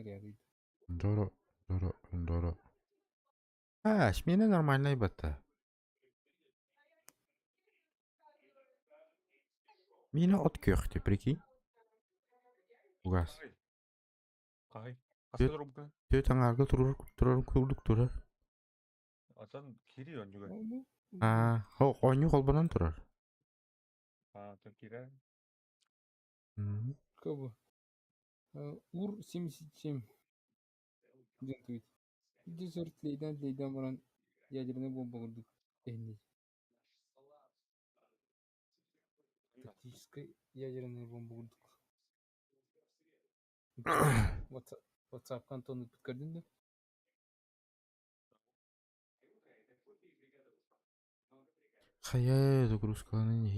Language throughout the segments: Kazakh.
рядит. Здорово, здорово, здорово. Смена нормальная бата. Мені от көхті, прикинь. Угас. Кай. Төт, Каска дробка. төт аңарга тұрар күлдік тұрар. Асан кири он juga. Ойны қолбанан тұрар. Тон кира. Кого? Ур 77. Дентует. Дезерт лейдан баран ядерный бомба курдук. Энди. Тактическая ядерная бомба курдук. WhatsApp кантоны підкордин да? Хая загрузканың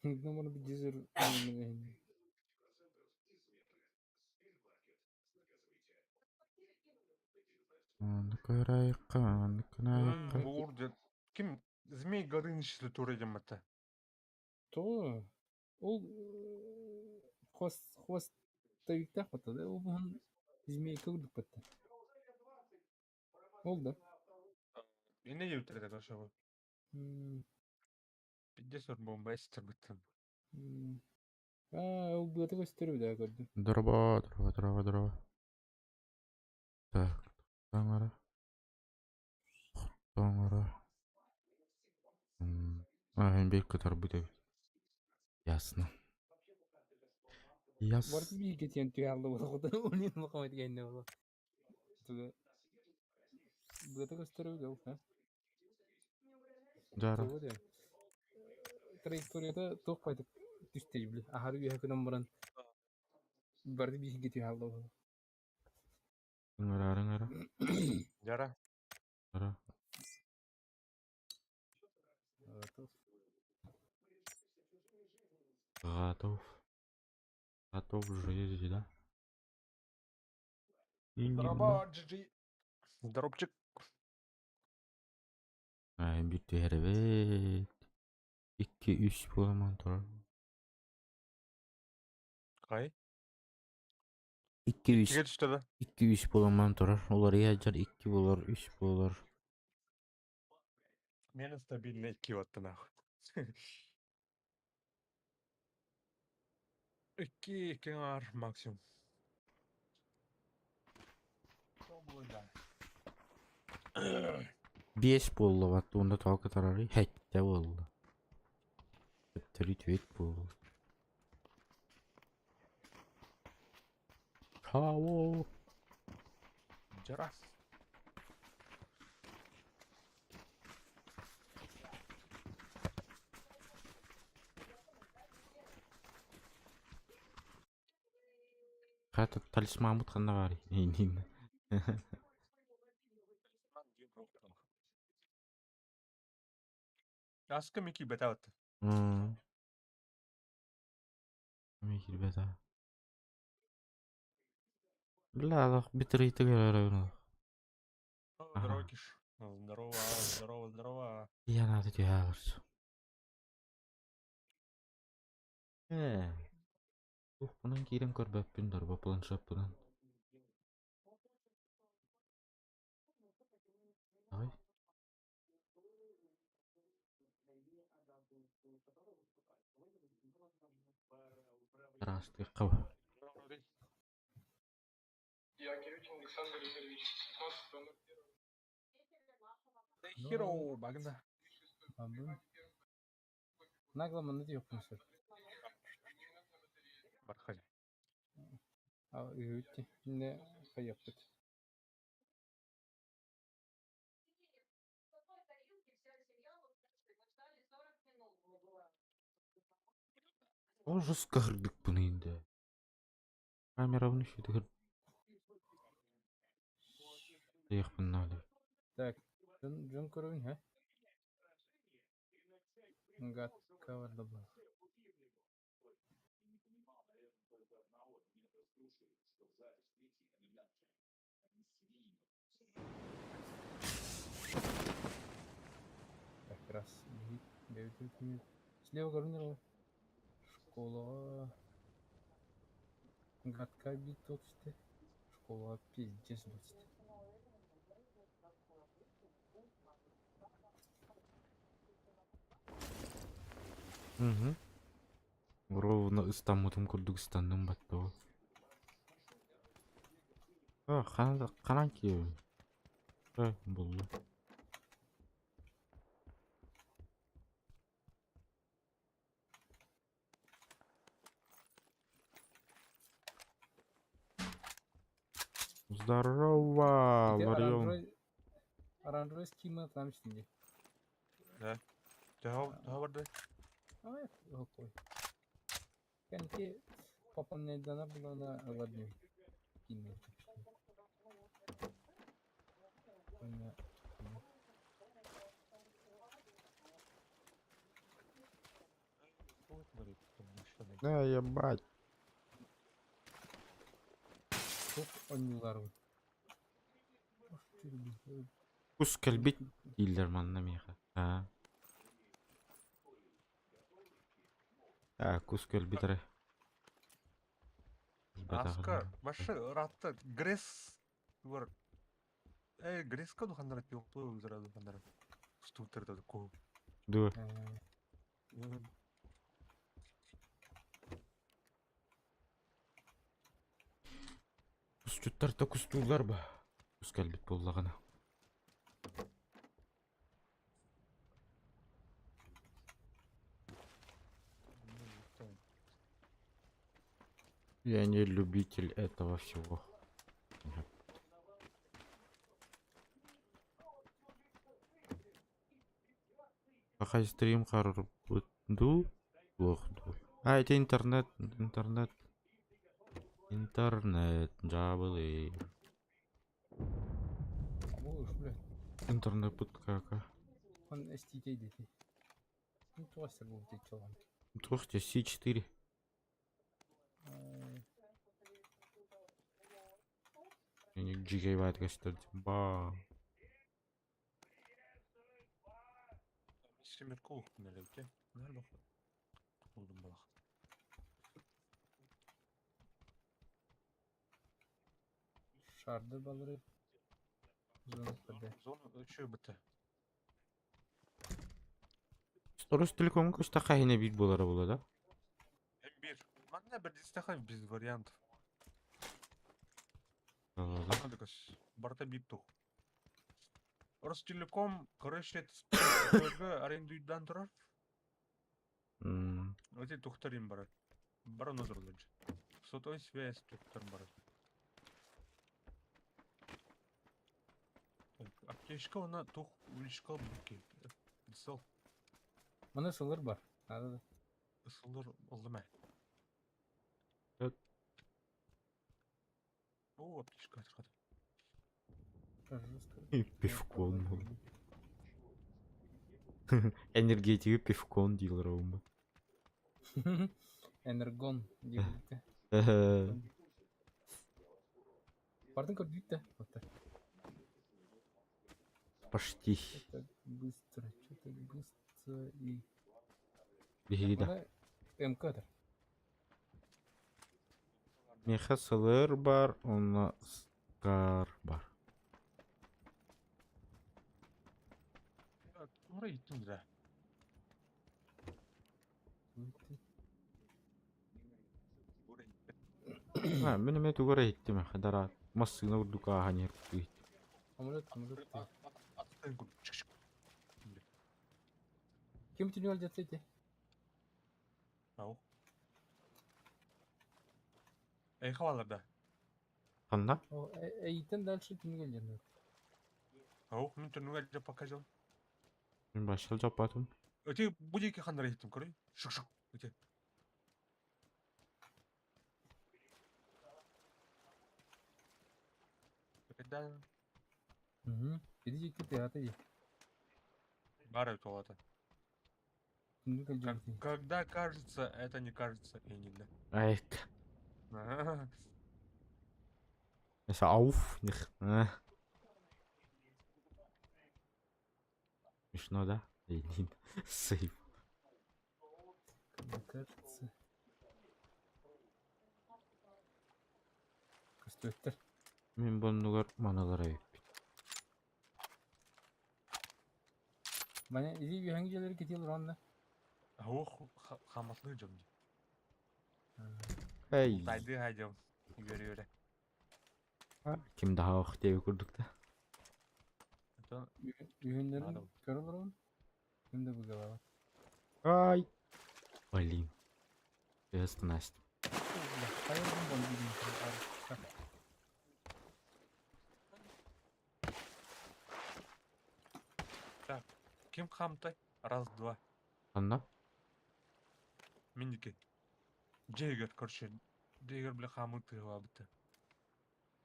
Номер bir дезер. Бур дед. Ким Змей Горыныч туре жамата. То. Ол хвостовик хвата да? Ол бұған змейка курдук батта. Ол да. Эне ютрде кашабы. Бидде сор бомба эстер биттем. Ол бұлаты көстеру да көрдім. Дрова. Так, тоңара. Бек катар буде. Ясно. Барды bir кетен түйалды болғыды. Оның мұқамет кәйіне болы. Бұлаты көстеру да ол. Жара. Траекторияда тоқ пайтып түстей білі. Ахары бейі көден бұрын. Барды bir кетен түйалды болы. Ыңара. Жара. Готов жить, да? Дроба джи. Дробчик. Bir tervet. 2-3 bolamан тұрар. Кай. 2-3 bolamан тұрар. Олар яжар 2 болар, 3 болар. Мен стабильно 2 ватты нахуй. 2 var maksimum. Беш болду ватты, онда талка тарары хәтте болду. Тәрит болду. Каво. Жара. Хата талисман бұтқанда бар. Нейін. Аска Мики бета ватты. Мики бета. Ладно, битрейті көрі. Здорово, Киш. Здорово. Я надо делать. Bunun kirim көрбәппін дұрба планшет бұдан. Ай. Здравствуй, қабы. Я Кирючин Александр Игоревич. Хиро багында. Нагло мында жоқ мысыр. Бархали. Өтте. Не қайып бұд. О, жестко кірдік бұны енді. Камера бұны шеті кірді. Еқпін нады. Так, жон көрін, ха? Гад каварды бұл. Как раз бегит, бегает. Слева горнила школа. Гадка бит вот что. Школа пиздец вот. Ровно ыстаммытым Кыргызстандын баттоо. Канаки. Болду. Здорово, Ларион. Оранжевый скима там сиди. Да. Daha var da. А, какой. Канки попадание дана было на ладно. Кино. Вот говорит, что не. Да, ебать. Çok oyuncular. Кус келбит дейлер манна меха. Кус келбитре. Аскар, башы ратты Гресс var. Гресска духандар yok bu zara духандар. Стутерда ко. Ду. Кус чуттарта кустуулар ба. Кус келбит боллагана. Я не любитель этого всего. Какой стрим харбуду? Это интернет. Интернет, жабылы. Ой, блядь. Интернет тут кака. Он STK дети. Ну, тоже был ты человек. Слушайте, C4. Не джигайвает кастет. Ба. Семерков налегте. Нормально. Oldu bak. Şardı balığı. Zona ölçüyor bitti. Сторос телеком кышта кайына бит болары болот, да? M1. Манда bir дистахан без вариантов. Да. Надо каш. Барта бипту. Ростелеком, короче, это арендуйдан турар. Öte тухтарим барат. Баран озырланчы. Сотовый связь тухтар барат. Аптечка она тух уличка буки. Дисал. Bana sılır var. Arada. Isılır oldu mu? Evet. O aптечка атырады. Пивкон бол. Энергетиги пивкон дейлер оомба. Energon diye birlikte. Pardon gördük de. Почти. Что-то быстро и... Беги да. Bana МК'dır. Меха сылыр бар, онна скар бар. Oraya gittim de. Oraya gittim. Менеме тугара хитти меха дара. Массыгына урдука ханер куит. Amulet. Atlayın kur. Çık çık. Kim tünü öldürseydi? Ау. Havalarda. Канда? O eğitim dальше tünü öldürdü. Ау. Мен түнүгө показал. Мен башыл жаппатым. Өте будеки хандар еттім көрей. Шық шық. Өте. Да. Gidecek de hadi. Бар это лата. Tünü öldürdü. Когда кажется, это не кажется и не да. Айк. Mesela ауф. Смешно, да? Блин, сейф. Кажется. Көстөттөр. Мен бұнығар маналар айып. Бана изи биханги желери кетил ронда. Хаух хаматлы жом. Эй, Тайды хайжом. Йөрөйөрө. ким daha ох деп көрдік та. Үйөнлөрүн Adam. көрүп барабын. Кимде бу гала? Ай. Блин. Без Настя. Кайын бон бидин. Так. Ким хамтай? Раз, два. Анна? Миндики. Джейгер, короче. Джейгер бля хамы тыгыла бітті.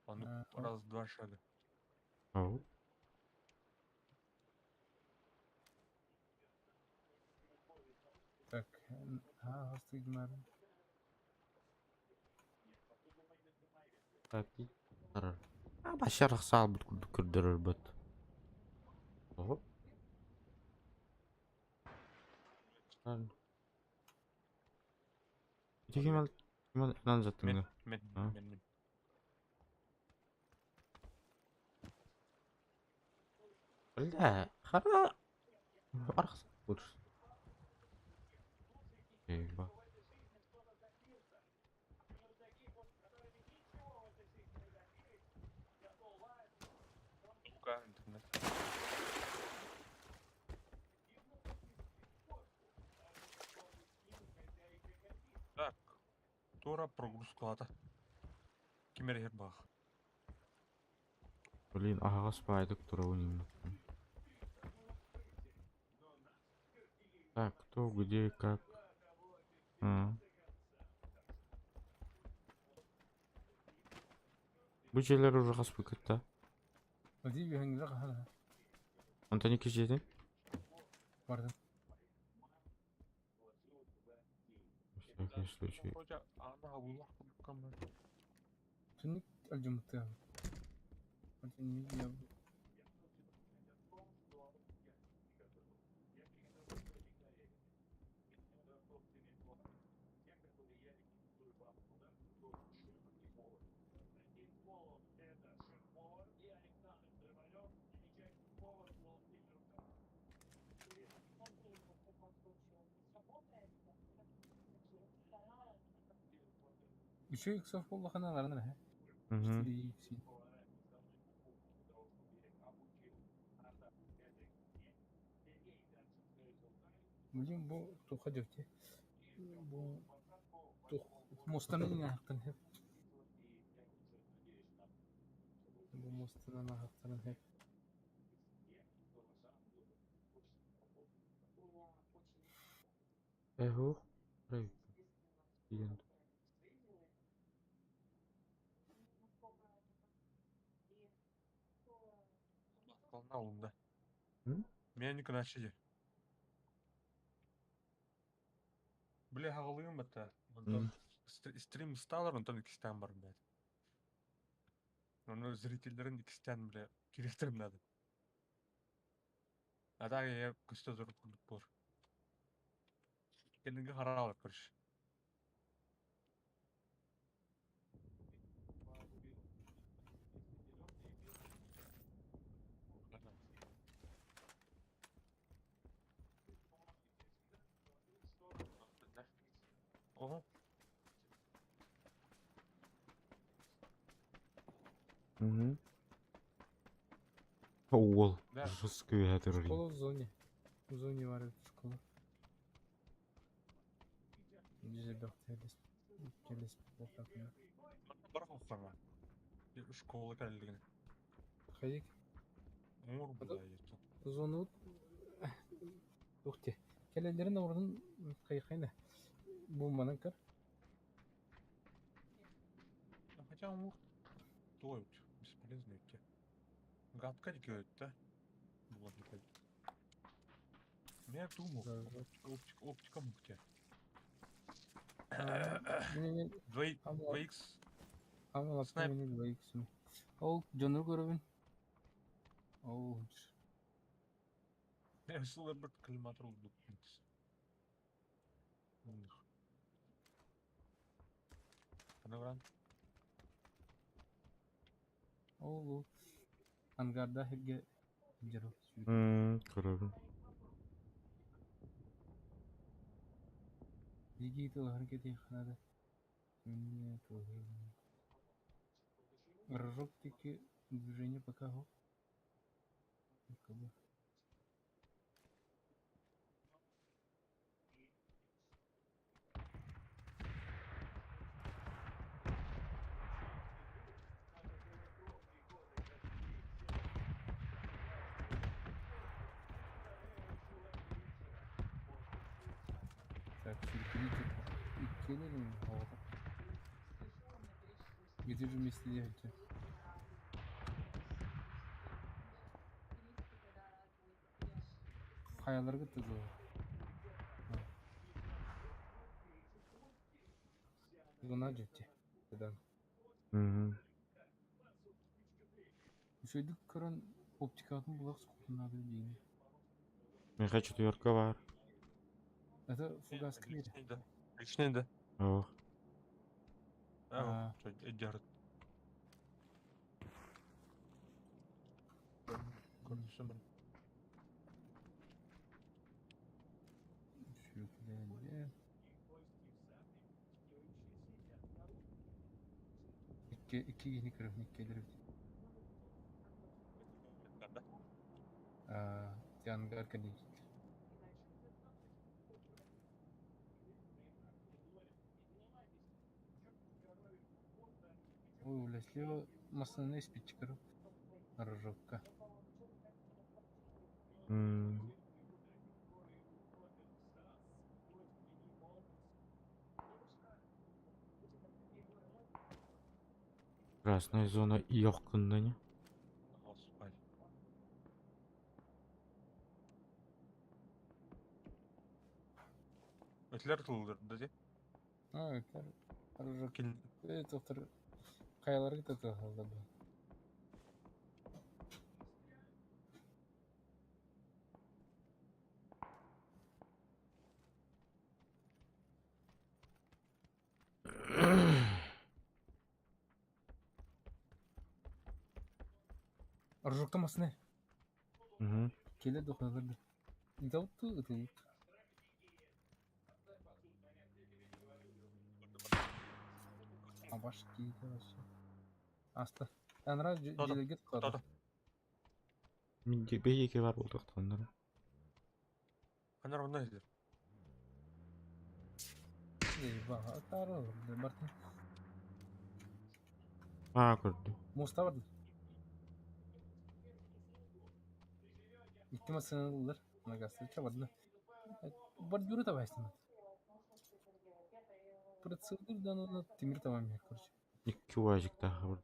Оны раз, два шага. Ау. Так. Хастыйдымар. Tapi. Башарық сал бұт күрдірір бұт. Оғып. Кемел нан жаттың да? Мен. Бля, қара. Арқысы көрсін. Eyvah. Тука интернет. Так. Тура прогрузкалады. Кемер ер баг. Блин, ағаға спайдық тұра ойнайым. Так, кто, где, как. Бұл жерлер уже қаспы кетті. Изи биханги жака. Антони кешеді? Бардым. Всякий случай. Hoca ana Allah mükemmel. Тунник алжумтта. Тунник я. Üçü yüksek oldu kanallarına ne? Мгм. Блин, bu tuha döktü. Bu Mosta'nın yine hakkın hep. Bu Mosta'nın hakkının hep. Ehу. Рэй. Клиент. Bakalım alında. Hı? Менікі начали. Бля, хағылыйым бәтті. Стрим сталар, онтан ikisinden барым бәді. Оны зрительдерін ikisinden бля керектерім дады. Адағы я күсті зұрып күлік бор. Kendinge harağlar karış. Oha. Угу. Ол. Да. Жесткий это Школа в зоне. В зоне var школа. Bize bakteriz. Келес bakıyor. Бара оқырма. Школа кәлілігіне. Хайдик. Оңыр бұлай ертен. Зону Ухте. Келелерин ордун кайкайна. Bu manakar. Хотя оңыр. Той өт. Бесполезно өтте. Гадка деке өтті. Бұлай деке. Мен думал. Оптика мұхте. Не, 2x. ama Snipe. benim 2x'im. Ол жонор көрөбүн. Ол Сылар бір климатыр oldu. Kana buran? ол ангарда херге жару. Көрөбүн. Диги то харкети ханада. Мне то. Рожок-таки движение пока го. Так, сюрпризы. И келелим хавада. Где же вместе делаете? Каяларга тызы. Гына жетти. Дедан. Үшөйдүк көрөн оптикатын булак скутунады дейин. Меха четверка бар. Это фугас клири. Личный да. Ох. А, идет. Konuşamam. Şükürler. İki yeni kırık nikkeleri. Yangar kadar. Ой, Леслио масаны испит çıkarıp Рожокка. Красная зона йоккunda не? Спать. Ötler tıldır dedi. Evet, Рожок. Kil Доктор каяларга тата халда. Рожокта масны. Келе дохаларды. Интауту ытылыт. Абаш кийди вообще. Аста. Анра желеге калды. Tata. Менде бейеке бар болдуктан. Kanar ondan izler. Eyvah, tarı. Bartın. Көрдү. Моста барды. İki masınırlar. Nagası çabadını. Бордюры табайсың. Процедурдан оны темир табам я, короче. 2 уазик дагы бар.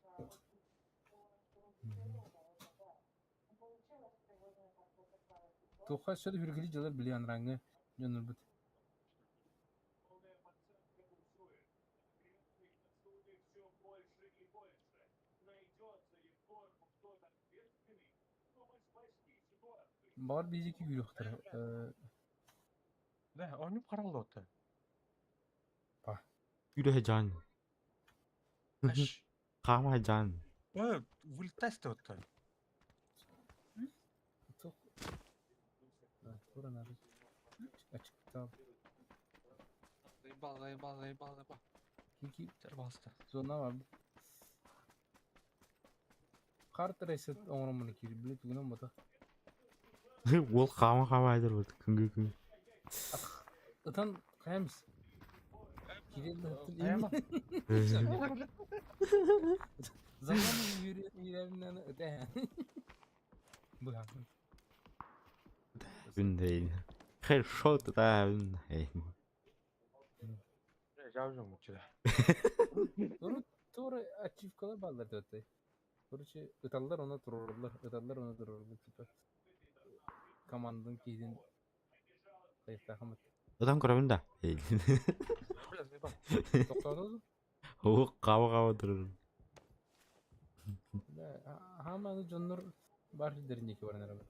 Тоха şöyle hürgeli jalar bili anrangı. Jönür bit. Бар biziki yürüktür. Ne? Onu paralı otu. Үйрө жан. Aş. Кама жан. Вылетайся otu. Çok. Sonra nerede? Açık tamam. Eyvallah. Çünkü Ter bastı. zona vardı. Kart reset oğlumunu kiri bile tuguna bata. Ол кама айдыр болду күнгө. Atan kayamız. Kireli Ayama. Zaman yüreğinden öte. Bu haklı. Үндейн. Хэр шот да үндейн. Javcım bu çile. Doğru açıfkalar bağlardı öte. Короче, ыталлар оны турурулар типа. Командын кейден кайыкта хамат. Адам көрөбүн да. Biraz ne bak. Токтоодубу? О, каба турur. Hamani Jonur var derindeki var araba.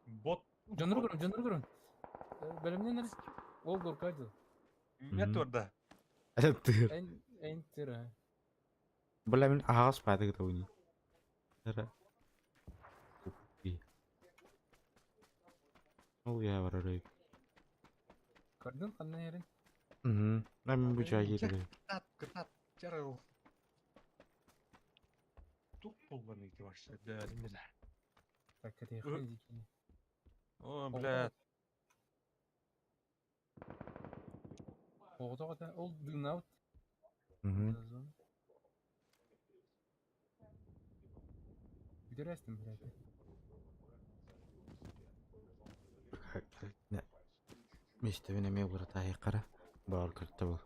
Bot Jonur görün. Bölümden neresi? O korkaydı. net orada. Enter. En tira. Boleh min ahas pada kita bunyi. Ada. Iya. Oh ya, berada. Gördün kanına yerin. Ben bu çayı Cek, yedim. ketat. Cara o. Tuh kullanıyor ki başladı. Dinle. Hakikaten yakın dikini. Oh, блядь. Oğda oğda ol düğünavut. Bir de restim birader. Ne? Mesti bine mi burada tahi kara. Bağır kırta bu.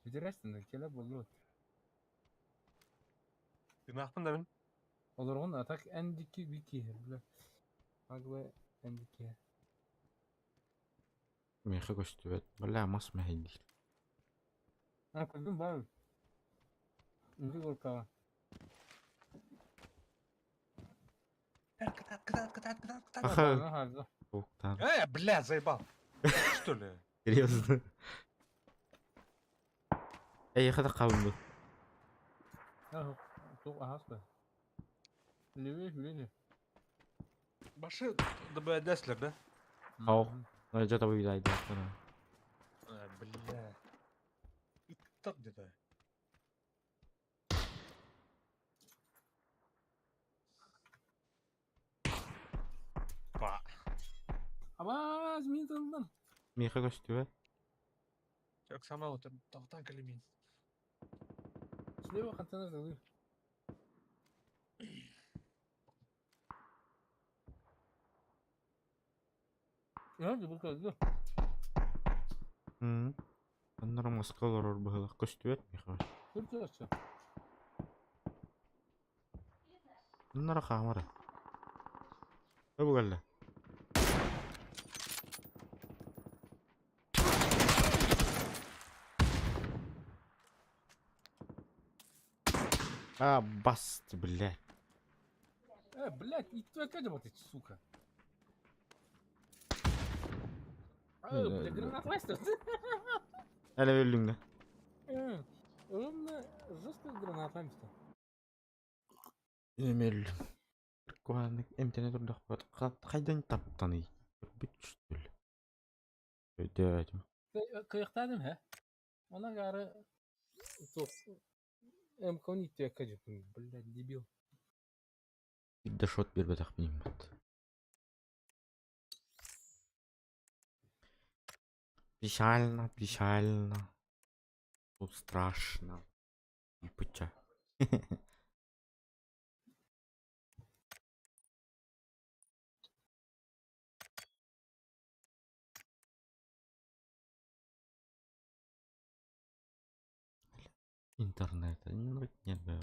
Bir de restim kele bolu. Ne yaptın demin? Olur onun atak en diki wiki. Bak ve en diki. Mexe göstüvet. Valla mas mehe değil. Ha kızım var. Ne korka. Ketat. Aha. Harda. Soğuktan. Блядь, заебал. Что ли? Geliyorsun. Yakada kavundu. Ha çok ahas be. Lüve. Başı da böyle dersler de. Au. Ayrıca tabi bir daha sana. Блядь. Так где-то. Па. Ama zmin tanıdım. Mexe göstüvet. Çok sama o tavtan kalimin. Şuraya bak antena da. Ya bu kadar. Anlar maskalar or bahla göstüvet mexe. Dur açı. Anlar kamera. Bu geldi. Bast, блядь. Блядь, и кто вот эти, сука? Блядь, гранат выстрел. Hele öldün Он жестко гранатами-то. Yine öldüm. Kuanlık emtene durduk. Kaydan taptan iyi. Bir düştül. Ödedim. Kıyıktadım he. Ona garı top. Мконить кадик, блядь, дебил. Bir de shot bir betak benim bat. Печально. Тут страшно. И пыча. Интернет. Нет, да.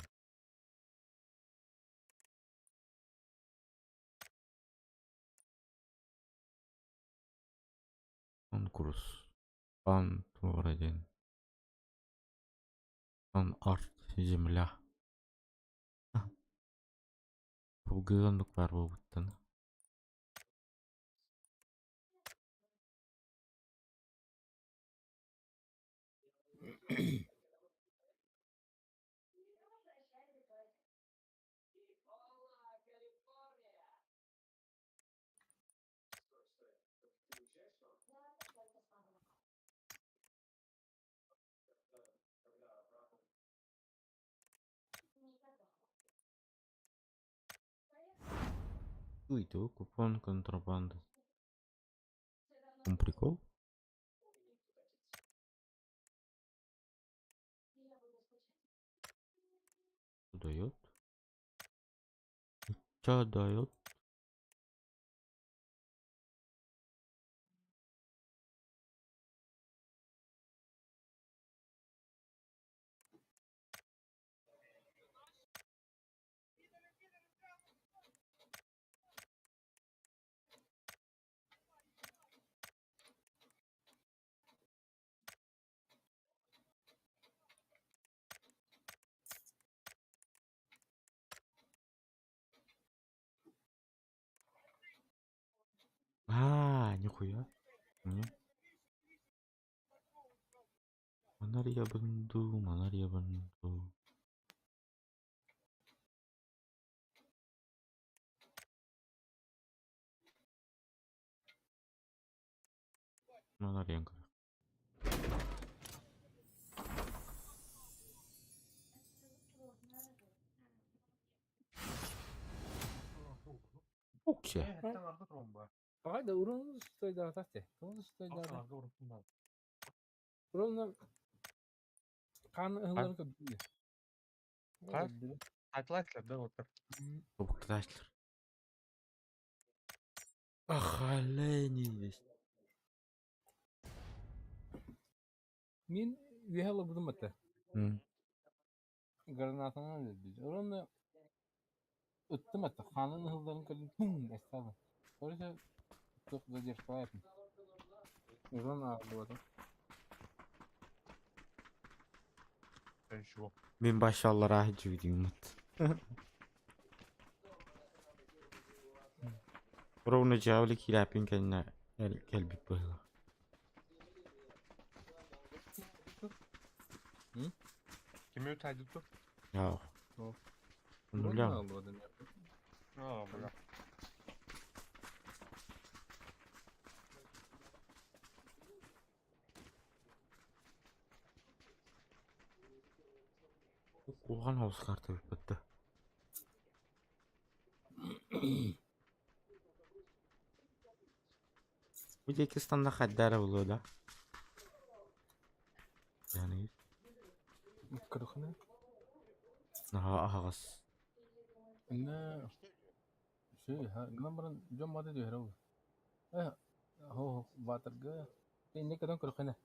Конкурс. Пан Турадин. Пан Арт. Земля. Пугыландык бар болуптан. Itu купон контрабанда. Прикол? Дает? Что дает? Нихуя. Не. Манария бенду. Манаренко. Окей. Таңарды тұрмын ба? Қайда урон стойда атасты. Тоғыз стойда. Таңарды ұрыптым ба? Уронна қаны ыларын көбді. Қай? Айтылайсыздар да отыр. Тоқтатасыздар. Охолени. Мен вехала будым ата. М. Гранатаны dedi. Уронна ыттым ата. Қанын ыларын көбді. Пум, эстады. Sonra çok задержка yaptım. Урон ağırdı. Sen şu. Мен башаллар ахижу умат. Ровно жавли кирапин кенна келбит бойла. Kimi öteydi dur? Ya. Yok. Bunu Урон bilem. ağırdı adam. Aa bırak. Оған ауыз карта бітті. Өзбекстанда хаддары болу да. Yani Kırıkını. ағас. Ne? Glambaran jom mada diyor herhalde. Ho batırgı. Ne kadar kırıkını.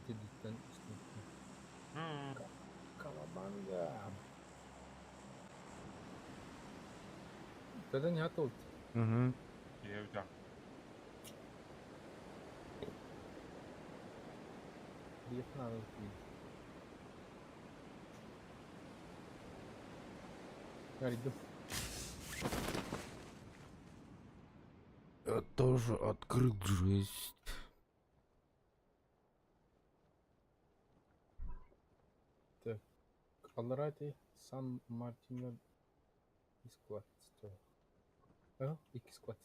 Dedikten işte. Kalabanga. Kadın yat oldu. Hı. Evde. Bir yakın ağır. Yardım. Я тоже открыл жесть. Colorado, San Martino squat. İki squat.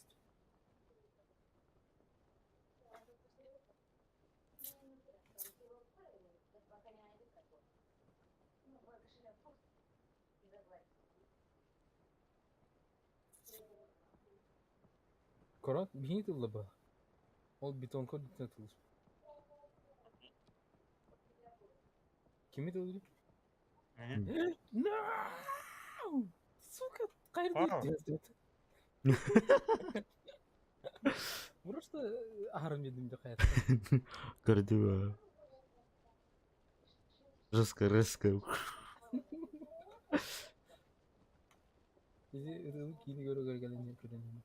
Koran bir hit oldu bu. Ol beton kod atılır. Kimi de oldu? No! Сука, Aa. кайрды. Просто ағарым едім де қаятта. Көрді ба. Рысқа. Bizi ırılık yeni göre gelince görelim.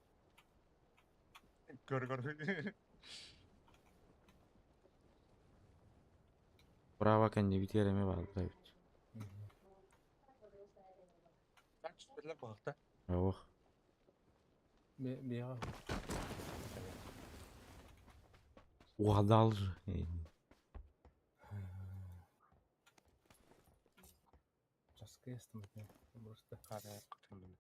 Gör. Brava kendi bitireme vardı. Kaç süperler baktı. Yok. Bir yağa. Угадал же. Жасқа естім. Просто. Hadi kutundum.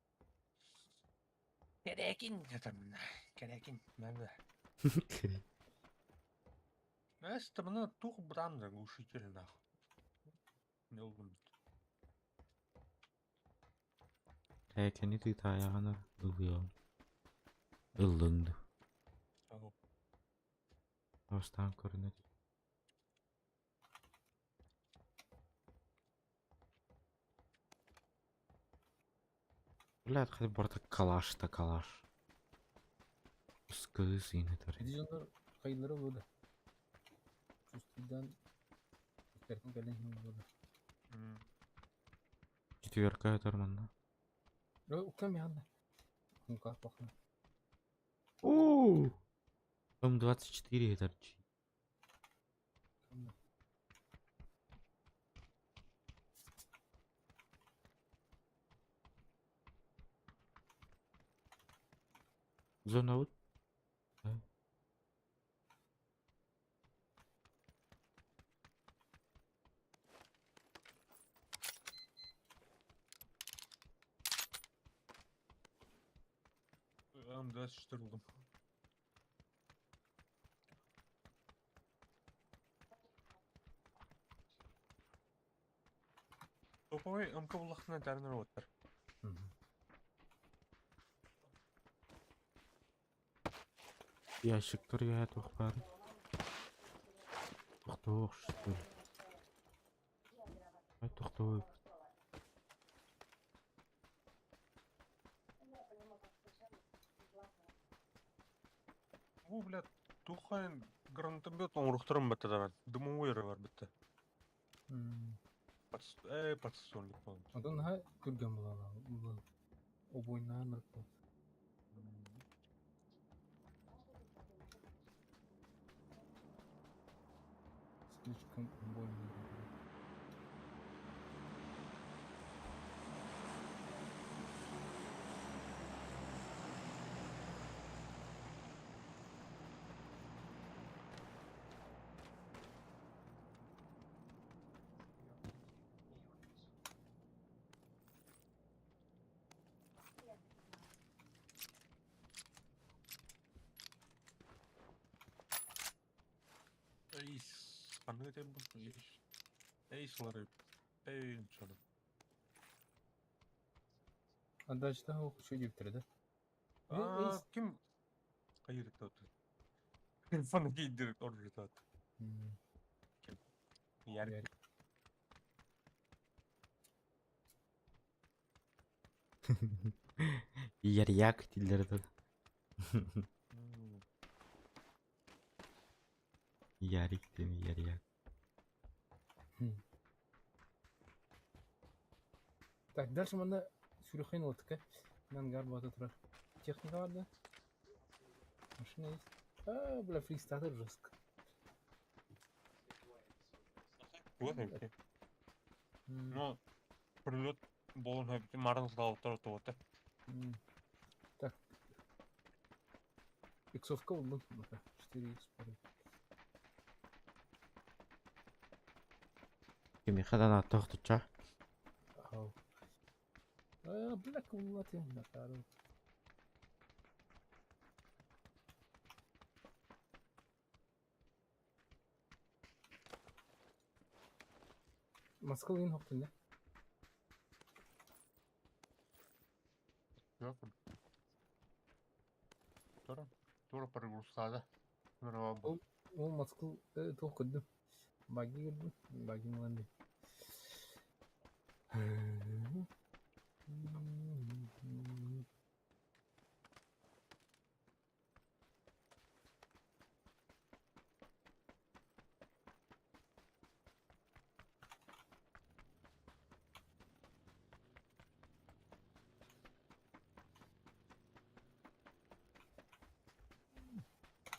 Gerekin yatırım. Gerekin. Nerede? Mesela bunu tuh buranın ушительно. Ne oldu? Kendi tayağına ılıyor. Ыллынды. Ау. Остан көрінеді. Блядь, хоть борта калаш-то калаш. Скыз инетер. Дивизиондар кайдылары болды. Чувствудан экспертин кэлен болды. Четверка етермін да. Уктам яғында. Хунка пахна. Ууу! М24 етерчи. Зона вот. М24 buldum. Топовый МК буллахтан тәрнер отыр. Ящиктер я тухпар. Тухтух что ли? Ай тухтуй. Бу, блядь, тухайн гранатомет оңруқтырым бітті да. Дымовойры бар бітті. Подстонлик болын. Одан ха күрген булала. Обойнан рыпты. Слишком больно. Ей, қаны өтем бұл. Ей, солары. Ей, ничего. А дальше там оқушы дептір да. Кім? Қайыр өтті. Телефоны кейдер орыр өтті. Ярик. Ярьяк тилдерді. Ярик деми ярьяк. Так, дальше мында сюрехайн отыка. Мен гарбата тұрар. Техника vardı. Машина есть. Бля, фристатор жестко. Вот эти. Ну, прилет болын хэбити марын сылауыттар отты. Так. Иксовка oldu. 4х пары. Кеми хадан аттоқтыча. Ау. Бля, кулат я на кару. Москва ин хоқтын да? Yok. Тура перегрузкада. Нормально. Ол Москва тоқ күдді. Баги күдді. Баги мыланды.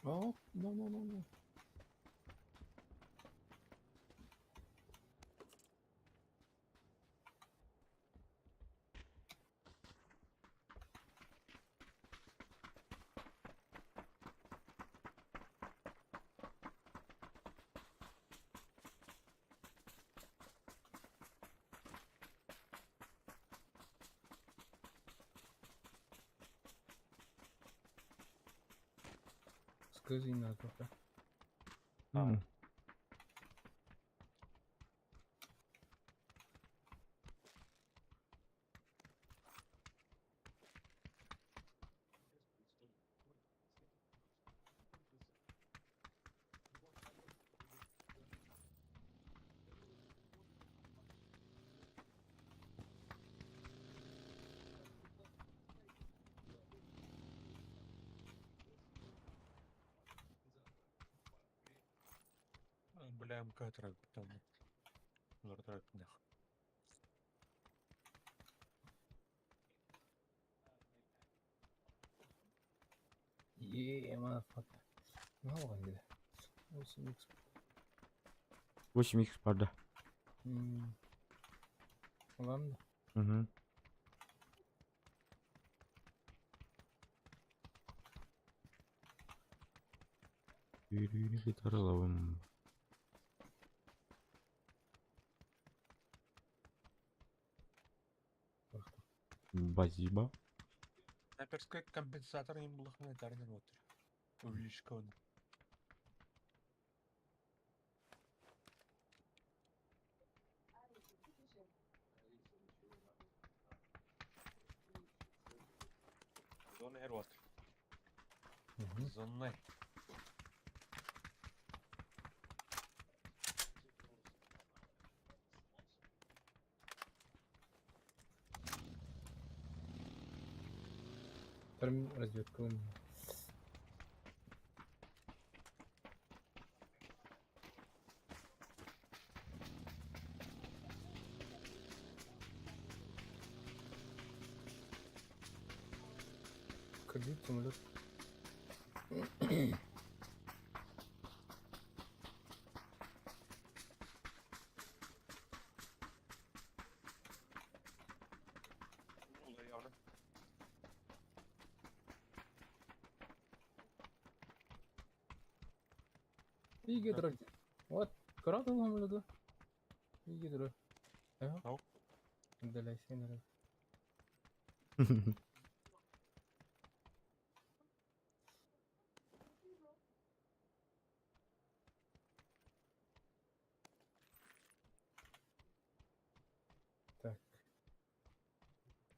Oh, no. Скажи на это. ПМК трактор. Лор трактор. Motherfucker. Ne oldu dedi. Olsun X. 8x бар да. Alalım da. Мгм. Үйрүйүнү гитара алабым. Базиба. Снайперский компенсатор им был ханитарный вот. Увеличка он. Зона вот. Зона. Termin разведка. Кредит самолет. İyi gidiyor. What? Karat olmalı da. İyi gidiyor. Ya. Ау. Далее сенер. Так.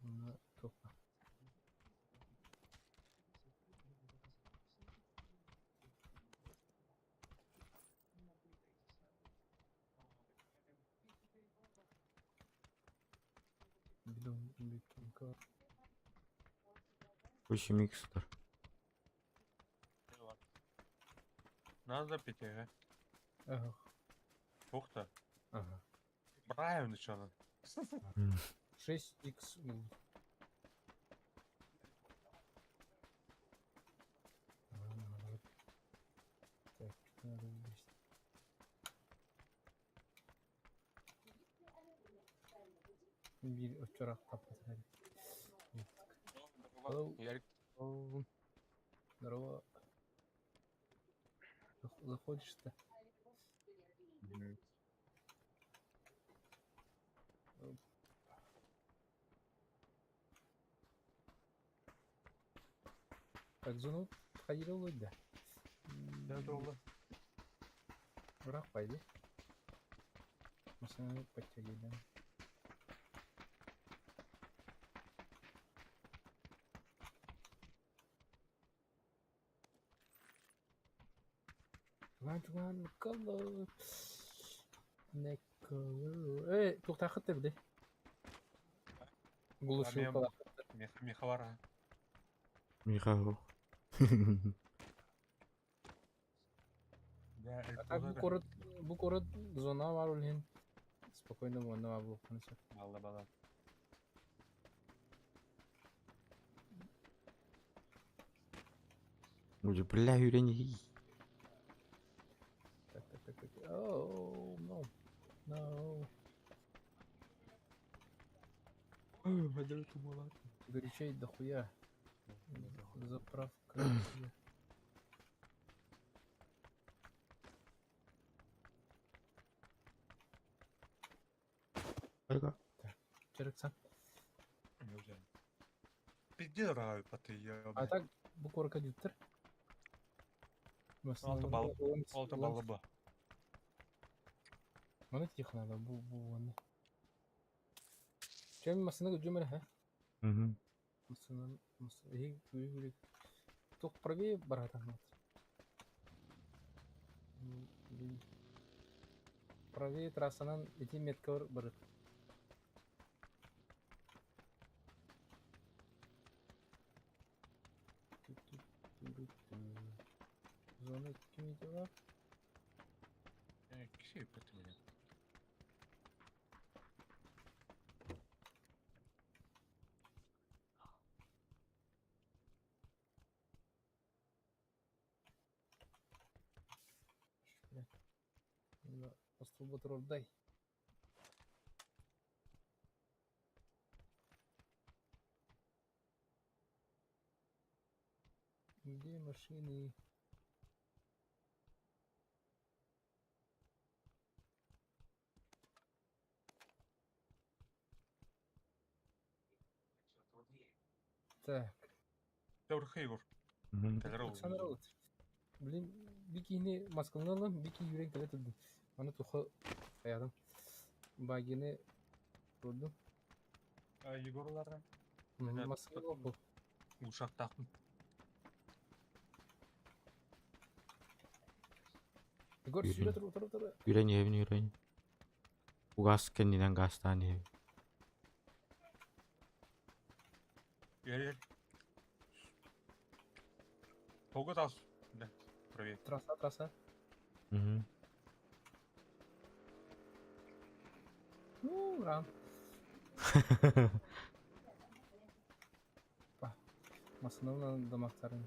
Ну, топа. Bilmiyorum. 8x-тар. Надо пить, ага. Ага. Ух ты. Ага. Правильно, что она. 6x. Так, надо вместе. Bir uçarak kapatır. Hello. Ярик. Здорово. Заходишь-то? Так, зону ходил да. Я долго. Бырақ пойди. Машинаны подтягиваем. Lan color. Ne color? To'xta xittir de. Глушилка. Меха вара. Михаил. Я Так bu korot zona var ulhin. Спокойно можно var bu konuşur. Бала бала. Уже бля үйрени. Так. Oh, no. No. Подержи мала. Горячей дохуя. Заправка. Айга. Черексан. Пизди рай паты я. А так bu korka juttur. Алты балы ба. Mana tixnada bu onu. Чем масына жумер ха? Мгм. Масына и ток правее баратан. Правее трассанан 2 метр бар. Зона кими дела? вообще потерял. Просто бутерброд дай. Где машины? Так, Добрый Егор. Мгм. Александр Рович. Блин, бикини маскалналы, бики юрек келе турду. Аны тухы аядым. Багины турду. Егорлардан. Мен Маскал бу. ушактакмын. Егор Yürü. сүйре тур. Үйрен евін үйрен. Угас кеннеден гастан ев. Я. Погода тас. Да. Проверь. Трасса. Мгм. Ну, ран. Масынын дамактарын.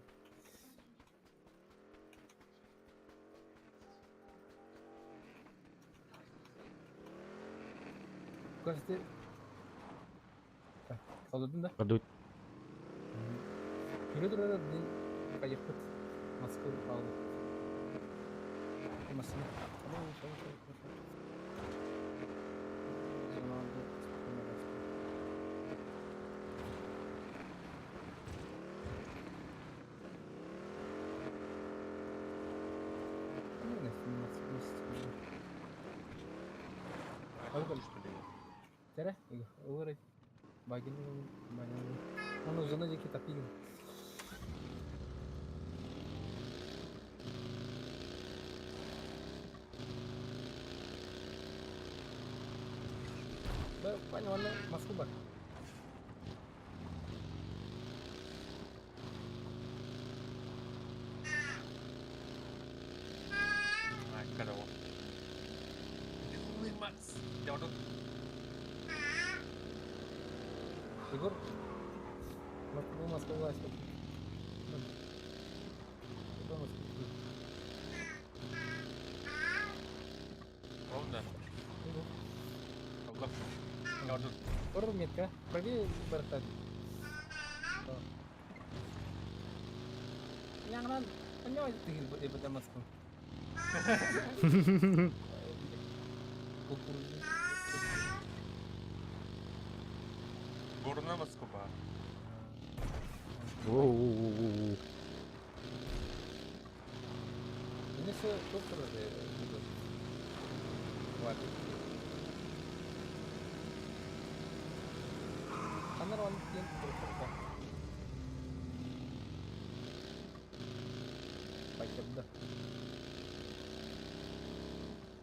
Кажется, так, қалдырдың да? Кадут. Жүре тұр еді, қайықпыт. Москва қалды. Масына. Тәрі, олар багин оны жаны жеке тапиын. Да, понял, она Москва. Когда он. Безумный Макс. Я вот тут. Егор, Москва власть. Ровно. Allah. Я вот тут. Ор метка, правее бартан. Jangan penyoi tinggi buat dia Moskwa. Горная Москва. Оу. Ini super deh gitu. Waduh. Karena orang yang berkembang. Пойдем, да.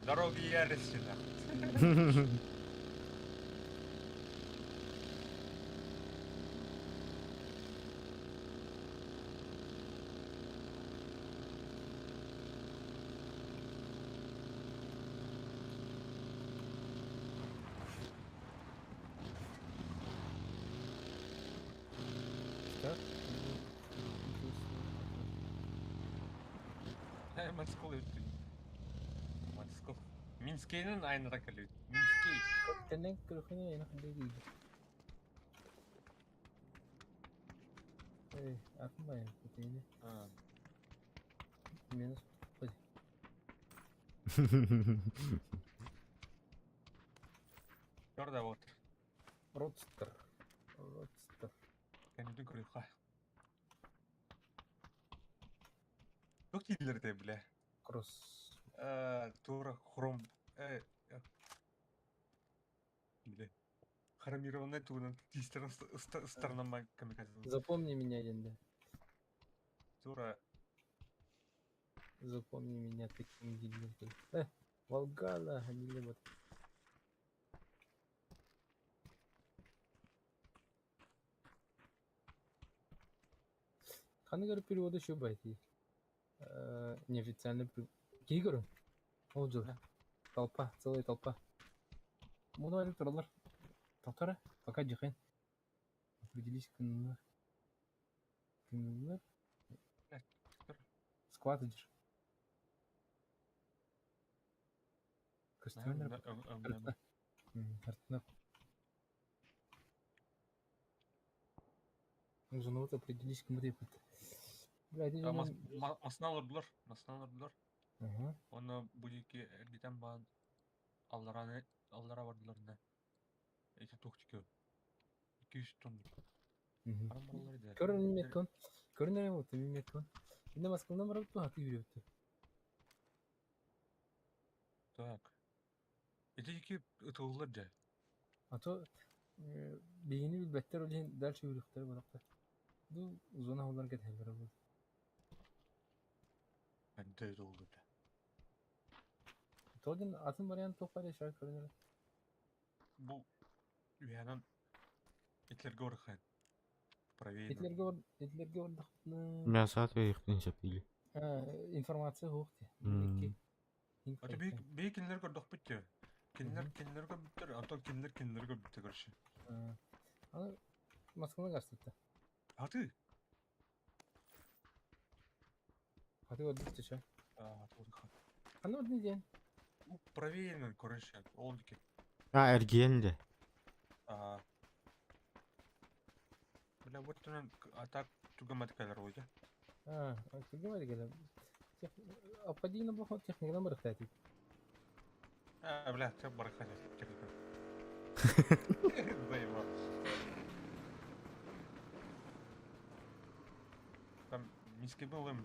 Дороги яростина. Так. Москва өтті. Москва. Минскейнен айныра келеді. Минскей. Tenang keluarnya enak lagi. Aku main seperti ini. Minus. Görді вот. Родстер. Кәнеді көрейқа. Yok değillerdi bile. Кросс. Тура хром. Бля. Хромированная туна. Сторона камикадзе. Запомни меня, Ленда. Тура. Запомни меня таким дилером. Волгала, они вот. Ханы говорит переводы еще байти. Неофициальный перевод. Кигр? Он же. Толпа, целая толпа. Буду айтып туралар. Тоқтары, пока жиһен. Определись кыннар. Кыннар. Сквад идешь. Костюмер. Артына. Нужно вот определись кым деп. Блядь, Масына алырдылар. Ага. Оны бүлеке әргетен баған аллара бардылар да. Эти тоқтикö. 200 тонн. Арам баралар еді. Көрін меткон. Көрін әрем өтті, мен меткон. Енді Москвадан барып тұр, хаты үйрепті. Так. Эти екі ұтылылар жа. А то бейіні білбәттер өлейін дальше үйректер барақта. Бұл зона олар кетелері бұл. Әнді ұтылылар жа. Тоғын атын бариян тоқпар ешар көрінері. Бұл үйәнін етлерге орыққан. Проверено. Етлерге ордақны... Мясат верихтен шапили. Информация хоқты. Аты бей кенлер көрдік бітті. Кенлер көрбіттір, антон кенлер көрбітті көрші. Аны Москвадан қарсытты. Аты? Аты өдікті ша. Аты орыққан. Аны өдіне дейін? Проверено көрші. Ол деке. Эрген де. Бля, вот он атак тугаматкалар ойда. Күргемеді келі. Ападейна бұл техникадан барықта әтейді. Бля, теп барыққа техника. Заебал. Там миски был им.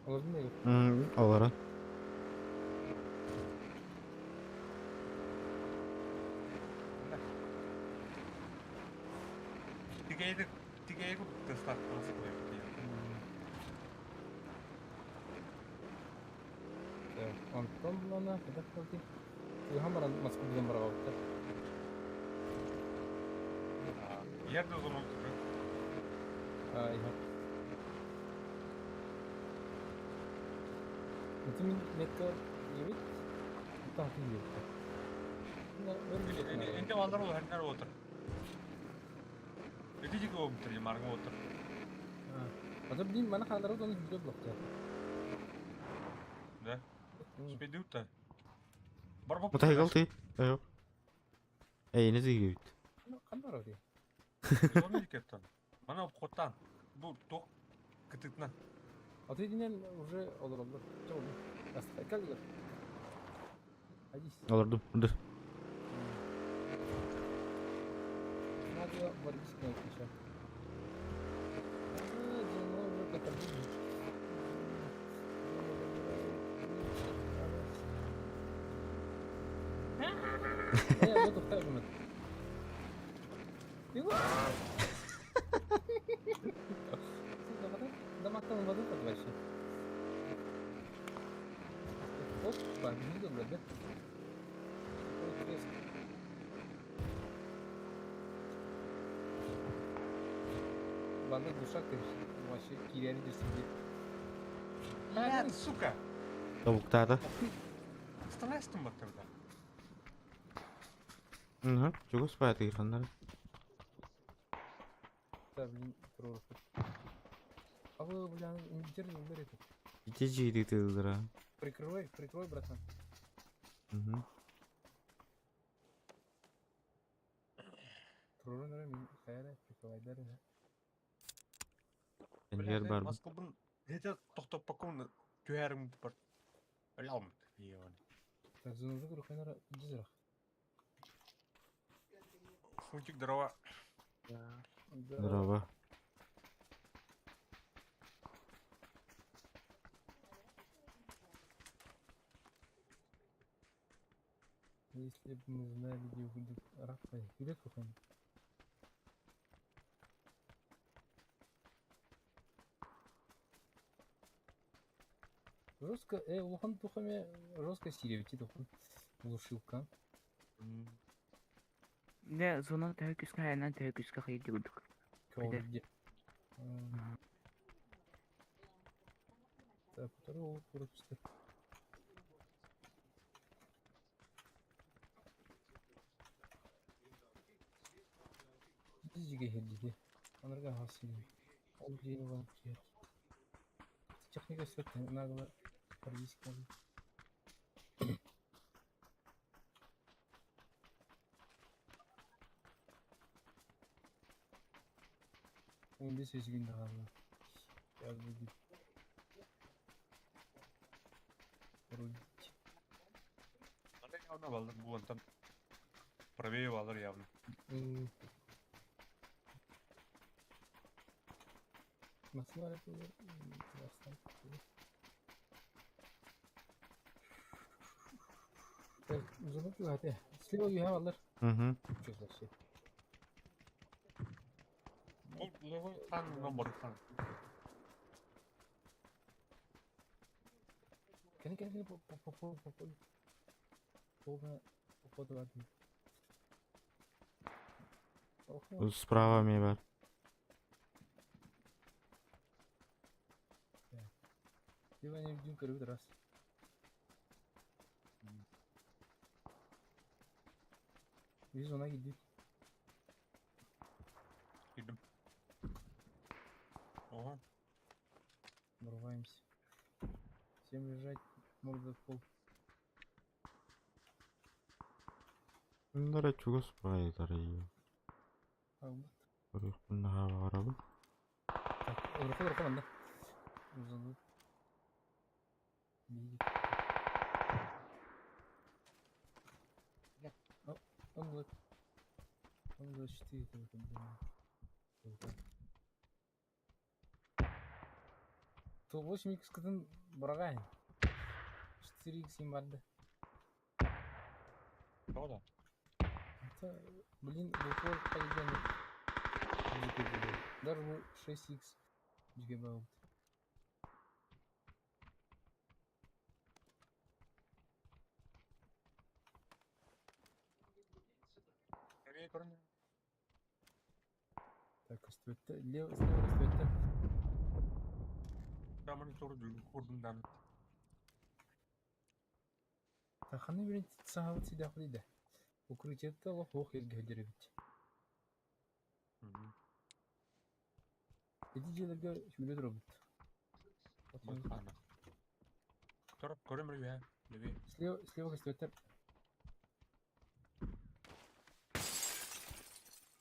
Олардың не? Алара. Тигейді тестат қылысы қойып. Антон бұлана, қадақ қалды. Түйхан баран Москвадан бара қалды. Ерді ұзын ұлтыры. Иә. Өті мен метка ебет, ұттан атын ебет. Энде балдар ол әрінер отыр. Өте жеке оғым тұр, емарың отыр. Ата білейін, мана қандары оны жүре блокты. Да? Спейді өтті. Бар боп. Мұтай қалды? Айо. Әйіні зейге өтті. Қандар өте? Оны екеттен. Мана қоттан. Бұл тоқ күтітінен. Ата едінен уже олар. Жоғылды. Астықай кәлдігір. Айдейсіз. Алардым, ұнды. Надо водички найти сейчас. Уже готовили. Я буду второй момент. Дамактан воду подващи. Опа, не добро, да? Ладно, душа, ты вообще киряни держи. Блядь, сука! Тавуктады. Сталайстың ба тұрда? Жүгі спайды қандар. Да, блин, просто. А вы, бля, не держи, не бери тут. Ите жейді тылдыра. Прикрой, братан. Турурын мен қайра прикрывайдар. Әнжер бар. Москвадан хеде тоқтап бақуын түйәрім бар. Өлі алмайды. Так, зонузы құрықайнара жүзірақ. Фунтик дрова. Дрова. Если бы мы знали, где будет ракпай. Вперед, кухонь. Жестко, лохан тухами жестко сиревити тухам. Глушилка. Не, зона тәуекіске әйнен тәуекіске қиды күдік. Көлде. Так, о, коротко. Дизиге хедди. Анарга хасили. Ол жени бар кер. Техника сет нагла парвиска. Онде сезгин да калды. Yazdı dip. Anda явно балдар bu антан правее балдар явно. Nasıl var yapıyorlar? Dersten. Evet, uzunluk yok hadi. Слева yuha alır. Hı. Çok şey. Ол левый хан номер хан. Gel pop. Pop da var. Справа ми бар. Я не видим первый раз. Biz ona gidip Gidim. Ого. Врываемся. Всем лежать, морда в пол. Bunlara çok sправа tarayıyor. Aldı. Bunun hava araba. Так, рука anda. Uzandı. Bir git. Anladık. Anladık işte То 8x кытын барагай. 4x барды. Что да? Это, блин, упор пойдем. Даже 6x гигабайт. Правее корни. Так, слева стоит. Таманы тору курдун дан. Так, ханы бирин сахабыт сида кылыйда. Укрытиятта ол хох элге жеребит. Эти жилерге шүлө дробут. Вот ана. Тор көрөм рүя. Леви. Слева стоит.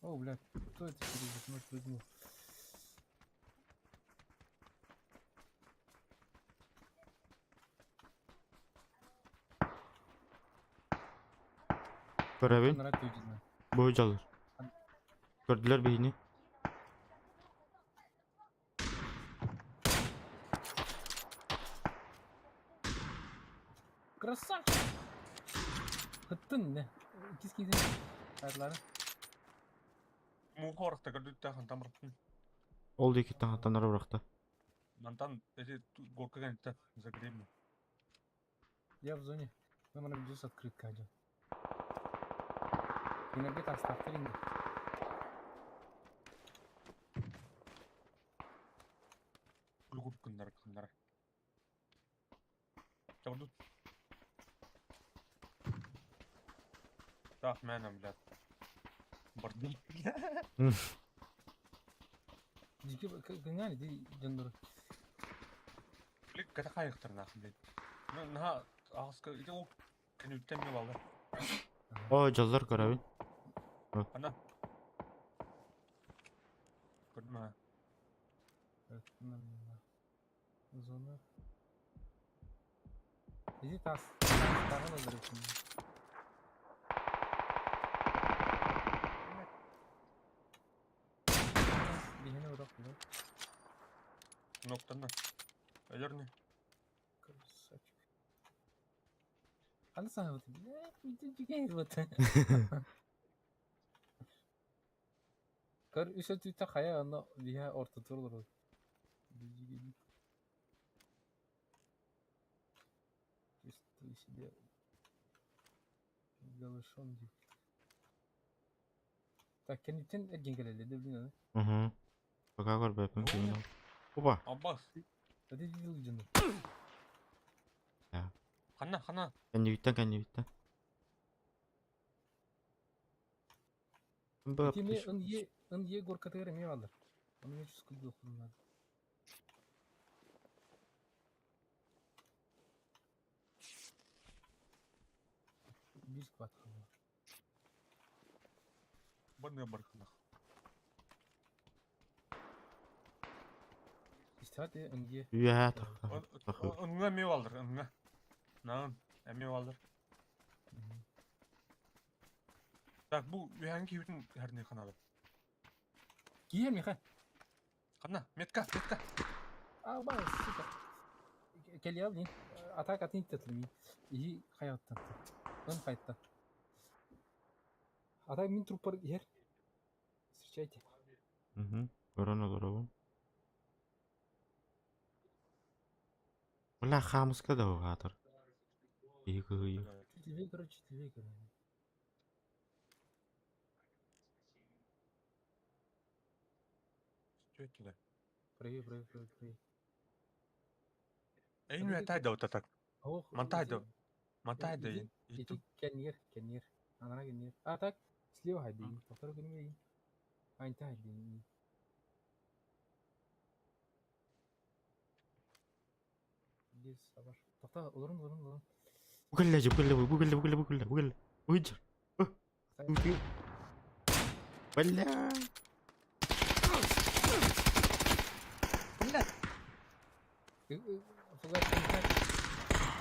О, блядь, кто это через ночь прыгнул? Görevin Нравится видно. boyucu alır. Gördüler beyni. Красавчик! Хыттын не? Кис кис ayarları. Муха оракта көрдүттө хан тамыртын. Oldu iki tane hatanlara bıraktı. Мантан эти горка ганта загребну. Я в зоне. Нам надо здесь открыт кадр. Энергет оставьте ринги. Гулгуп кындар. Чабдут. Так, менам, блядь. Бардым. Дике гангани ди жандар. Блядь, ката кайыктыр нах, блядь. Наха ağızka ite o kene üttemme ballar. O callar görevin. Ana. Gördün mü? Evet, zona. Bizi tas. Tarhan öldürüyorsun. Dihine uğraşmıyor. Noktandan. Öler ne? Красавчик. Она сама вот, блядь, вот. Кар еще ты такая, она я орта турлар. Чувствую себя голышом. Так, kendin ergen geleli de bilmiyorum. Hı. Baka gör be yapın kimin al. Oba. Abbas. Hadi dil canım. Хана. Кәнебиттен. Бап, Etime ın ye gor kategori mi alır? Onu hiç sıkıntı yok bunlar. Bir squat kaldı. Баны бархана. İşte hadi ın ye. үйә Онга мев алдыр, онга. Нан, мев алдыр. Так, бу үянги бүтүн herне каналы. Giyer mi ha? Кана, метка. Aa bak süper. Gel ya bin. Atak atın tetlim. İyi hayattan. Ön fight'tan. Atak min trupper yer. Встречайте. Көрөн. Бля, хамска да хатыр. Игі. Чуть левее. Что это да? Правее. Эйн ятайда вот так. Ох. Мантайда. Эти кеннер. Анара кеннер. А так слева хайди. Повторю кеннер. Айнта хайди. Здесь сабар. Тоқта, олорун. Бүкілі. Өйдір. Бля.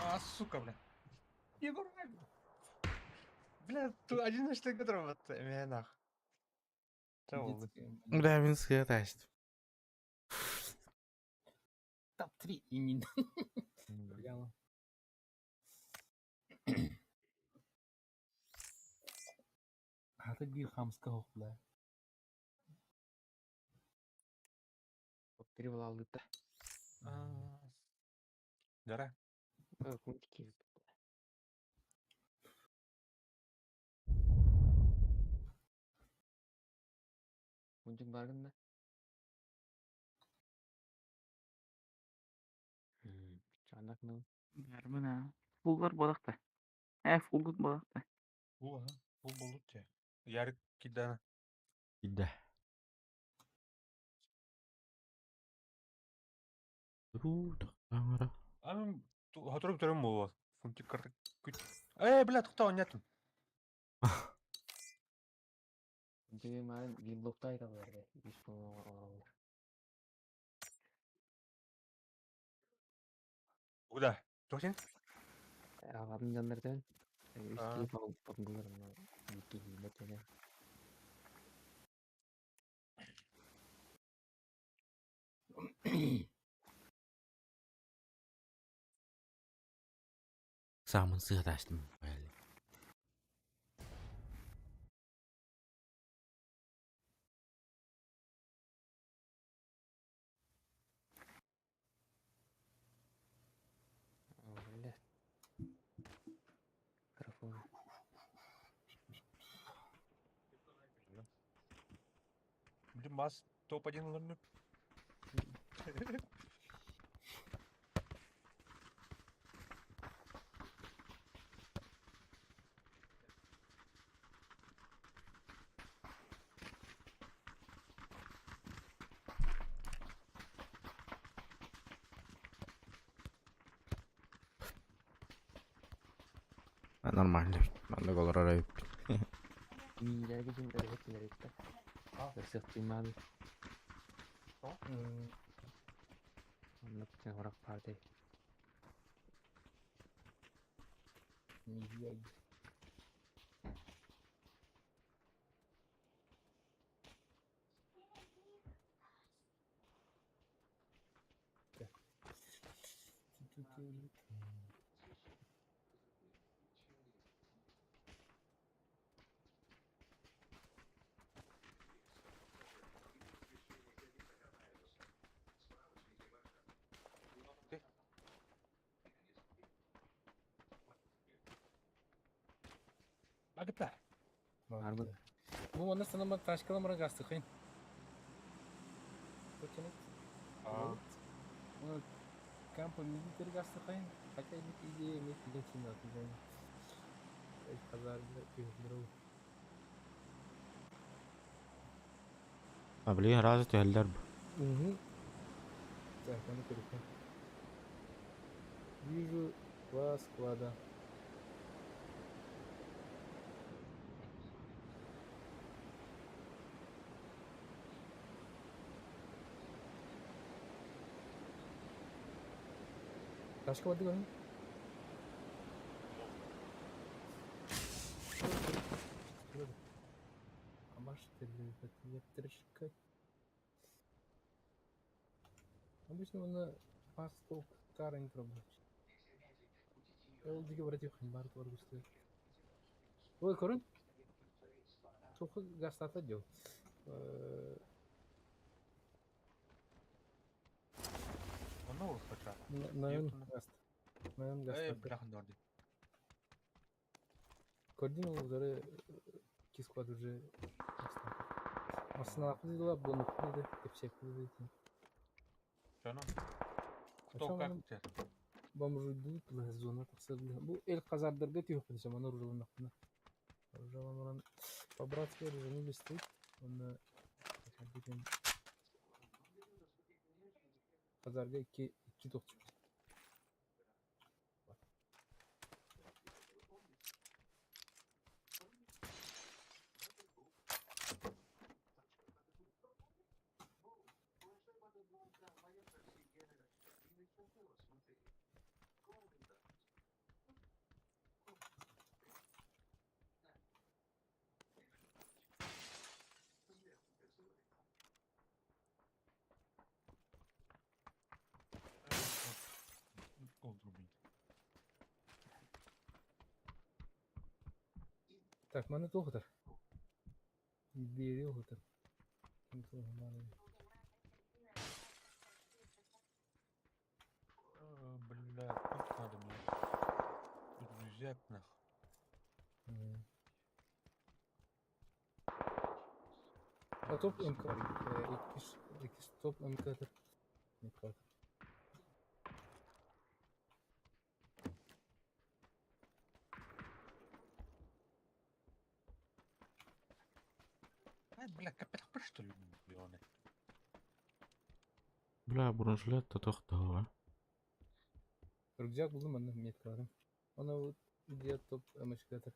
А, сука, бля. Егор, бля, тут один что который вот нах. Бля, мен сыға ташты. Топ 3 именно. Прямо. Hadi bir hamska hokla. Перевал алды. Дара. Кунтики. Кунтик баргында. Чанак ну. Бармына. Фуллар балакта. Фуллар балакта. Бу болот те. Ярык кидана. Иді. Таңыра. Ам hatırlıyorum törüm bu. Funti kırık küt. Бля, tukta oynatın. Кунтик марын виллокта айталар. Ишпон. Уда. Жоксен? Ағамның жандардан. А. Үстіп алып бүгінгі бөтені. Самын сыға таштым. Öyle. Mikrofon. Блин, бас топ-1 лырнып. Нормально. Надо колорара. Милерге жемдер хетилер етті. Сықтымады. Анлап сен орақ барды. Agıta. Harbi. Bu onda sana bak taş kalamara gastı kıyın. А, Кампо милитер гасты қайын. Хотя идея иметь летина отыграть. Казарда тюрдроу. Блин, разве тәлдер бу? Угу. Так, а ну переходим. Вижу два склада. Ташка воды говорим? Амаш электричка. Обычно он пастол карен пробует. Ол диге братьев бар торгусты. Ой, корон? Çok gastata diyor. Оны ұрысқача. Наем Ертіні. гаст. Наем Эй, гастата. бляхын дорди. Көрдün ол зары iki squad уже Aslında aklı da bunu dedi. Tepşek dedi. Жана. Кто Açam как onun те? бомжуйду тula zona тақсырды. Bu el kazardırga тиyor кудеша мана ружалын ақына. Ружалын по-братски ружалын стоит. Он деген Казарга iki tokçu. Oldu beni. Так, мана тоқтар. Бери отыр. Бля, пункт надо мне. Подъезжать нах. А топ МК. İki top MK'dır. MK. Ай, бля, капец, что ли, миллионы? Бля, бронжилет та тоқтауы. Рюкзак buldum ben de metkalarım. Ona bu diğer top MK'dır.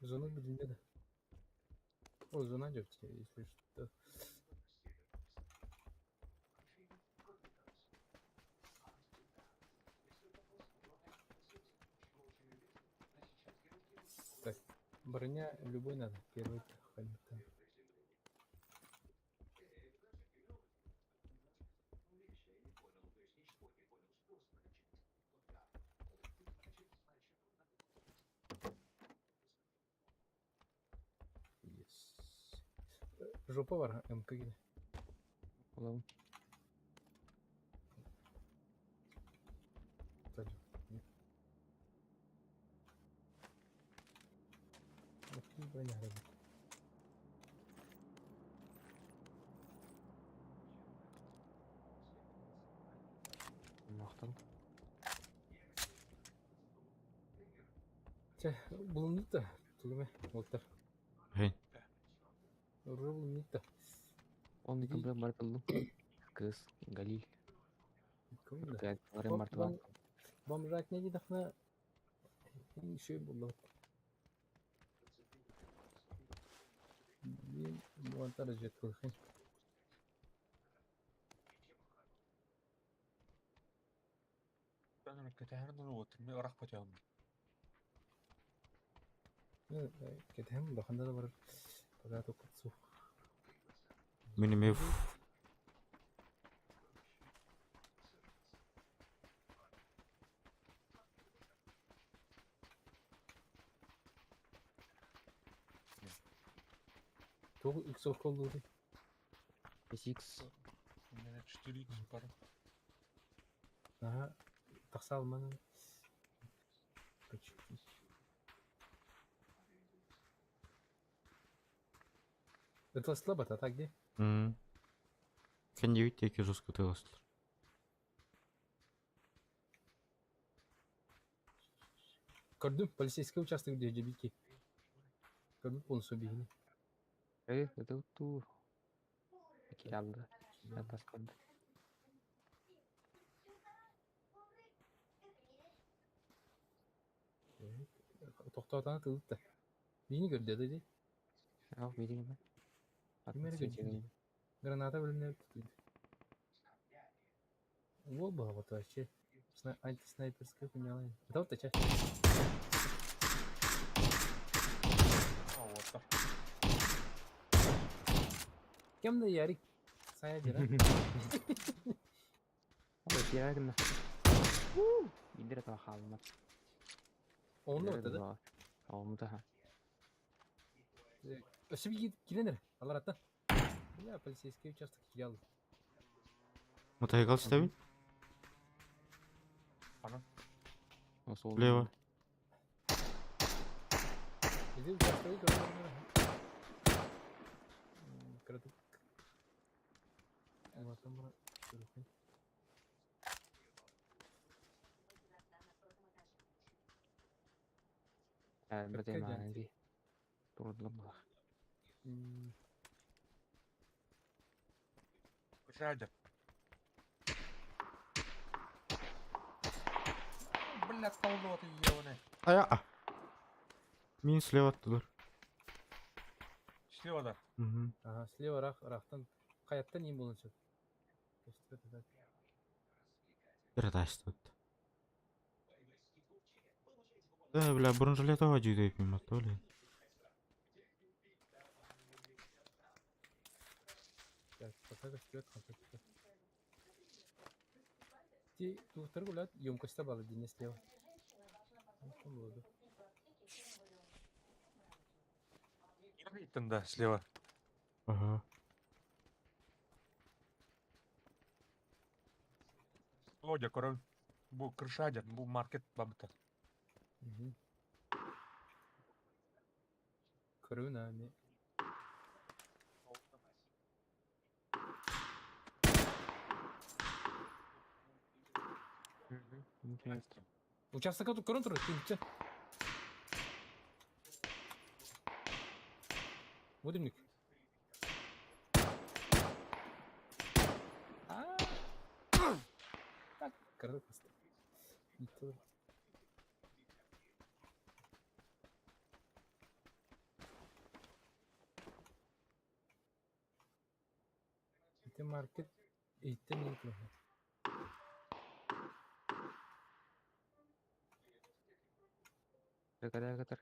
Zona birinde de. O zona yok ki, если что. Так, броня любой надо. Первый ходить там. Yes. Жопа var MK gibi. Oğlum. Tabii. Bakayım broня hadi. Мақтал. Че, bulunduk da. Tulime, Voltar. Хейн. Уже bulunduk da. Он екі бір мартылдым. Кыз, Галиль. Koyun da. Кәлі мартылам. Бомжак не дейді ақна. Şey buldu. Мен монтаж жеткізген. أنا كتهرنا وترمي أراح بتاعهم. Кетем бақында да бар. Пага тоқытсу. Минимев. Тоғы X оқол болды. SX. У меня 4 х бар. Ага. Тақса алманы. Ытылысла бата так де. Кенде бит эки жестко тыйластыр. Көрдүм полицейский участок де жебики. Көрдүм полностью бигини. Это ту. Киралды. Запас көрді. Тоқтатаны тылытты. Бини көрдü dedi. Ау, берейін бе? Кемері көрдü. Граната бөліміне тұтылды. Ол ба вот вообще. Антиснайперская хуйня. Это вот часть. А, вот так. Кем de ярик. Saya jira. Ау, керегін. Индер это халма. Onu ortada. Алмыта ха. Ösü bir girenir. Allah ratta. Ya полицейский участок kiraladı. Мытай қалшы табин? Ана. Осы Лево. Bizi участковый görüyor. Kırdık. Allah'tan bana görürsün. Бірде Какая мәңгі. Тұрдылым ба. Сядет. Блядь, полноты ебаные. Ая! Мен слева аттылар. Слева да. Aha слева рахтан. Каяттан ем болыншы. Бір ташты өтті. Да, бля, бұрын жылетова жүйді екпен бат, оле. Ти туhtар гулят емкостта балы дине слева. Да, слева. Ага. Володя, король. Бу крышадер, бу маркет бабыта. Көрүн ами. Участокка көрүн тур, тинче. Будемник. Так, кырдык басты. Ите маркет иттен не кылат? Кадar.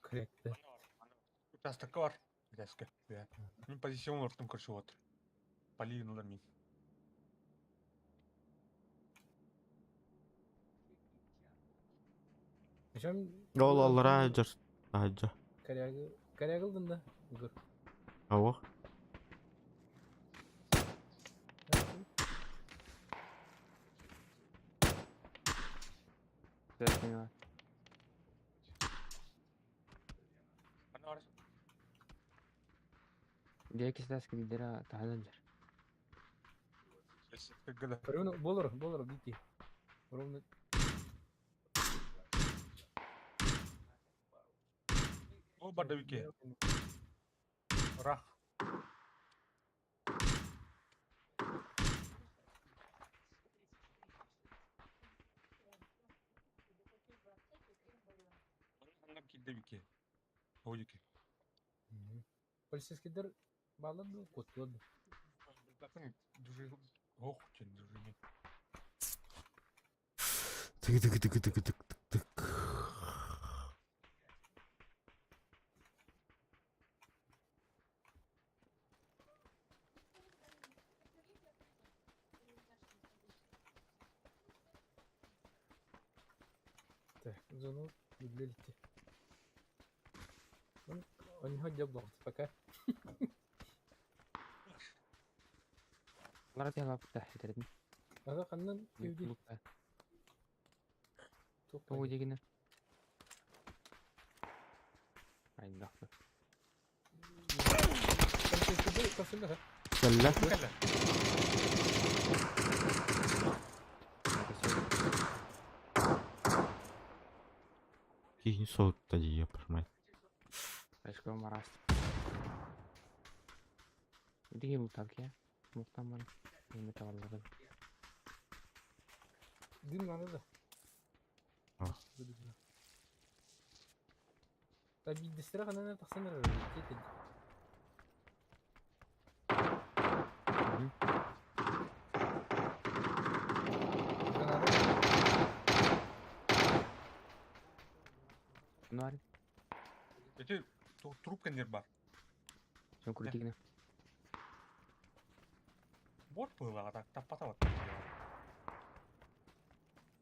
Корректно. Участокка бар. Леска. Мен позицион ортым көрсіп отыр. Полигон олар мен. Ол алыра ажыр. Ажы. Корягылдын да. Угар. Ау. Ана бар. Деки стаски дидера тахадан жер. Гілі. Көрүн болор бити. Ровно. О, барды бике. Рах. Аңгам келді бике. О, бике. Полицейскийлер баалады, коттулады. Bakın duruyor. Oh, kendi duruyor. Тык тык тык тык тык тык тык. Так, зону выделите. Он не ходил пока. Лара тела птах итердин. Ага, каннан кеуде. Тоо дегене. Айдахты. Taksın da. Kelle. Kelle. Кейін соғытта жиі япырмайды. Acho maras. Ini mutar ya. Muhtamal. Ini tavalladı. Dün lan da. Ah. Tabii distira kanalına taksın da. Ketin. Ne var? Эти трубка не бар. Sen kritikne. Вот было, так таппата вот.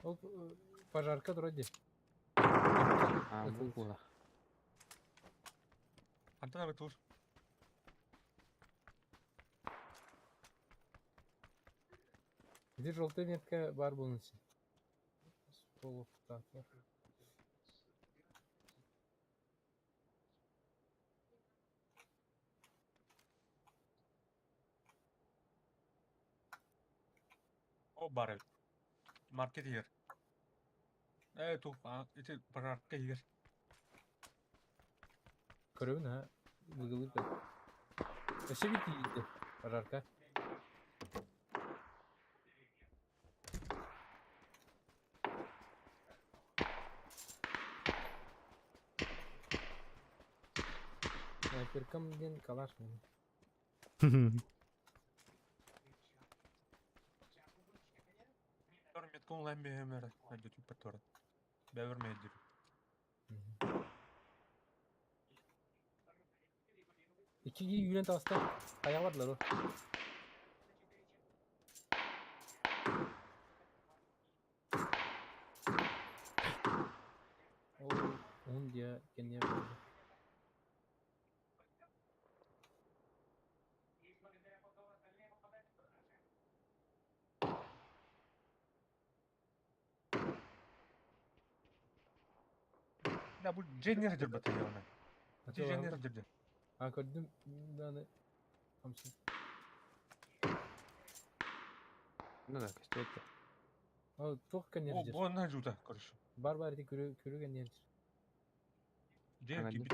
O пожарка вроде. Ha bu pula. Антона тур. Где желтая метка бар bunun için. Sol tarafta. О, барел. Маркет hier. Ту, эти прорабка hier. Körüğün ha. Bıgılık da. Eşe bitti gitti. Pожарка. Снайперкам деген калаш менің. Тор меткон лэмби хэмээр хадж үпэр тор. Бэвэр мэйдэр. İki giy yülen tavsta. Ayakladılar o. O onun diye kendi yapıyor. Да, bu Jenner jir batı ya ona. Atıyor Jenner bakalım. jir. Ha gördüm. Yani. Hamsi. Ne da kestete. O çok kendi O, yapıyor. bu ona juta, короче. Barbar di körü kendi yapıyor. Jenner Ага, gibi.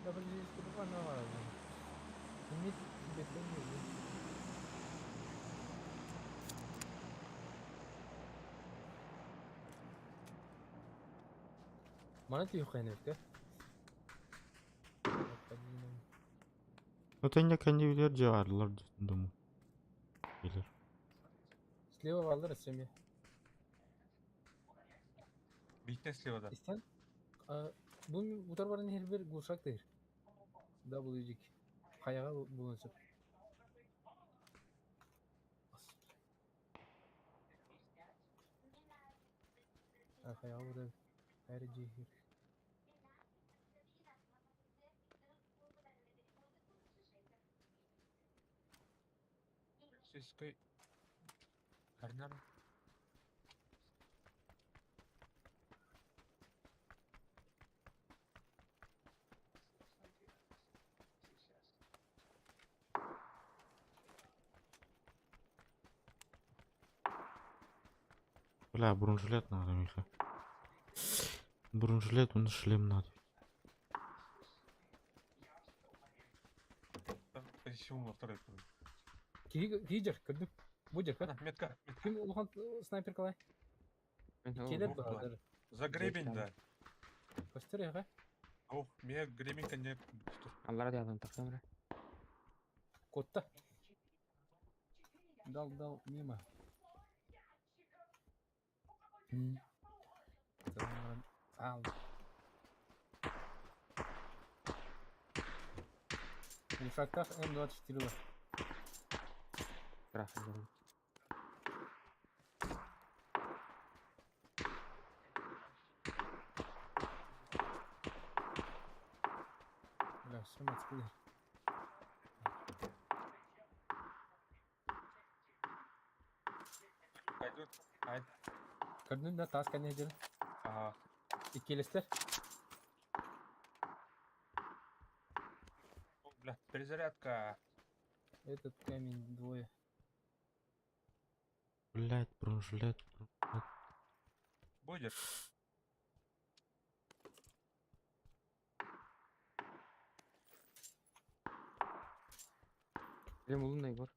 Double G'si bu var ne var abi? Ümit beklemiyor. Mana diyor kaynakta. Ötenge kendi bilir civarlar думаю. Bilir. Слева varlar Semih. Битне слева да. İsten bu tarafların her bir gurşak değil. Double G'cik. Kayağa bulunacak. Kayağa burada her cihir. Сиской. Арнар. Бля, бронежилет надо, Миха. Бронежилет, он шлем надо. Позицион во второй. Giyecek gördüm. Bu ceket. Ana, метка. Kim Ulan sniper kalay. Kelet bu- bahadır. За гребень, да. Göster ya ha. Ох, меня гребень коньяк. Allah da yazdım tak Emre. Kotta. Dal mima. Tamam. Al. Uşakta M24 var. Bırak yazdım. Başka maç bilir. Кайдыр. Айт. Gördün de tas kendine canım. Ага. İkilistler. О, бля, перезарядка. Этот камень двое. Блять, бронежилет. Будет. Шлем bulun da Igor.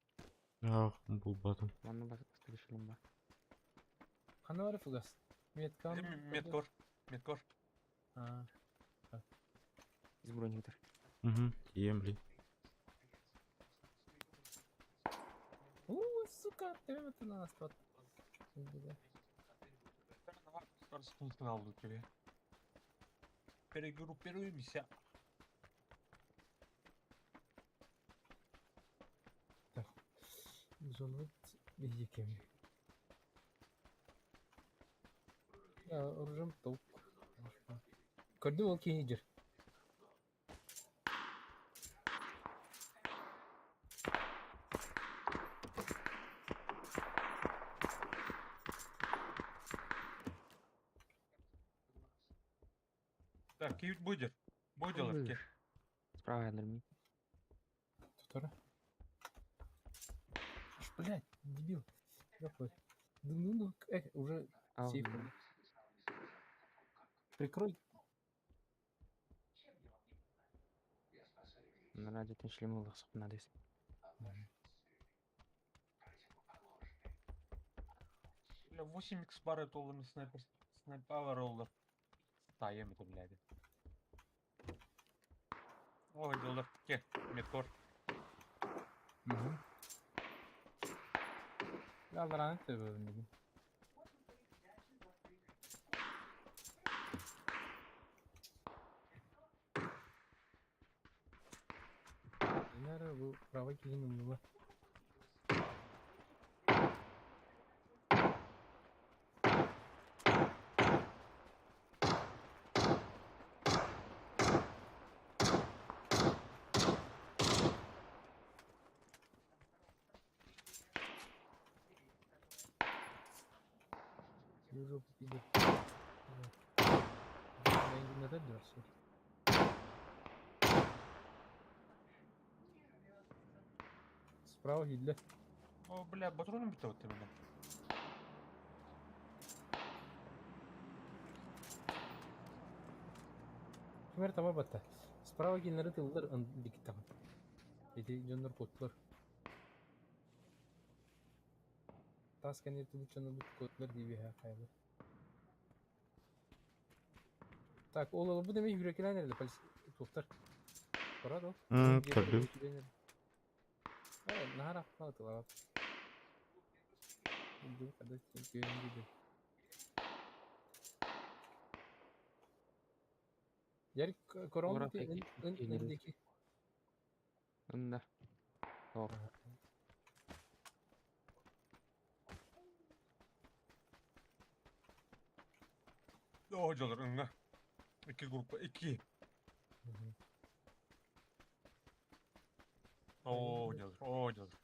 Yok bulmadım. Bana başka bir шлем var. Kanı var Fugas. Metkan. Или медкор. Медкор. Ha. Из броневитер. Hı hı. Yiyeyim. Сука, ты на нас под. Скоро функционал будет тебе. Перегруппируемся. Zonut yiyeceğim. Ya orjum tavuk. Gördün mü o kinicir? Так, кивит будет. Будет Ой. делать. Справа ядерный. Тутора. Блять, дебил. Какой? Ну, уже А, сейф. блин. Прикрой. На ради ten шлем ласып надес. Бля, 8х бары толыми снайпер. Снайпер роллер. Стаем это, блядь. О, делдер. Ке, медкор. Kaldıranı seviyorum dedim. Nerede bu prava kilin umlular? Южу пидор. Ben neden diyorsun? Справа гидля. О, бля, патроны бито вот именно. Кемер таба бата. Справа гидleri тылдар дики таба. Эти жондар котлар. Тас кенер тылы жондар котлар диби ха кайбы. Так, ол bu demek yürekler nerede? Polis toplar. Para da. Hı, tabii. Evet, nahar akma atılar. Bu kadar göğün gibi. Yer korona Olarak bir peki, ileri. öndeki. Önde. Yok. О, делдер, ыңга. İki gruppa, iki. О, делдер, о, делдер.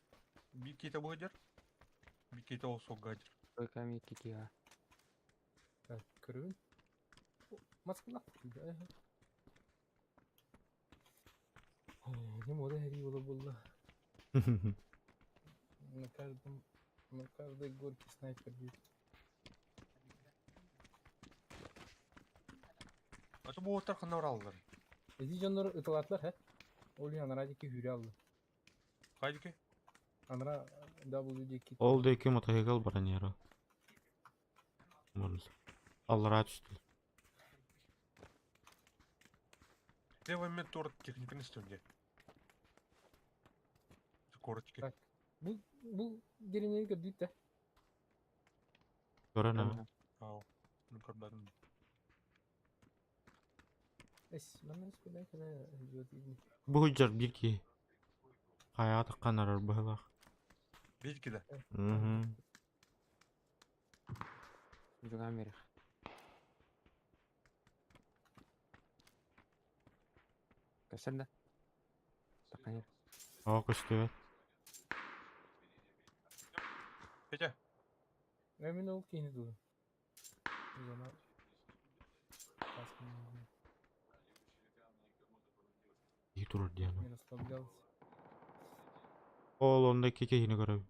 Bir kita bu hajar. Bir kita o sok hajar. Койками кикига. Так, кырын. Маскала. Ne moda heri ola bulla. На каждой горке снайпер бьет. Ata bu otar kanavra aldılar. Эти жандар ытылатлар, хэ? Оли анара деки хүрі алды. Haydi ki. Анара W деки. Oldu iki motosikl baranero. Может. Аллара düştü. Левый метор техника не стёнде. Корочки. Так. Bu derinleri gördük de. Gören ama. Ау. Ну кардан. Ben de sıkıntı kadar hızlı. Bu hüccar bir ki. Hayatı kanarar bağlar. Видите, да? Hı hı. Жугам верих. Касерда. Hayır. Ок üstübe. Петя, Emin ol ki yine dolu. O zaman kaskını İyi durur diye. не расслаблялся. Ол онда кекейini көрөбү.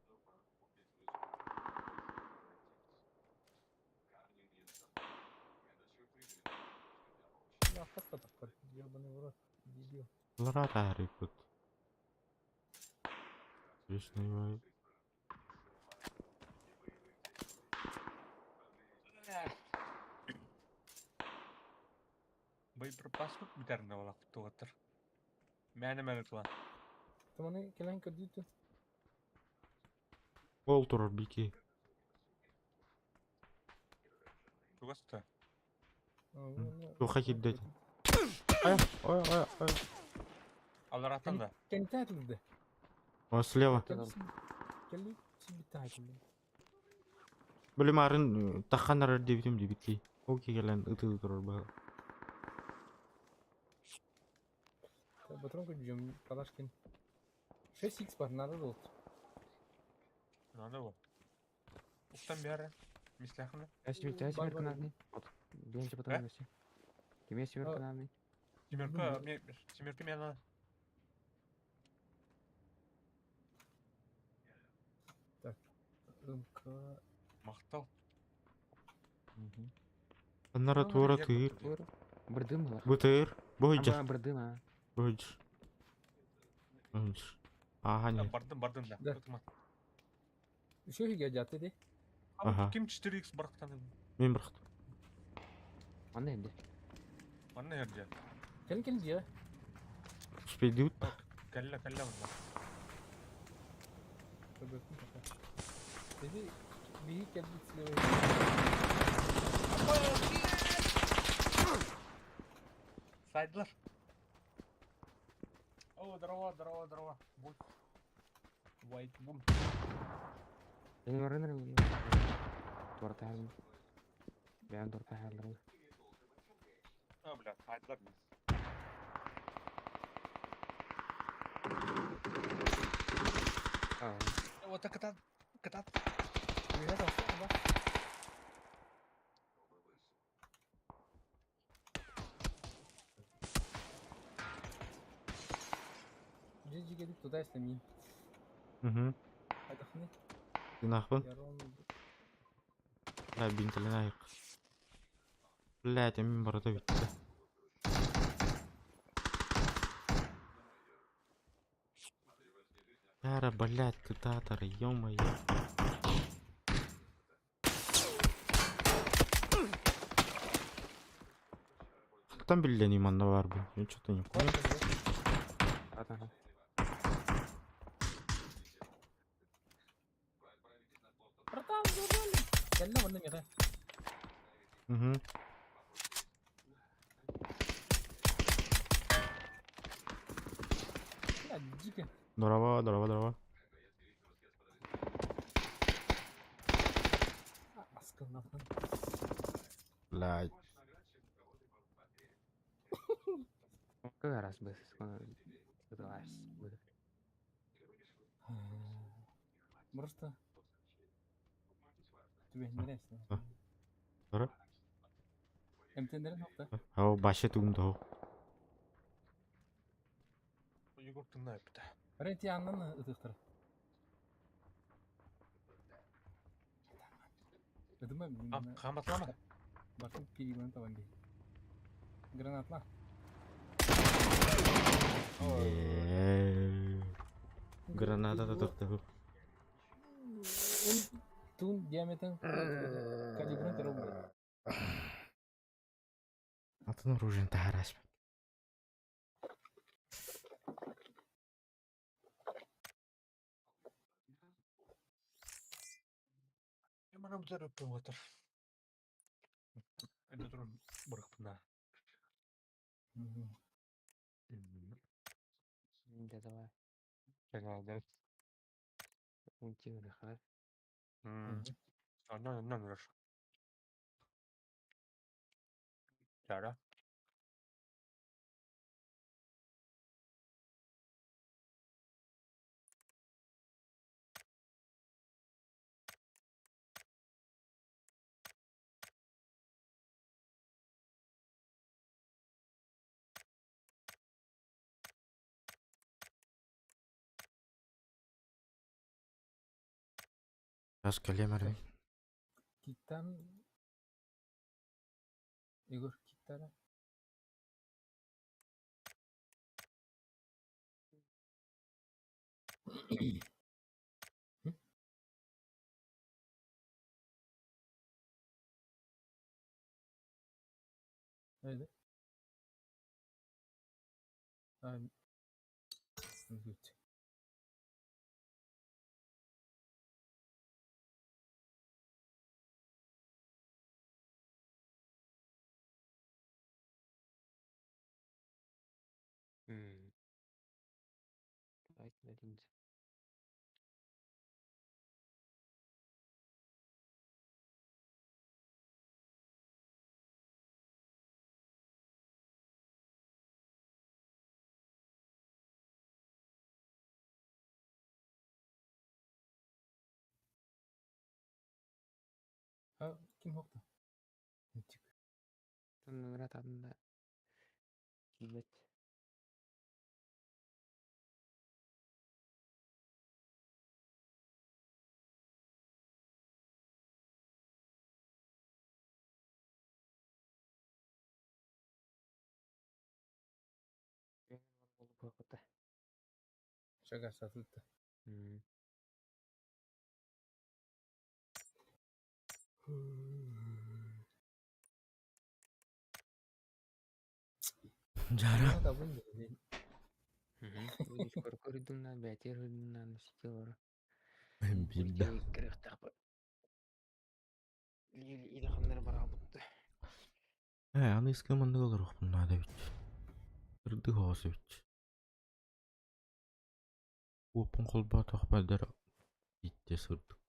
Ya hakikaten takar. Ебаный в рот. Дебил. Булар атары күт. Жүзүнө боеприпас көп битәрендә була тугатыр. Мәне мәгә туган. Ты маны келен кырдыйты. Ол турur бики. Тугаста. Туха киддет. Ай, ой, ой, ой. Алар атанда. Kendi tatilde. О, слева. Kelli bir tatilde. Bölüm arın takkanlar debitim debitli. O kegelen ıtı durur ba. Батарон көдүжөм Калашкин. 6x бар, надо болот. Надо бу. Уктан бері. Мислахны. Тебя Бар, бар. канадный. Вот. Бенчи потом вместе. Тебе север А. канадный. Семерка мен МК. мақтау. Аннара Ну, тура я тыыр. готов. Бір дым бар. Bu tыыр. Бойджа. Бір дым, а. Бойджа. Бойджа. Ага, не. Бардым да. Да. Тутма. Еще хиге жатты де. Ага. Ким 4x барктан. Мен бират. Анда енді. Манна herje. Келин диye. Успейди ut. Калла бunda. Көбөктүн така. Dedi bir geldi silahı. Сайдлар. О, дрова. Бульт. White бум. Енді барыныр ме? Торта халым. Бәйін торта халым. А, бля, сайдлар. А, Вот так катат. Biraz aslında bak. Cici gelip tuda istemeyin. Угу. Hadi hani Динахпын. yarı olmadı. Да, бинтелен айык. Блядь, мен барада битти. Яра, блядь, ты татары, ё-моё. Там билденим анда бар бу. Мен что-то не понял. ата. Bratан, durun. Kelle bana göre. Угу. Ya cici. Дрова. Askın lan. Блядь. Как раз бы это раз. Просто. Тебе neresi? Ара? MT'lerin nokta. Ау, башы тугумда. Егор тыңдайып бітті. Ренти аннан ытыктыр. Ödeme mi? Қаматлама. Bakın pilimen taban değil. Granatla. Граната да тоқтап. Тун диаметрин калибрын теру. Атын оружиен таараш. Mana бұзар өппен отыр. Енді тұрын бұрықпына. Да давай. Жаңағы. Унтивный хай. Аннан ұраш. Жара. Сейчас калемер. Киттан Игорь Киттара. Öyle. I'm good. Айтмадыңыз. Kim hokta? Nittik. Нумера табында кибет. Болып вакытта. Şaka satıldı. Жара. Ya da bunu dedi. Үдүс көркөрүдүнан бәтерүдүнан сикелер. Бибе. Керек тапы. Или хандар бара бутты. Аны иске мында олар бунда бит. Кырды хосы бит. Опун колба тохпадыр. Итте сырдык.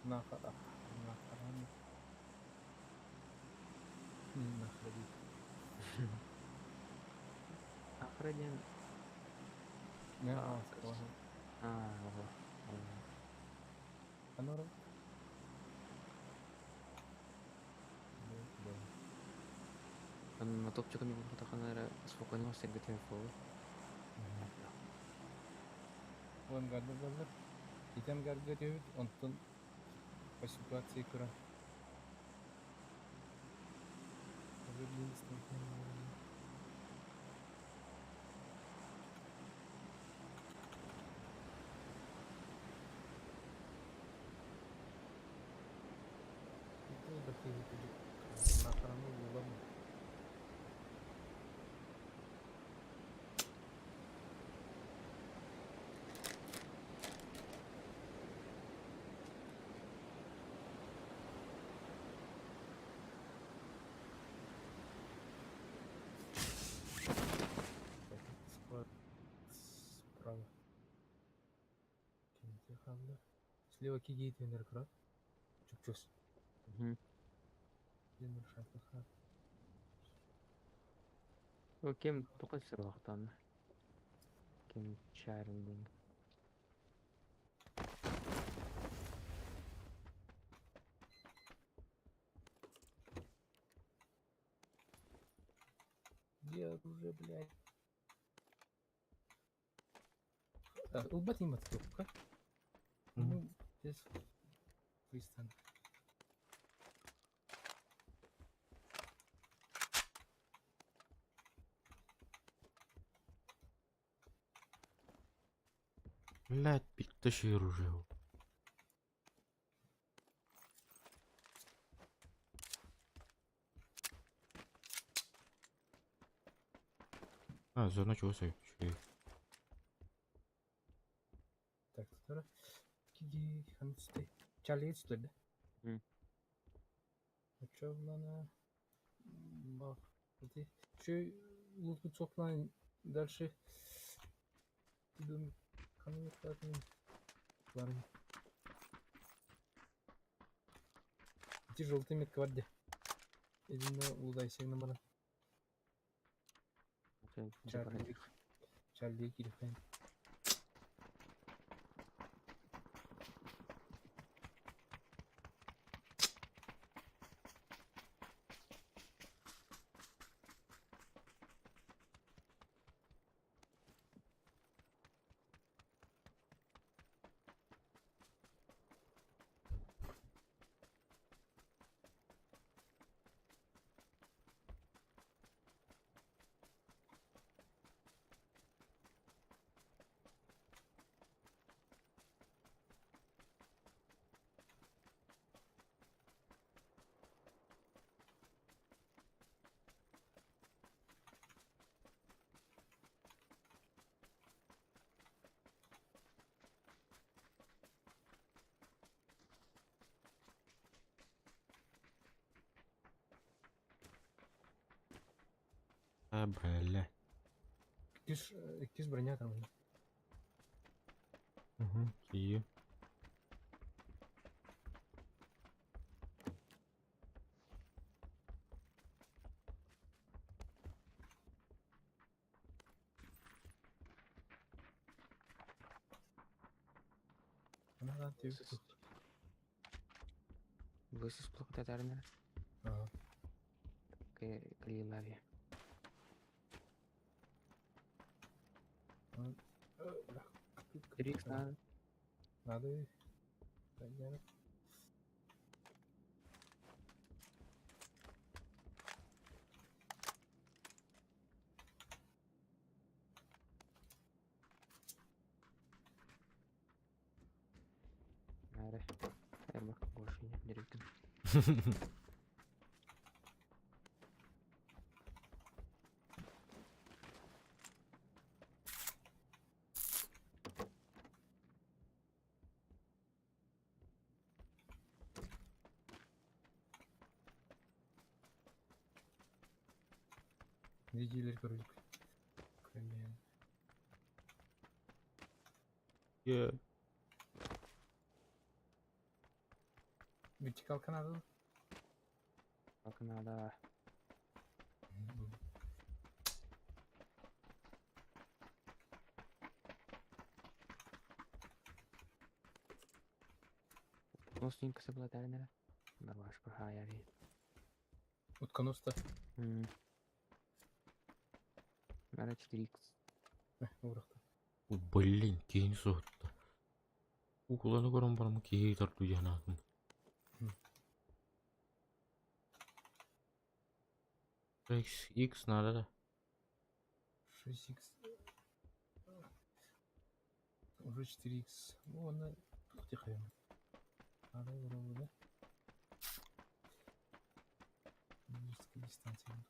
Nakara. Nakaran. Nakara. Ахырдан Ne Aa, asıl? ого. Anora. Ан топчук ми кутаканара спокойно сегде телефон. Он гадыр. Итем гарга дövüt. Ondan по ситуации кыра. Nakaranı bulamam. Справа. Кенде қалды. Слева киги тендер кыра. Чукчос. Тендер шайты хат. Кем токой сыр вактан. Fucking чаринг. Где оружие, блядь? Убать не мотоцикл, Ну, здесь пристань. Блядь, тащи оружие. А, заодно чего сайт? Так, sonra gidi hanıste. Charlie üstlerde. Uçağına bak. Hadi. Şu loot'u toplayın. Дальше. Идем. Kanıtlarını varım. Эти желтые метки варди. Эдинде улдай сигнал бара. Charlie. Charlie girfen. А, блядь. 200 броня там. Угу, и... Она да, ты. Высос плохо татарина. Ага. Клилави. Рикс надо. Надо. Понятно. Надо. Эрмах больше не директор. Видели королик. Кроме. Я... Вертикалка надо. Как надо. Ну, снимка соблатарина. Давай, шпахаяри. Утконуста. Надо 4х. Урақты. Блин, кейін соқты. Укуланы көрім бармы кей тарту жанатын. X надо да. 6х. Уже 4х. Ну, она тихо. Надо вроде, да? Близкая дистанция.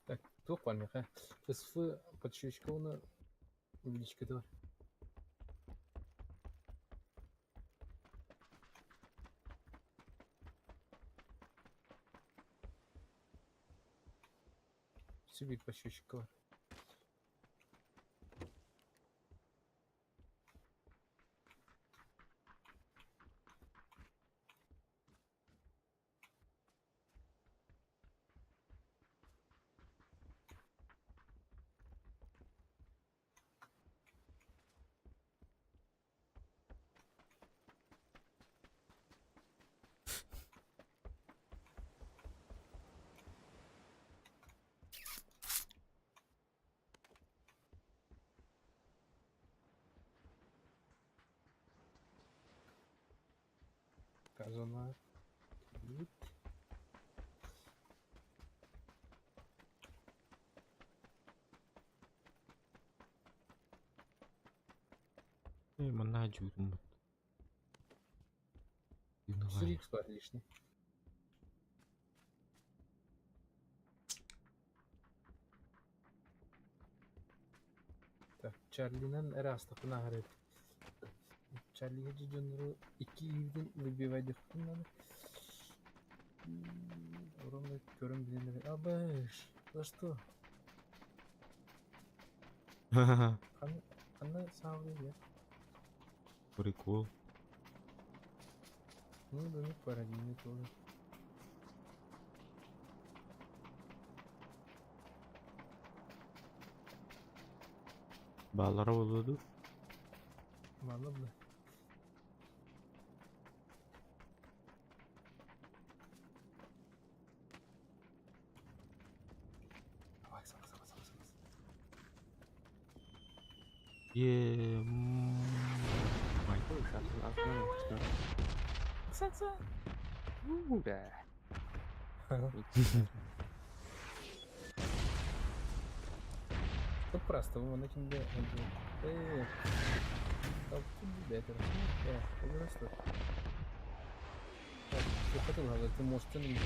Так, топ пальмих, а? ТСФ подсчетчика у нас увеличка давай. Себе подсчетчика. зона. Вит. Мына жүрмөт. Срикс бар лишний. Так, Чарлинан эре астыкына карайт. Чарлиге жонору 2 үйдөн выбивать дыктын. Уромда көрөм билем. Абаш, за что? Кандай сабыр я? Прикол. Ну, да не парадигме тоже. Балары болду. Мало бы. Давай, сама. Май. Ой, шатын Ксакса. Да. Тут просто, вон этим да. Там тут бетер. Это просто. Ты хотел говорить, ты можешь ценить.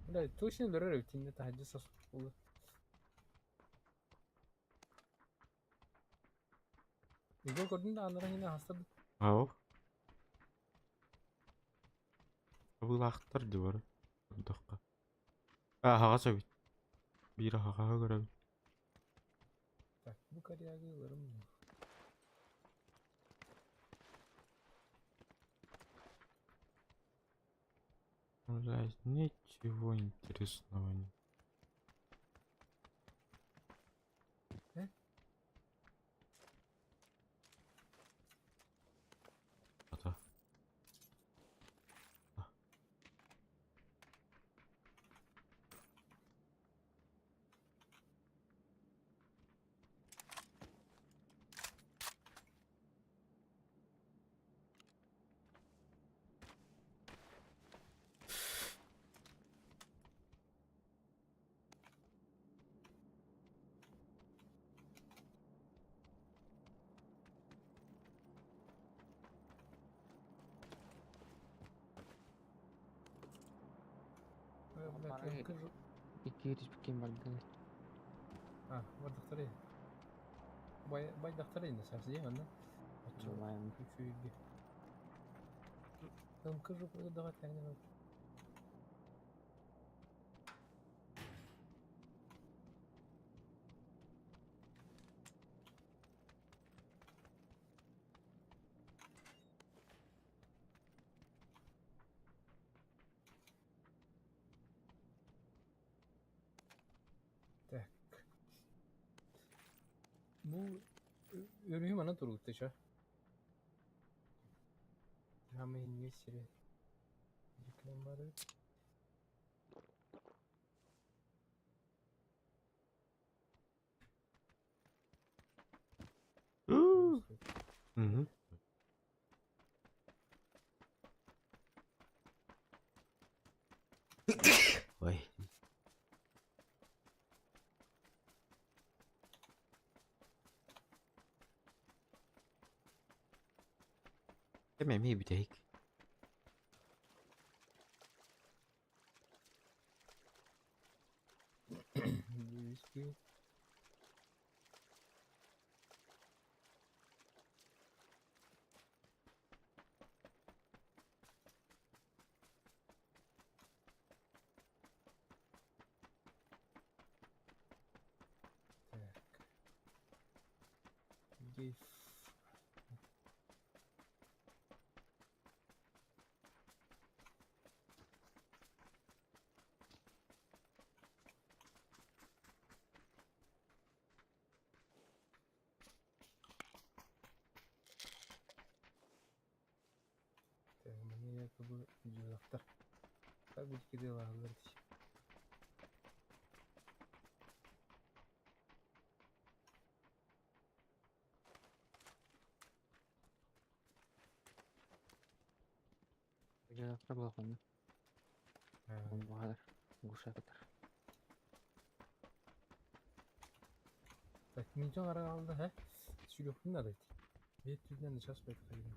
Да, точно лерер ütinde tahajja sasukulu. Igor gördün de anlara yine hastadı. Ау. Бул актар деп бар. Ындакка. Хага сабит. Бири хага көрөм. Так, bu kariyagılarım mı? Блядь, ничего интересного нет. Да. Блядь, я İki yeriş bir kim vardı? Ha, var doktora. Bay doktora indi sen size yanına. Нормально. Küçüğü. Там кажу, продавать как не Так. Bu ürünü bana duruldu şu. Ama İngilizce. Reklamları. Угу. Ой. Dememeye bir tek. Виски. Так. Гейф. Так, мне якобы завтра. Как бы кидала говорить. Doktор болған. Оны бағалар. Гуша катар. Так, ничего ара алды, ха? Сүйрөктүн да дейт. Бет жүзүнөн да чачпайт кайын.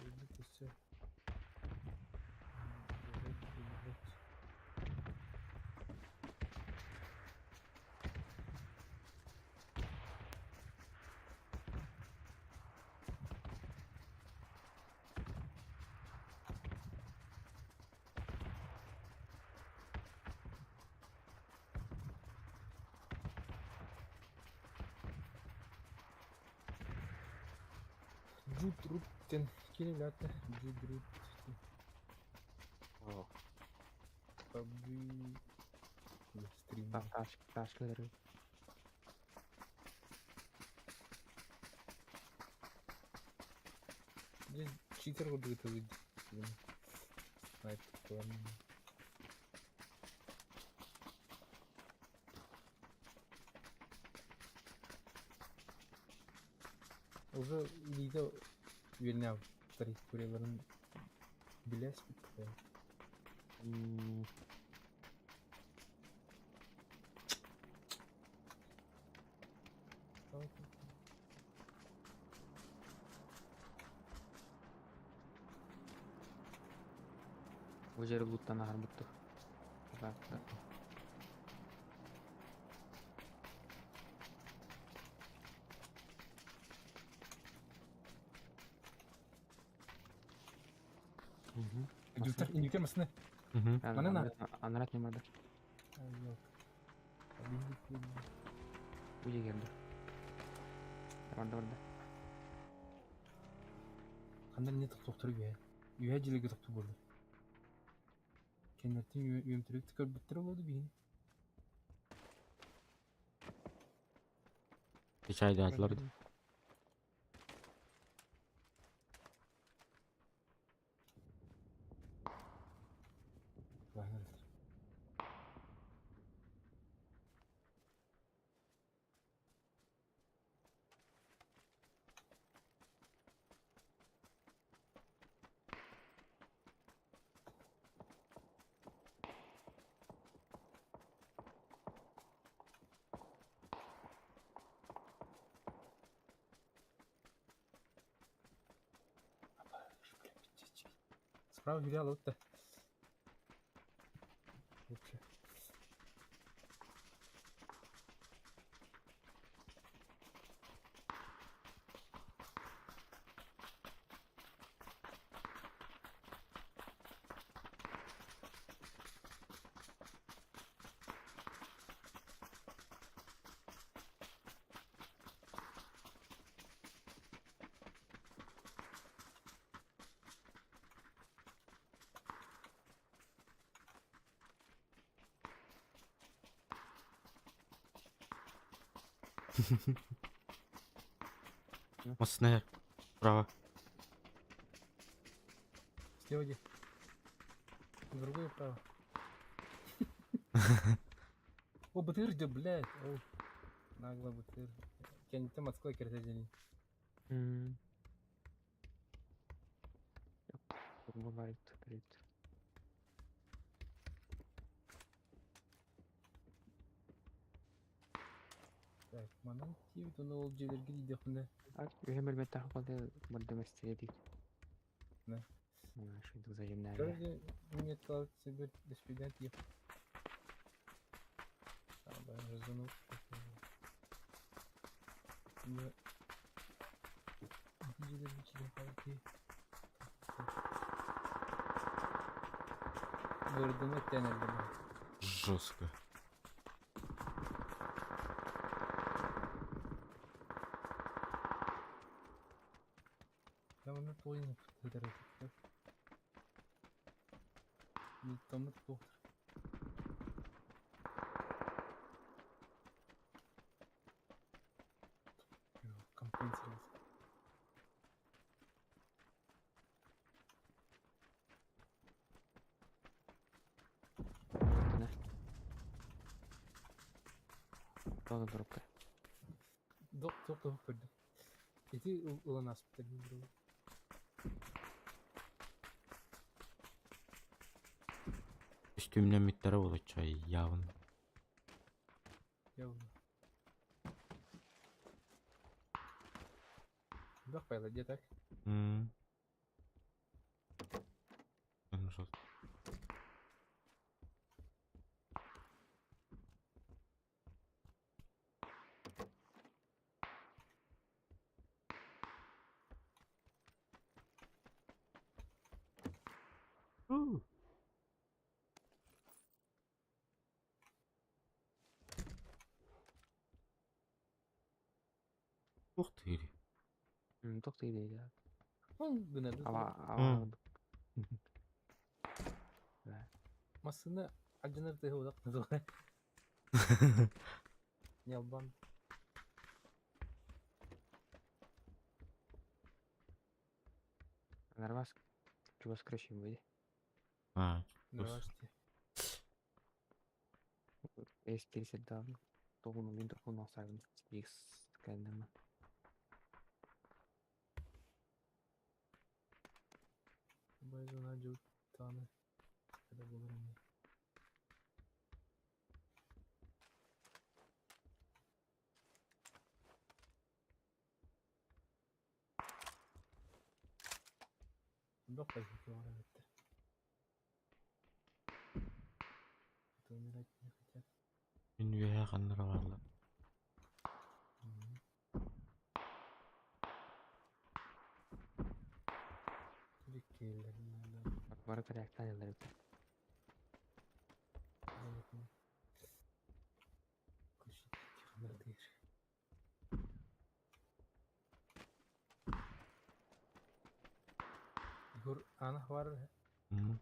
Бөлүп кетсе. Джудруттен келелаты. Джудрут. О, Побы. Стрим. таш кедер. Здесь читер вот это выйдет. Снайпер план. Уже видео верняв вторых куреларын билес бит. Бұл жері луттан ағар бұттық. Индюктер масыны. Mana na? Анарат не мады. Yok. Уйе келді. Барда. Қандай не тоқтыр үйе? Үйе жилеге тоқты болды. Кенеттен үйем түрек түкір біттір болды бейін. Hiç aydatlar. Справа гуляла вот так. Лучше. Масне. Право. Слева иди. Другое право. О, БТР где, блядь. О, нагло БТР. Я не там отсклад кертедени. Бұл барит. Так, манан тип оны ол жерлерге дейді қында. Үйе мәлімет тақы қалды. Бұлды мәстеге дейік. Не? Шүйді ұзайымны әрі. Короче, мне сказал себе до свидания тип. Разунул. Я... Жерлерге чеген қалды. Көрдім өттен әлдім. Жестко. Я оны тойын көтер етіп. Не тамыр тоқтыр. Компенсируется. Қалды дұрыпты. Доқ көрді. Ити ылан аспыта билдирүү. Üstümden mitlere olacak çay yağın. Я уже. Бак пайла где так? Hmm. Yanlış oldu. Yok değil. Тоқтай дейді. Гынады. Ава. Масына ажынар тыгы удак называй. Нялбан. Нормас. Чего скрещиваем выйди. Ha. Нравашти. Если келсе давно. Тоғын мен тоқын осайын. Икс кәндімі. Байзон ажу таны. Kada bulurum. Bak bakayım ki var evet. Merak etme. Ben üyeye kanlara varlar. Sürekli yerlerinden Bak bana kadar yaktan yıllar bitti. bakın. Kuşu kanır değil. Igor ana var mı? Hı.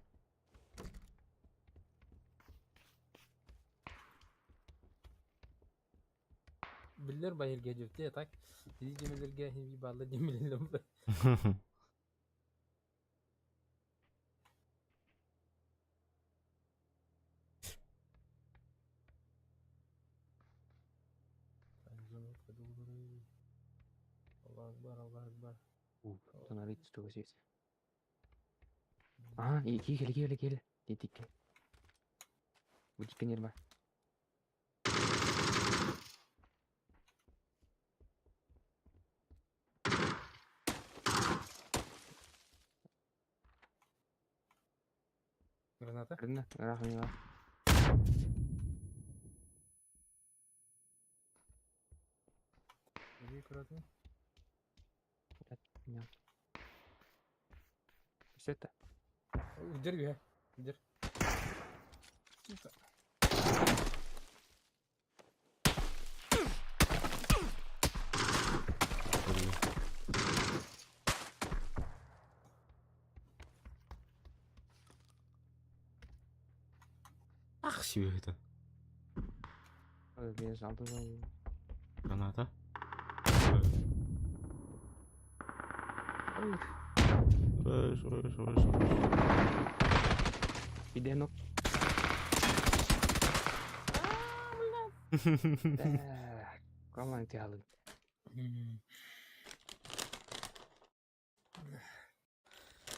Biller bayır gecirti ya tak. Bizi cemilerge bir bağlı cemilelim. Allah akbar, Allah akbar. Sonra hiç tutuyoruz. Aha iyi gel. Dedik. Bu dikkat yer var. Granata. Kırın rahmi var. Nereye kıradın? Ya. Sette. Ucur bir. Ucur. Çıktı. Ah şiveyden. Biraz aldım ben. Granada. Öş. Bir de nok. Kaman tiyalı.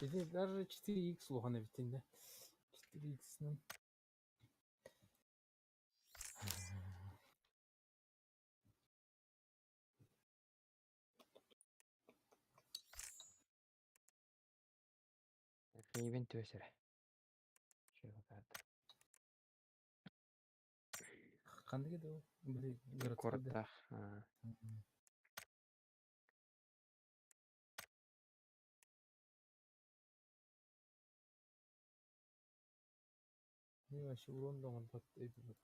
Dedi даже 4x лохана bittiğinde. 4x'nin Event ösere. Şey bakardı. kandı gidiyor o. Böyle gırtık Kortta. Ha. Ne var şu urun da onu taktı ediyor.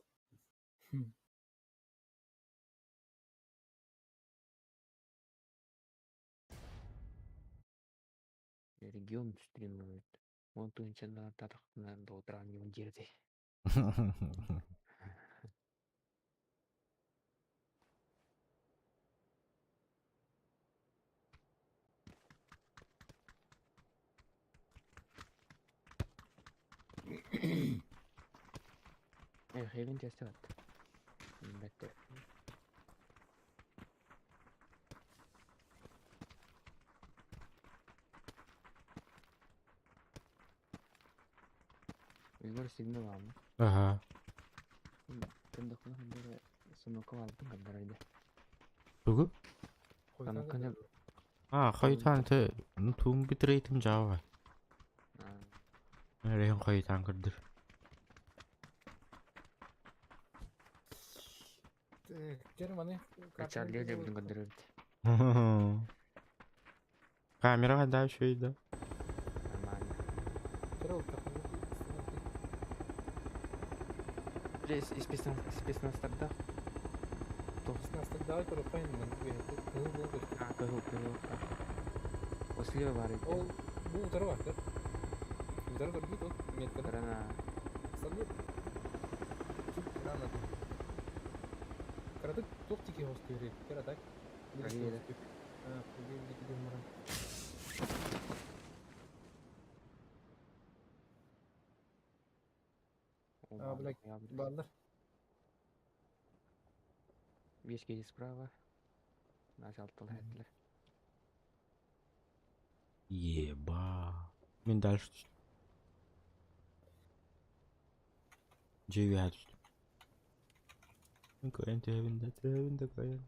Регион стримирует. Он тут на татах до утра не удержит. Event ösere. Bette. Игорь сигнал алма. Ага. Тендок нахандыр сынокка алдым кандарайды. Бүгү? Қойдан Канаккан да А, қайтан те туым битрейтим жаба. Рейн қайтан кырдыр. Кер мане Качарлер де бүтүн кандарайды. Камера да шойда. Нормально. Кер ол тақы. Спецназдарда. Снастық давай көріп қайын күйі болды. Кыгыл. Слева бар екен. Ол бұл ұтары бар кер. Ұтары көргейді ол. Меткада. Карана. Садыр. Рано. Карадык тоқ теке хост керек. Карадак. Проверь. Проверь теке маран. Блядь, балдар. 5 кеди справа. Нажалтыл хәтлер. Еба. Мен дальше түстім. Жеуе түстім. Мен көйен төбінде көйен.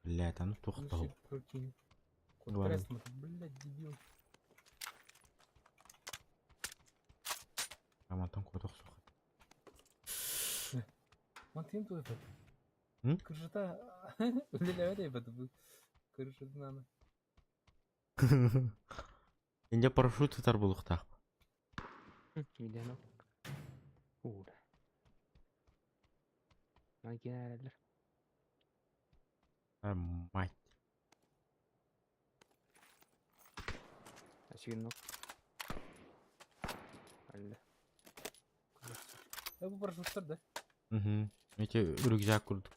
Блядь, аны тоқтау. Блядь, дебил. Раматан kodok sokat. Мантин той бат. М? Крышата. Үлелеве бат бу. Крышадан аны. Энде парашют тутар булуктак. Видено. Ура. Макинелер. Мать. Сүйінок. Әлі. Bu парашюттар да. Эти рюкзак курдук.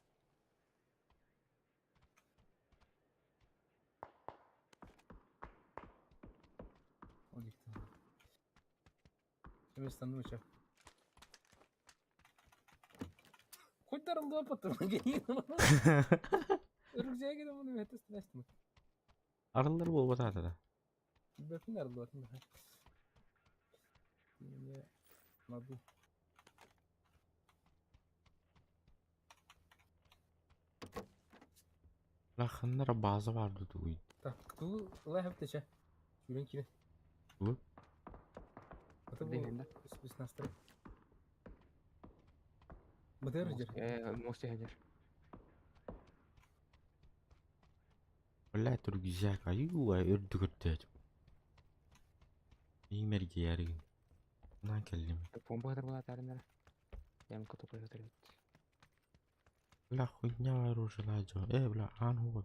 Семестан ноча. Хоть дарылды потом. Рюкзаги да bunu метес тестим. Аралар болуп атат да. Бәкин дарылды батын. Не надо. Лахыннара база барды дуй. Так, кто лайф тече? Юрин кире. Бу? Это Дегенде. спис настрой. Бадыр жер. Мости хәдер. Блядь, рюкзак. Аюа, өрдүгөртөт. Иймерге ярыгын. Нан келдим. Помпа хәдер була тарындар. Ямка топай хәдер. Бля, хуйня оружие ладжо. Бля, ан хуга.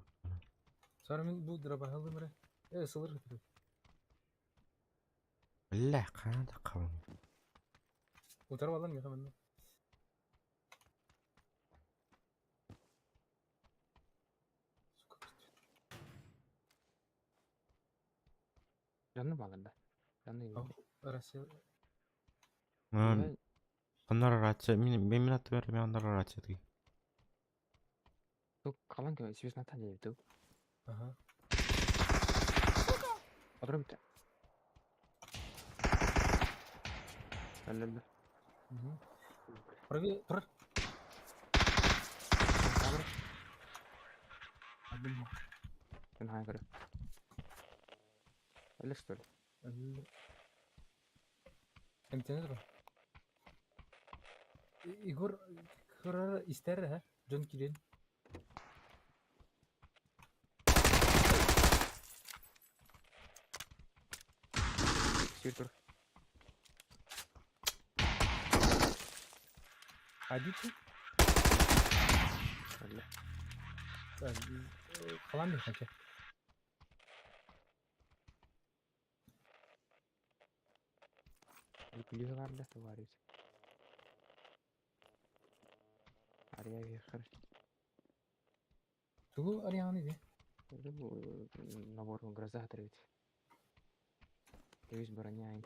Sonra ben bu drop'a aldım mı? Sılır getiriyor. Бля, канада калын. O tarafa alalım ya hemen. Жанны балында. Жанны. Rusya. Анар рация. Мен аты бер, мен анар рация тиги. Тук калан ке связна тане тук. Ага. Отрымты. Әлләллә. Проверь, тур. Мен хай кара. Әллә что ли? Эмтенет бар. Игор кырар истер ha. Жон кирен. Сютур. Адити. Әллә. Kalan mı kanka? Клюварда товарищ. Ария вехар. Тугу арияны де. Это набор гроза отрывать. Весь броня.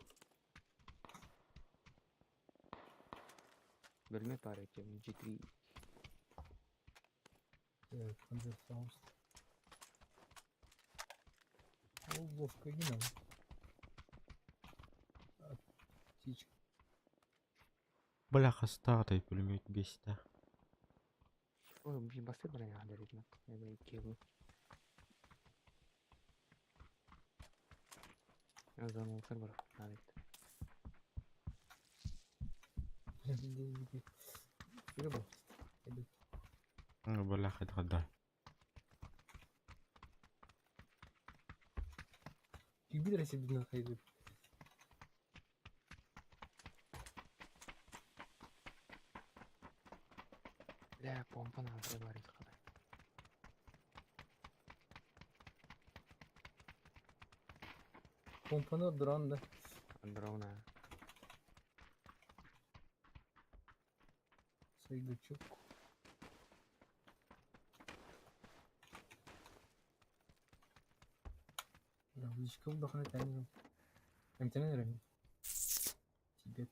Бөлме пары тем G3. Evet, Panzer Faust. O Wolfgang'in ama. птичка. Бляха, статай, пулемет бесит, а. Ой, блин, басты броня dari nak. Ini kill. Azam olsun bırak. Evet. Şöyle bak. Hadi. Бляха, اتغدى. Bir lira sevdiğinden kaybı. La pompa nazar var ilk kadar. Pompanı duran da. Drone. Saygı çok. Ya bu iş kabul bakana tane. Hem tane ne rengi? Tibet.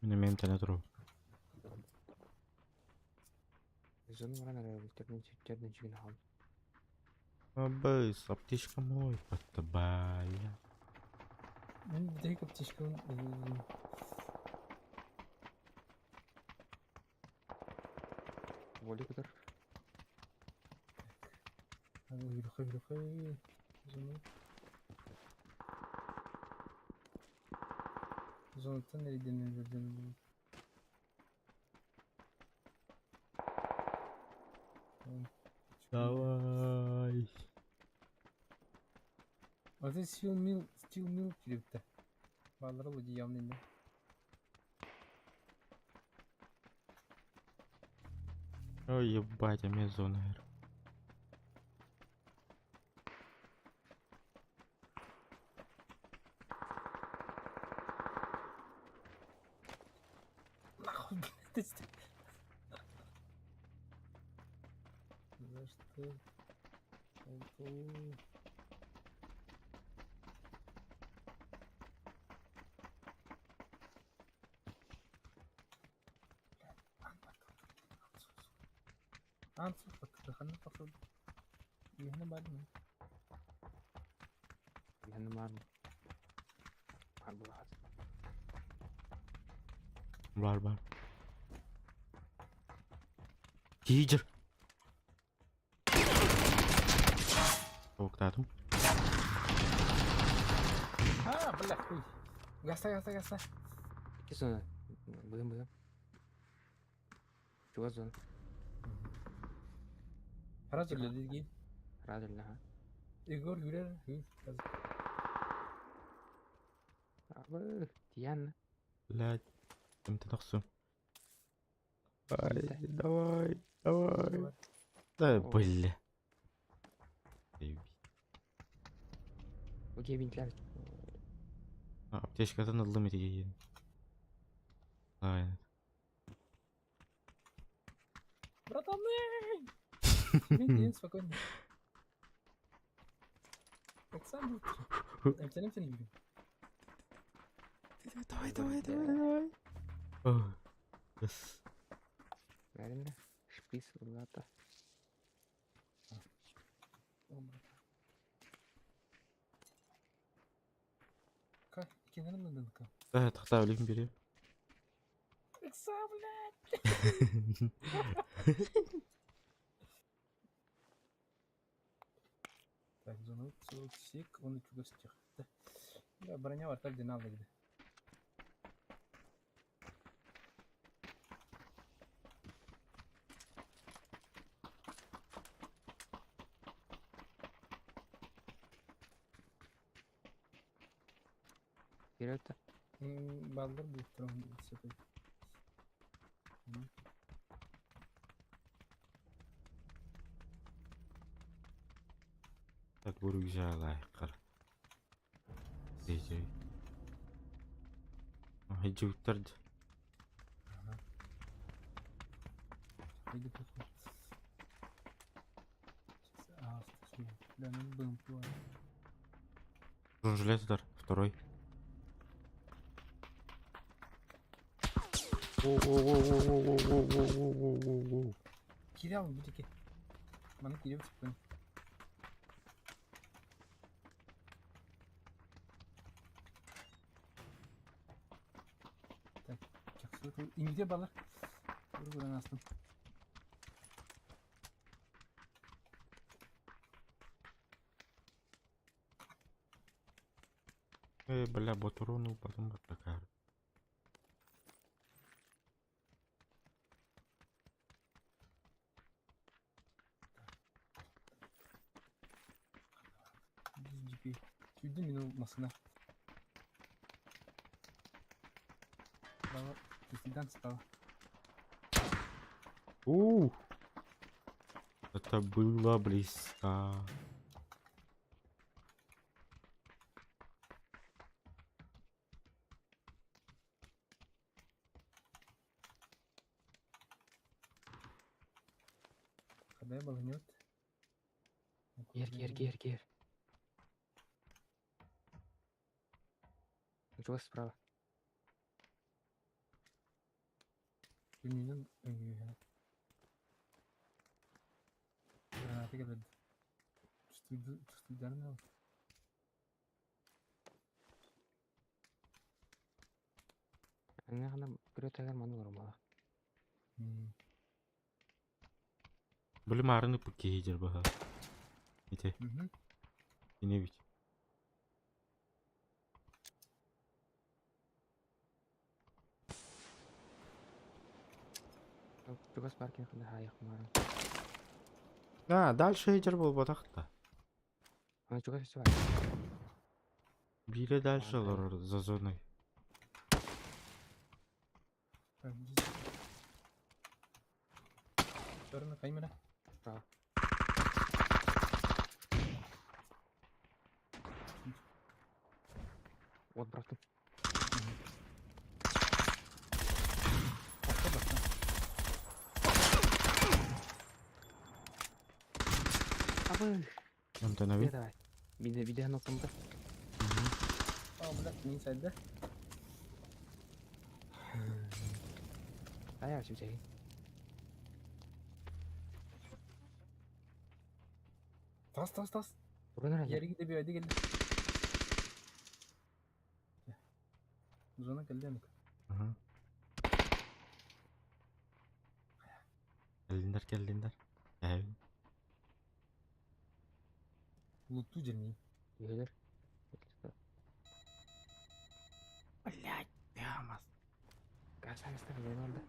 من مين تنترو؟ Zonu var ana terden çıkın hal. Быс, аптечка мой, подтабая. Ben bir tek птичка. Voley kadar. Yürü. Zonattan nereye denilir canım? Давай. А це стил мил килипте. Балları bu diyamın ne? Ой, ебать, а мне зона. Нахуй, блядь, за что? Answer bakın bakın. Yine var mı? Yani var mı? Var bu lazım. Бар. Тиджер. Октатум. Ha, bırak koy. Gasta. İki zona. Buyum. Çok zona. Para söyledi git. Radyolla ha. Igor güler. Abi. Diyan. Блядь. Ты тахсу. Давай. Давай. Давай. Да, бля. Okey bintler. Аптечкадан алдым етеген. Aynen. Братаны! Нет, спокойно. Оксан будет. Эмтенем сeni gibi. Давай. О, yes. Verin de. Şpris vurgata. Как? Кинем на дынка. Да, тахта öleyim biri. Экса, блядь! Так, зону сик, он чуга стих. Да, броня var так динамик de. Вперед. Baldır bu tarafında sepet. Так, буду güzel ayaklar. Diyeceğim. Hacı bitirdi. Haydi bakın. Да, ну был план. Желездар, второй. Воу. Кирилл, будь-ки. Мана Кирилл çıktı. İngilizce balar. Buradan astım. Bela botoronu потом bakar. Düz gibi. Tüydün mü olmasına? Bravo. Üstünden stava. Это было близко. Когда баланет? Гер. Чего справа? Bilmiyorum. Granate geldi. Üstünden ne var? Аңа гана көрө тагар маны урмала. Бөлім арынып кейдер баха. Ите, ине бит. Чугас паркинг хана хаяк марын. Дальше ейдер бол батақта. Ана чугас все бар. Бире дальше олар за зоной. Стороны камера. Справа. Вот брату. Абы. Антона Не вид. давай. Биде нокнумда. Блядь, не сойда. Ая чуҗай. Тас. Урыныр Yeri gide bir ayda geldi. Zona geldi yanık. Келдиндер. Луту жермейін. Йөлөр. Блять, ямас. Карсаңызда не oldu?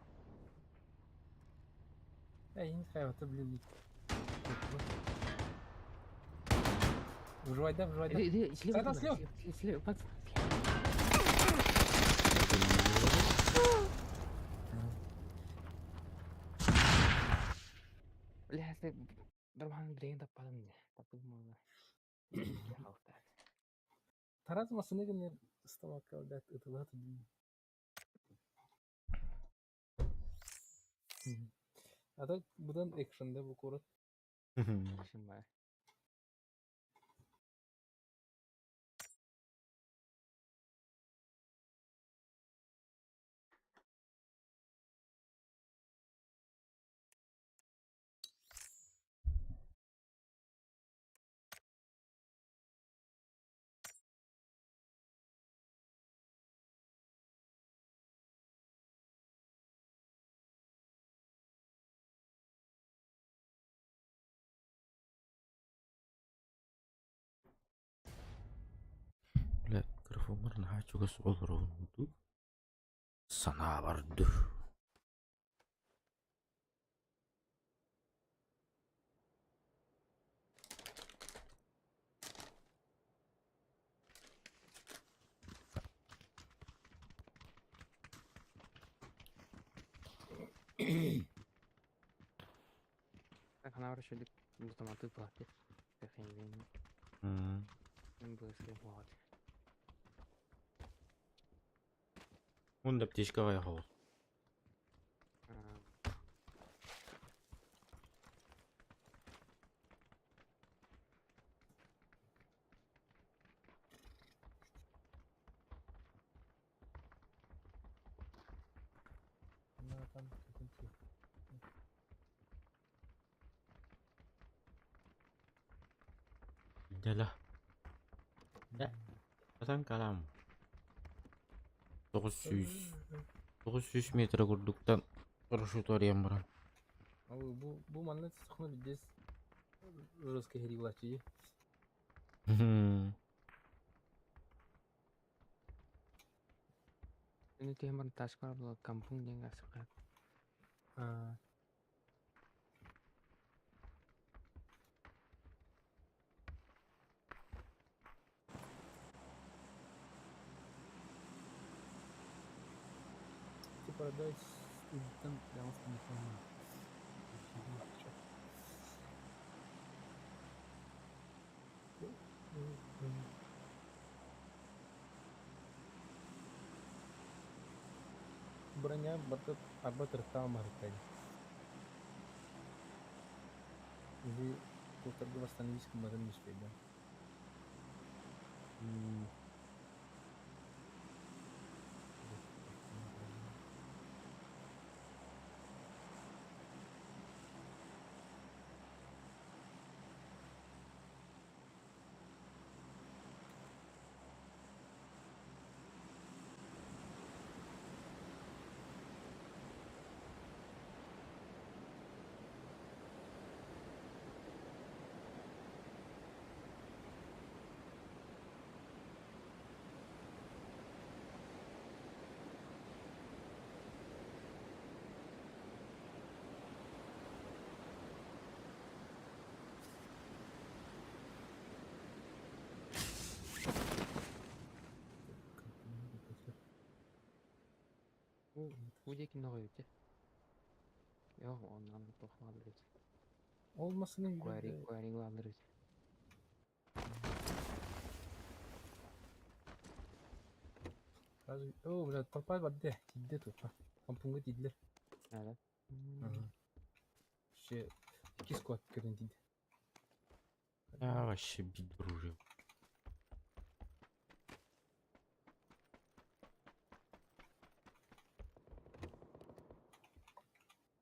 Yeni hayatı bile loot. Вживайда. Слева. Слева. Бак. Бля, если нормально билеген таппадым не. Таппадым оны. Таразmasını günler ıstamak kaldı. Itılı hatırlıyorum. Hatta buradan action'da bu koru. Şimdi var. Блять, графомар на чугас olur oldu. Sana vardı. Так, она вообще автоматы платит. Как я не знаю. Было слегка. Onda птичка ваяхал. Там sıkıntı yok. Дела. Да. Атан калам. 900. 900 метр курдуктан парашют арыян баран. Bu mannet sıkma bir dez rızkı heri ulaşıcı. Ini tuh yang taskar lo kampung dia nggak suka. Ha. Tipo Paradise editan devam etmek. Sebenarnya betul apa terutama mereka ini. Jadi putar gue pas tadi kemarin di sepeda. Bu jekin ne koyuyor? Yok ondan bir tohum alırız. Olmasını Quaring alırız. Azu, oh benar tempat badde, tidde tuh, kampungnya tidde. Evet. Şey, 2 squat keren tidde. Я вообще бить дружил.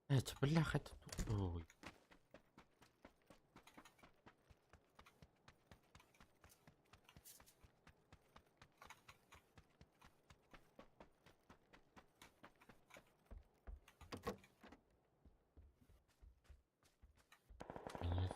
Это, бляха, это тупой. Нет.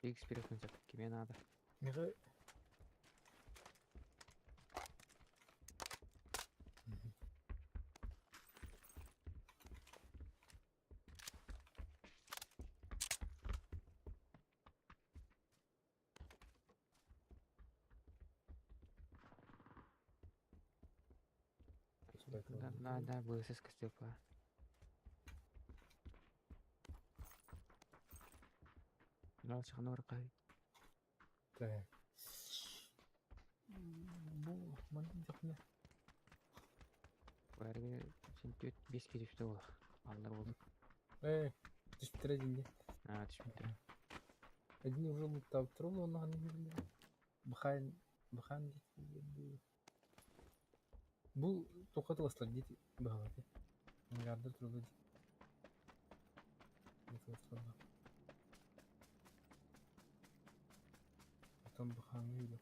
X переходит. Тебе надо. Mira. Надо высос степа. Lalu sekarang orkai. Kayak. Bu mana jaknya? Quaring şimdi 5 kere işte olur. Alır olur. Düştüre dinle. Ha düşmedi. Один уже лутал, второго он не Бахан bu tokatlaslar git bağladı. Yardır turladı. Tam bakan öyle.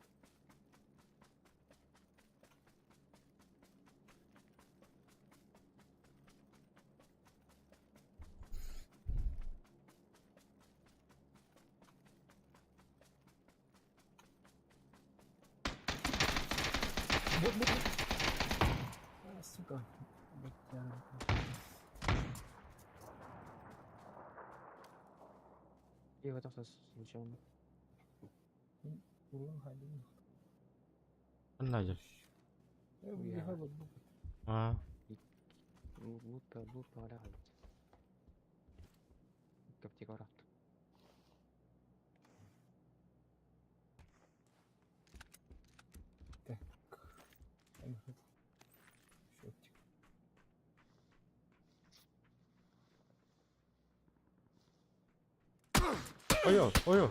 Bu. Сука. И вот это случайно. Vurun halini. Anlayacak. Bu Ya. daha bak bu. Ha. Lutto ada kaldı. Kepçik orat. أنا خد شوفتك. Oyo, oyo.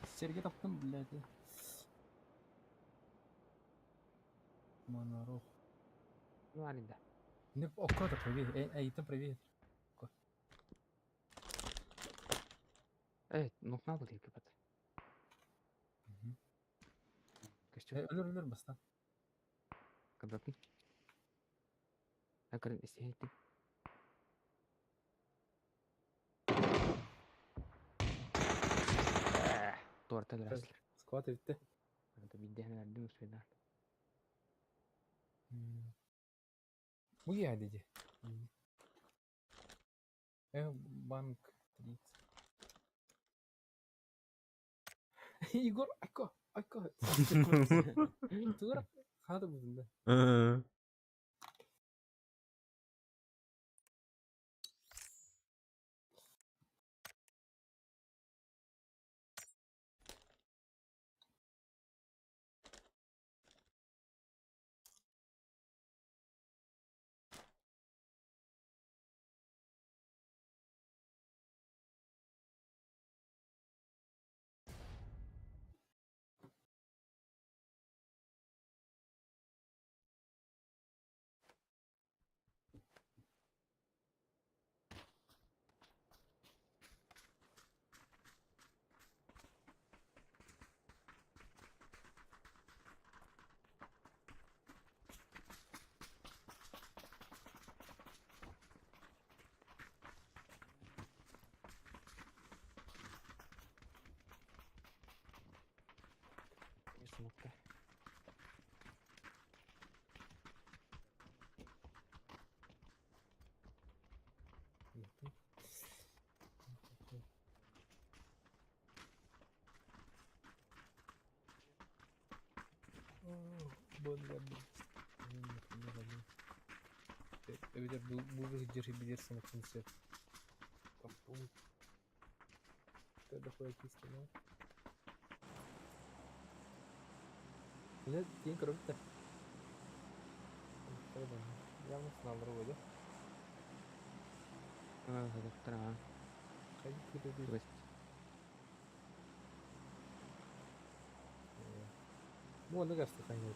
السرقة طبقا بالله ده. ما نروح ما عنده. نبقى أوكادا بريفيه أي تم بريفيه. إيه نقطة دي كبت. كشوف أولر بس ده. كبتني. أكرم استهيتي. طورت الرسل. سكوات بته. أنت بدي هنا أديمس في ده. ويا عادي. إيه بانك تريت. يقول أكو. تقول هذا بالله. Kesinlikle. Bir de bu hicri bilirsin kimse. Kapım. Kada koy ki istemem. Yine din kırık da. Yalnız sınavları böyle. هذا ترى Kayıp kırık değil. بس Bu anda gazete kaynağı.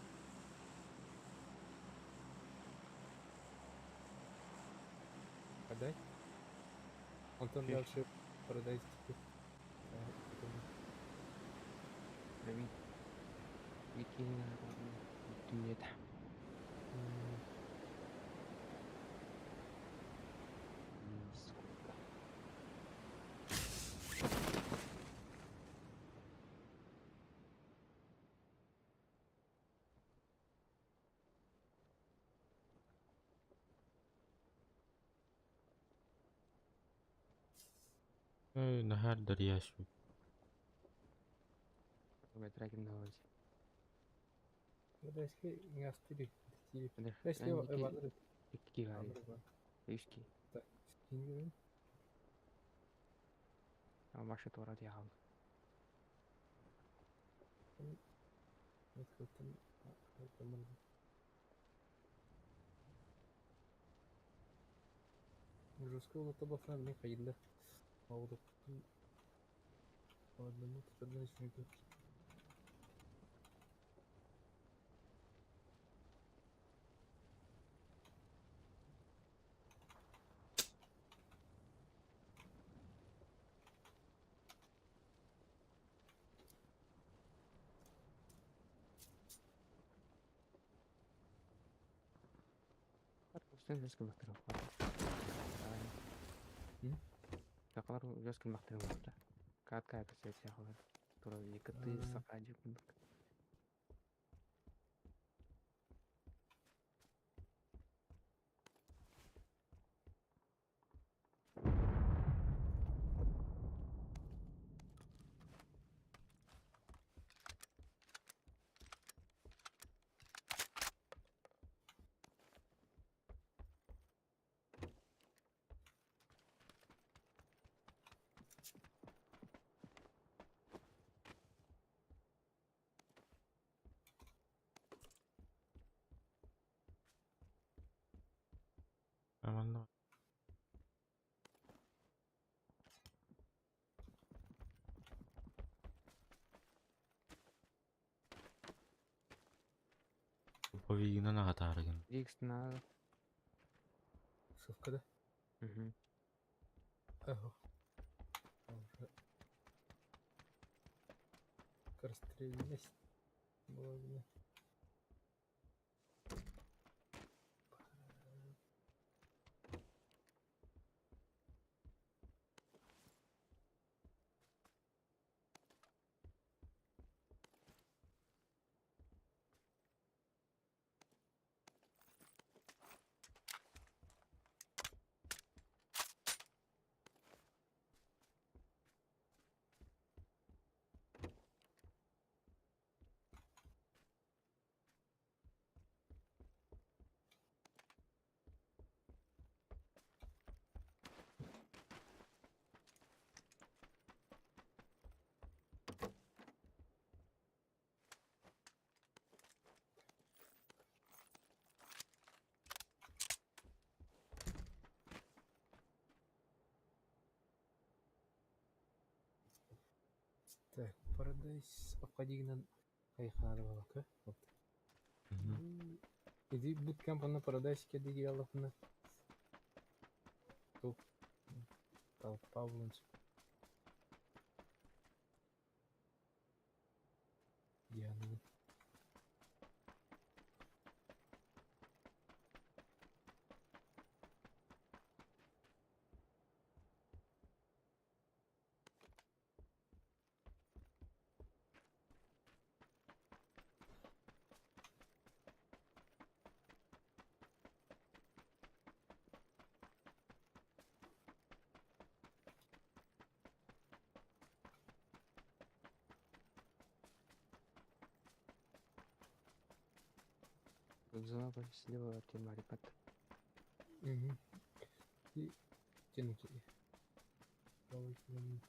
Kaday. Ondan Şey. daha şey paradise çıktı. رمي يكينا الدنيا تحت Nahar dari Yasmin. بتراك النوازي Kaday şey yastiri. ده Neyse عندي o evaları. كي غادي يشكي Şimdi أو ما شفت ورا دي عاود ne kıldım? Tamam. Русского табака мне кайда. А вот по одному тогда еще не. Sen جوز المحترم تقدر جوز المحترم وقتها قاعد كسيت يا أخوان ترى يكتي السقاجي كلك Повинна нагатарген. Икс надо. شوف كده Мгм. اهو كرستريلنس Так, Paradise Ападигнан кайханада балака. Иди bootcamp на Paradise кеди гиялафна. Топ. Тал Павлович. Диана. Зона слева ты марипат. Угу. И тянуть. Правый клон.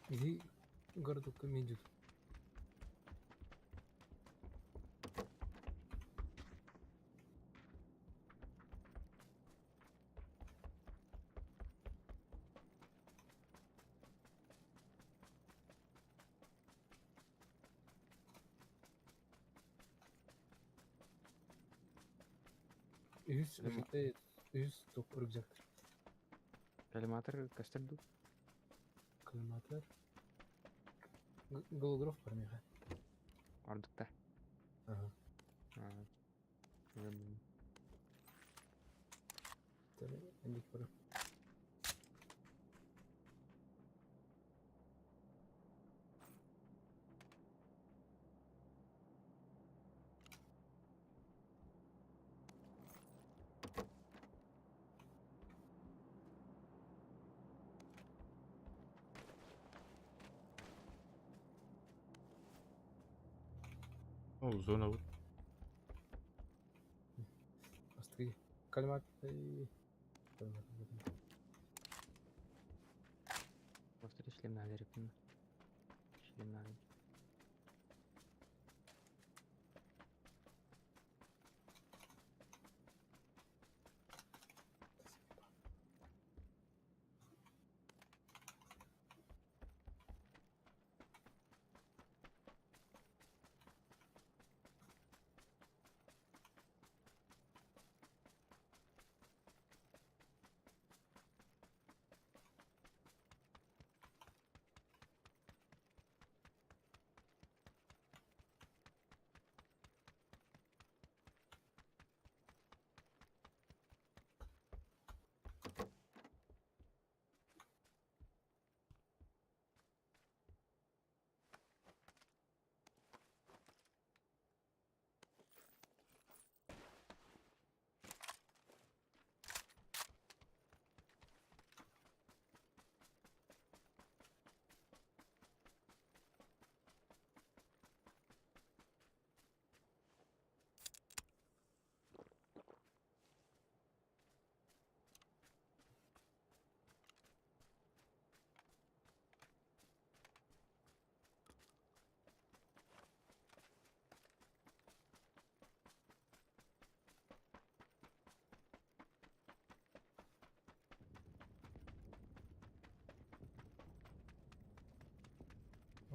Иди городу комедию. Yüz top rüzgar. Коллиматор кастырду. Калиматор. Голограф пармиха. Ардыкта. Ага. Забыл. Таbii ellik para. О, зона вот. Астри. Калимат. Просто шлем надо репну. Шлем надо.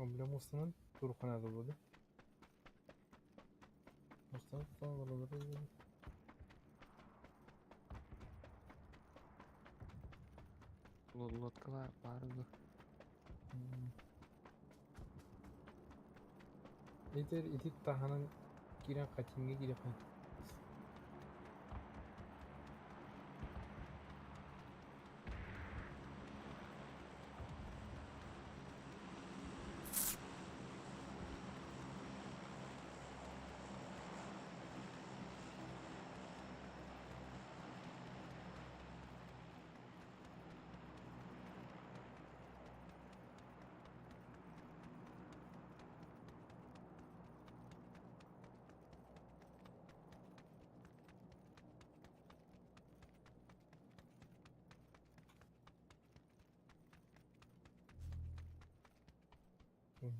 Бля, мостунан турканады болды. Мостунан турканады болды. Лодкалар барды. Итер итит таханын кирен катинге кире кай.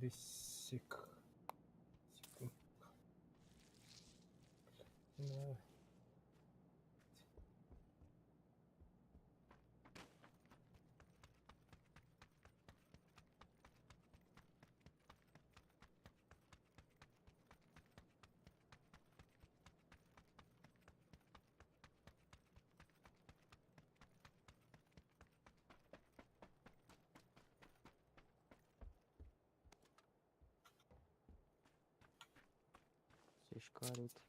Бесик. Секунд. Да. Сешкарит.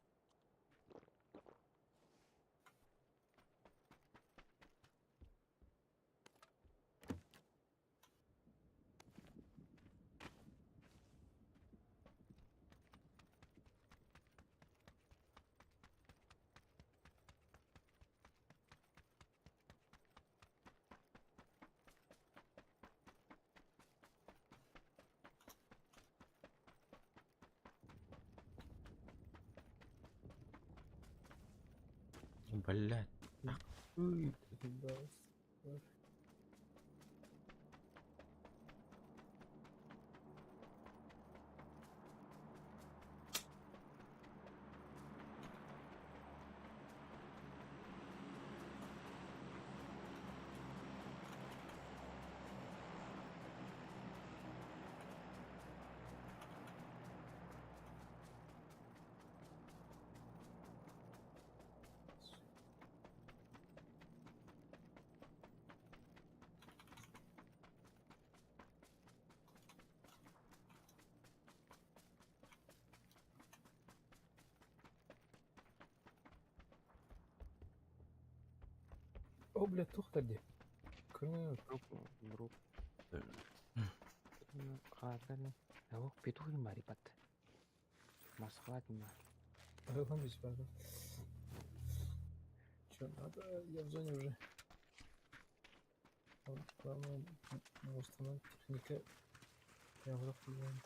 Блядь. Ой, да. О, блядь, тухтады. Кырмай. Друг. Кадр. Ох, петухи марипат. Масхват меня. Рылам здесь, пардон. Чё надо? Я в зоне уже. Главное, установить техника. Я уже в зоне.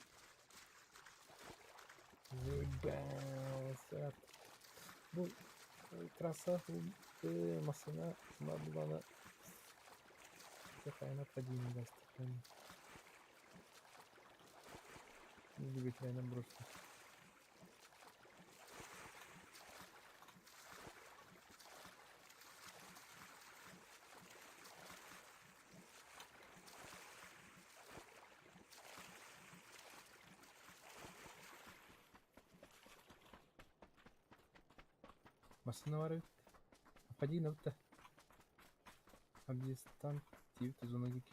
Заебался. Bu трасса машина была такая на падение даст. Двигатель нам бросил. Машина var evet. Пади на вот. Объезд тивти зона гик.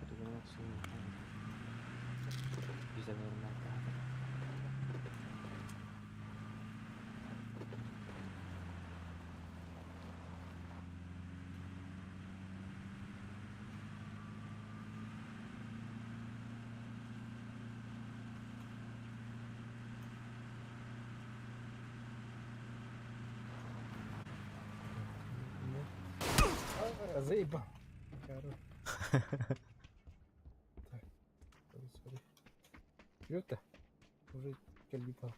Это же максимум. Bisa normal. Заебал. Хорош. Так. Сори. Вперед-то. Уже калипал.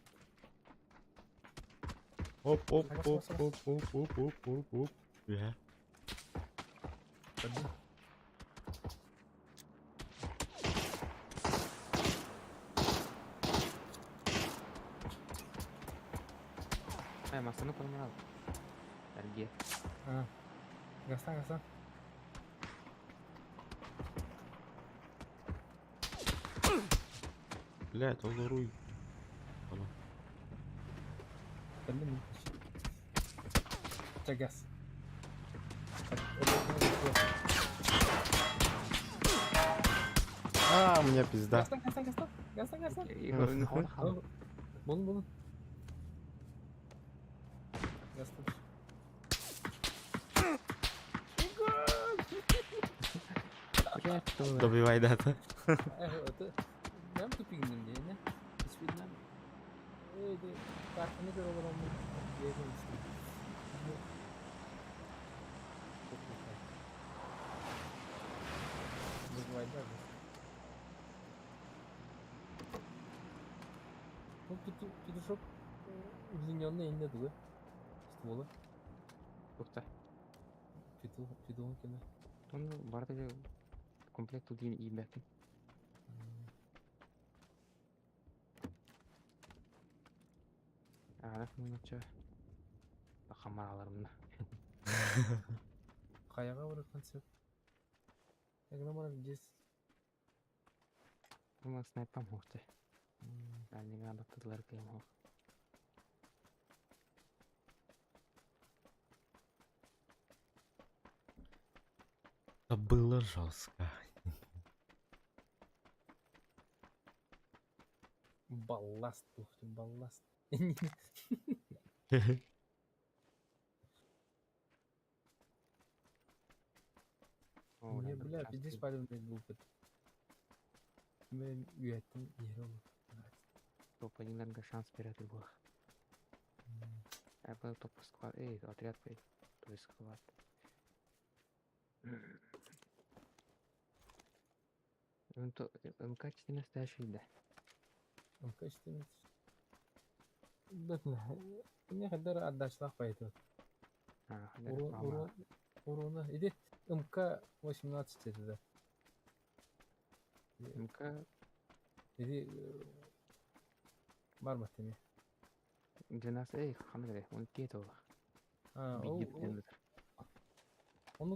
Оп, оп, оп, оп, оп, оп, оп, оп, оп. Ya. Пади. Ай, масаны колмай ал. Әлге. А. Гастан. Блядь, олоруй. Ала. Кәлді мен. Чагас. А, у меня пизда. Гастан. Ing хол хал. Бұны. Гастан. Блядь, что? Добивай дата. Это... Нам тупик не? Действительно. Это... Картаны görüyorum ama. Yedim işte. Çok güzel. Забывай, да? Ну, петушок удлиненный инде дуга. Стволы. Тукта. Петух кино. Он барды комплект удин и бәкин. Арак мыңча. Камараларымда. Каяга бар концерт. Ягна бар здесь. Мына снайпам хохте. Әлнеге адаттылар кайым хох. Это было жестко. Балласт, ух ты, балласт. Не, бля, пиздец палевный был этот. Мен үйәттім ері олы. Топ-1'лерге шанс береді бұл. Бұл топ склад, отряд бей. То есть склад. МК-4 настоящий, да. МК-14. Бәтін, не қадар аддашлақ байты. Уруны, иди МК-18 деді да. МК... Иди, бар бәттеме. 12, қаны кәде, 12 олық. Onu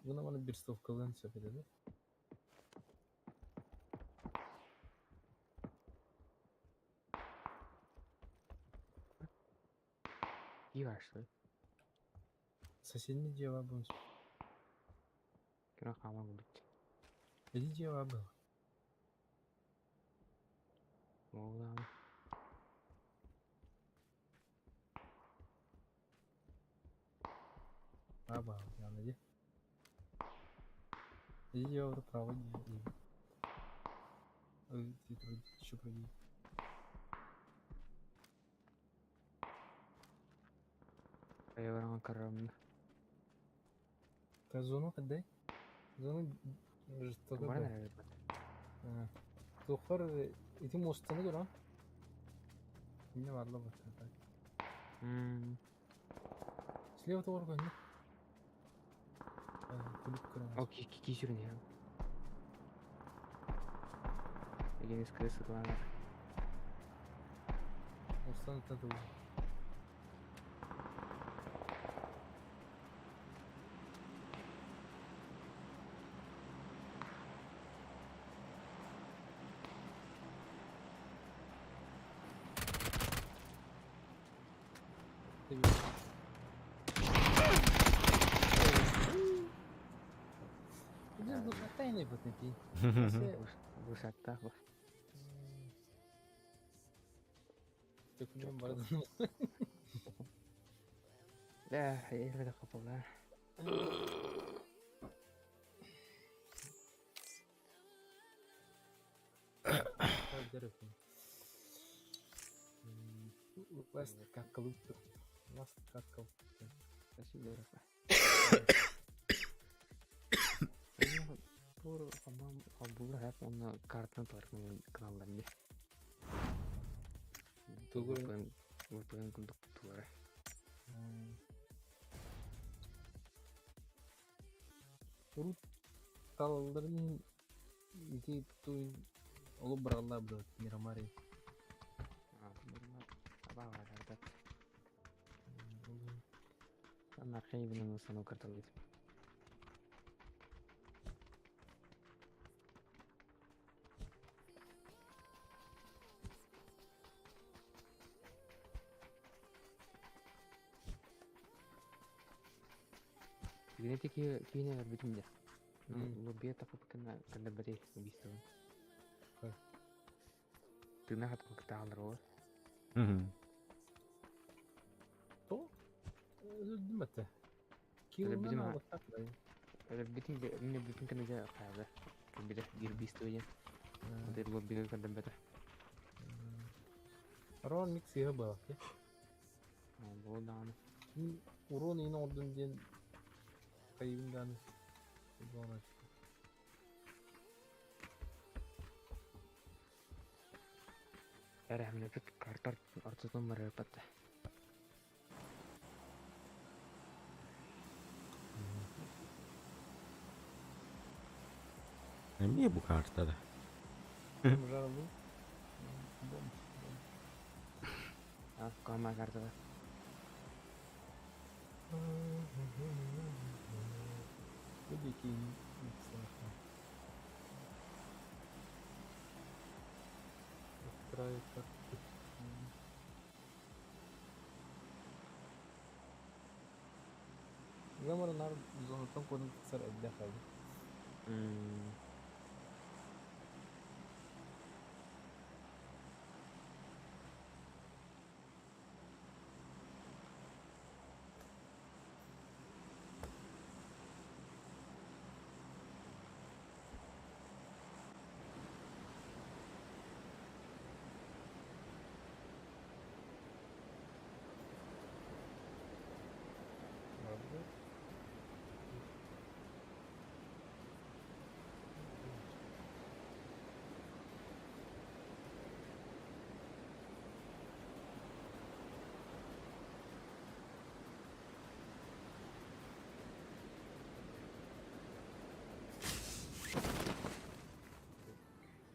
buna bana bir stofkadan söp edildi. İyi başladı. Соседний cevabı. Kira kama bulduk. Dedi cevabı. Oğlan. Аба, yani. Dedi cevabı право değil. Еще проги. Я orang karam. Та зону кадай? Зону жестоко. Kemarin ada dapat. Тухар эти мостаны гора. Не варлы вот так. Слева товар гонит. Kulüp kırmızı. О, кисюрин я. Я не скажу, что она. Ostan tadı. Ну, тайный вот такие. Высота. Документ бар. Да, я это капала. Ласт как колупер. Ласт как колупер. Спасибо, Рафа. Пур, по-моему, был рэп, он карту только каналдан. VPN күндік туары. Урут талаларын иди туй олу баралла бро Мирамари. Бабаларда. Она архаивная на самом картоне. Генетики кине битимде. Ну бета попкана когда бери убийство. Хай. Ты на хату как-то алро. То? Üzüldüm Öyle bizim Kilden ha- aldık taklayı. Мне битим kan aja kaza. Bida gir убийство ya. Ada gua bilang kan beta. Ron mix ya bak ya. Bu da Şimdi Uron yine ordun diyen kaybından ona ya rahmine fit kartar ortadan merepet. Niye bu kartta da? Жарлы. Ah, kama karta. Bu iki Край карты. Gamar nar zonattan kodun kısar edde kaldı. Vardı.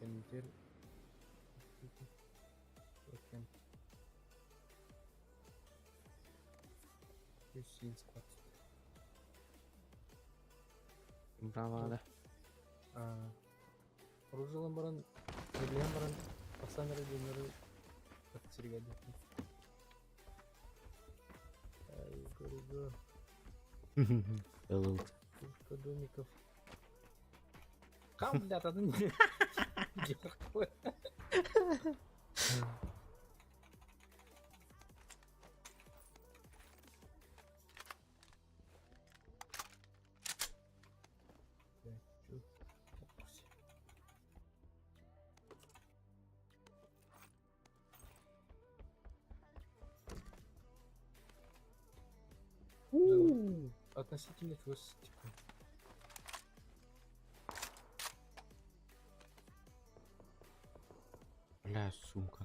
Enter. Bakın. 100 squat. Bravo da. Оружиялан баран, бирлиан баран, пасанары денері қатсырға дейін. Ай, горизо. Hello. Сколько домиков. Кам, блядь, один дерьмо. Относительно хвостика. Бля, сумка.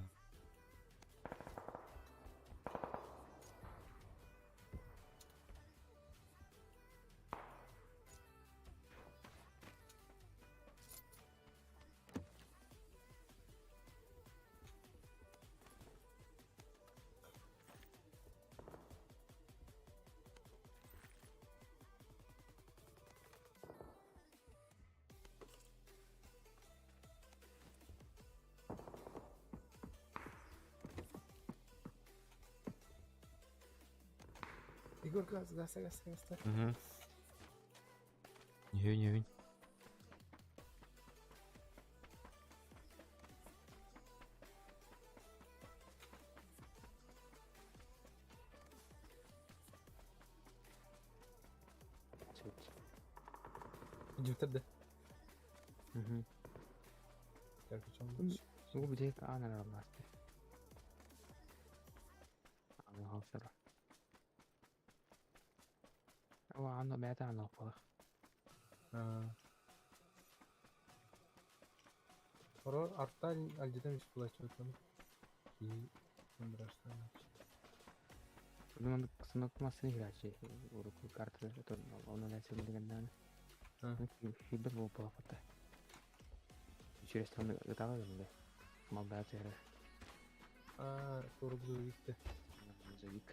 Игорь, газ. Не винь. Идем тогда. Угу. Так, о чем лучше? Gua bisa ke ana dalam pasti. Ana hausa. Wah, ana beta ana apa? Horror артта альдеден весь плачет там. И страшно. Memang senang masih nggak sih urut kartu itu ono nasi dengan dana. Hidup mau apa apa teh? Jadi setahun nggak tahu ya deh. Mau baca ya. Турбу gitti. Müzik.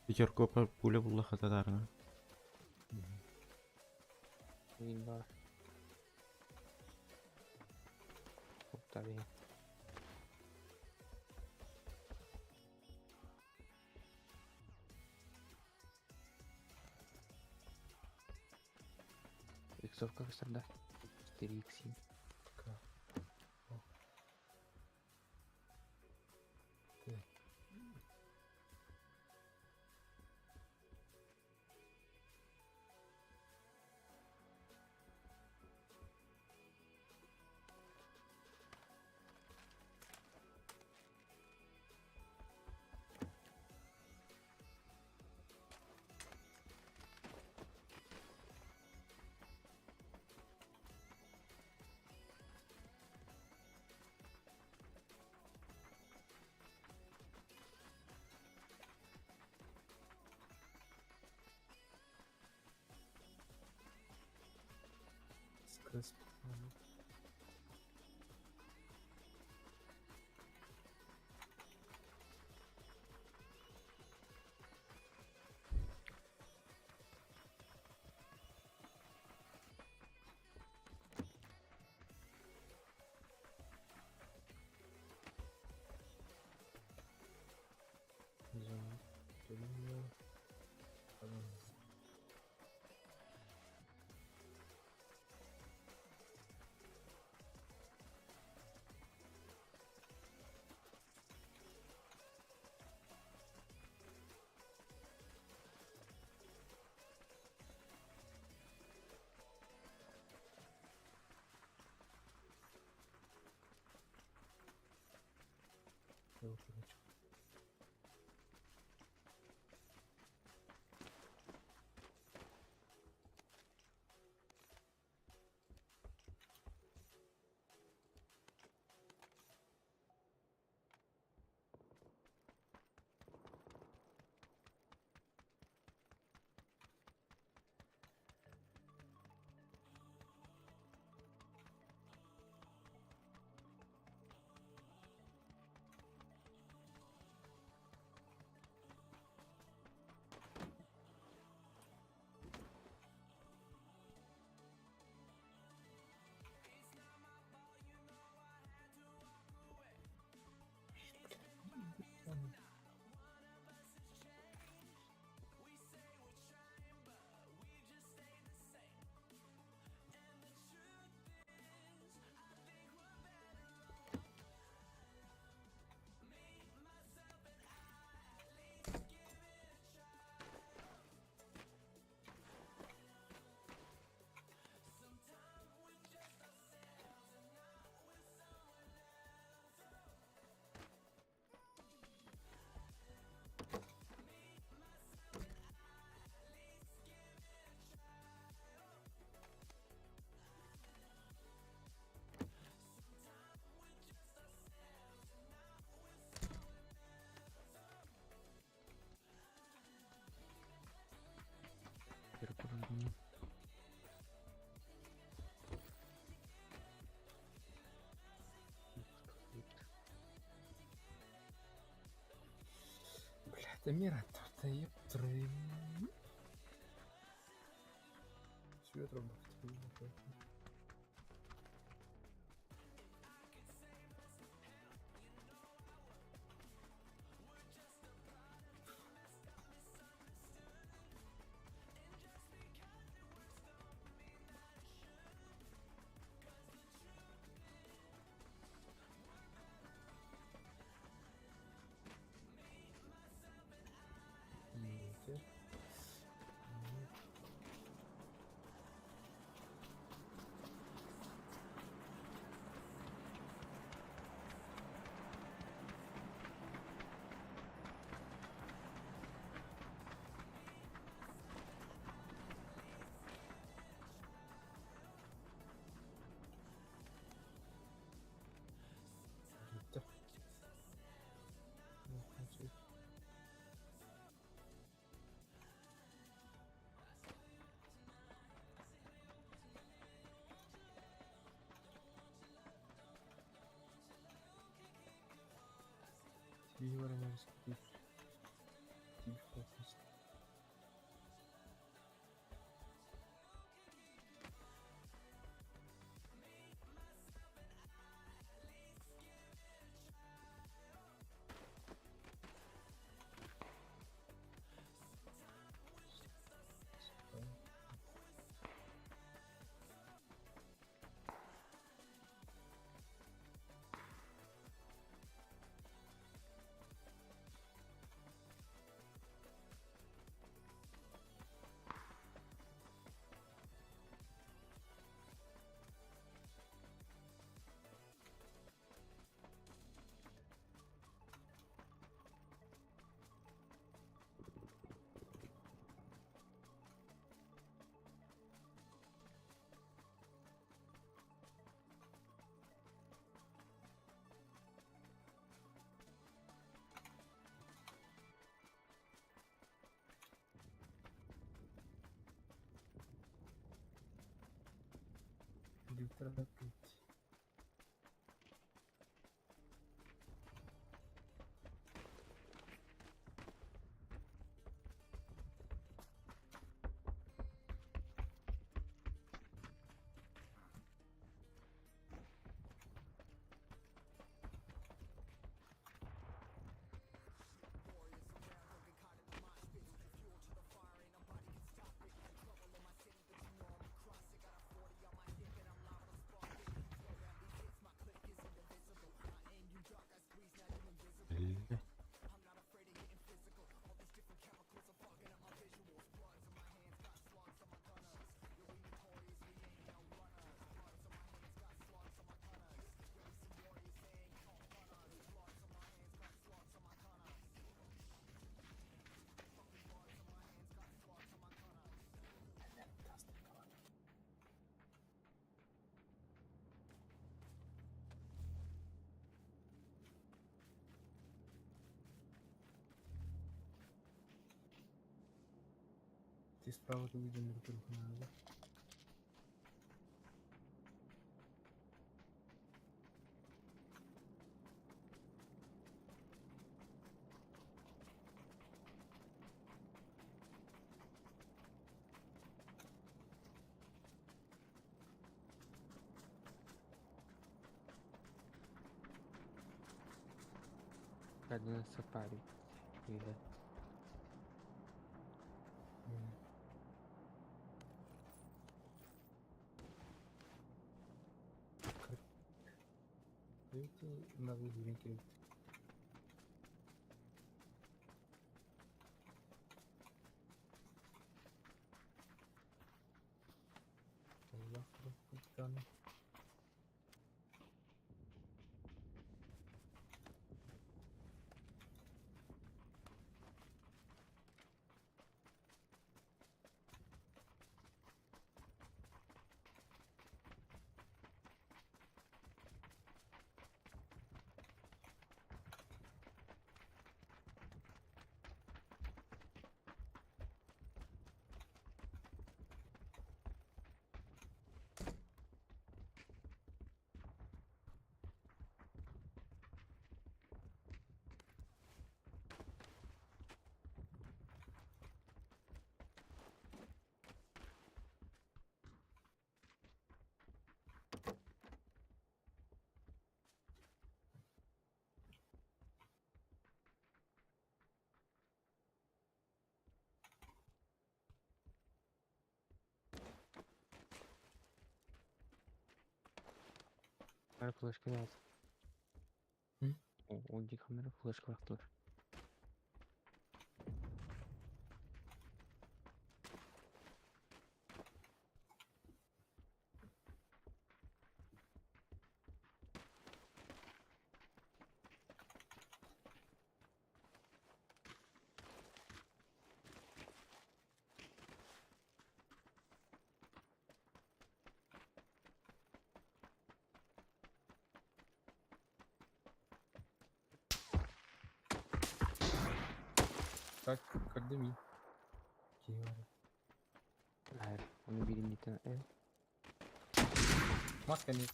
Пятерку пуля була хатадарна. Ин бар. Tabii. Иксовка кыстырда. 4x. Так. О. Так. Скресп. Перекурили. Блядь, Амира, тут ептры. Свет работает. Видите? Видите? Ну, значит, тебе говорю, может, скупить. Тебе в космос. Өлтіріп кетті. Әлі. Ти справа тобі до мене телефонували. Один сапарі. Іде. Кредит на выделение кредит. Allah kaptanı. Kamera flaşka lazım. Hı? O kamera flaşka baktılar. Так, как дыми. Киевара. Hayır. Onu birinci tane. Evet. Маска нет.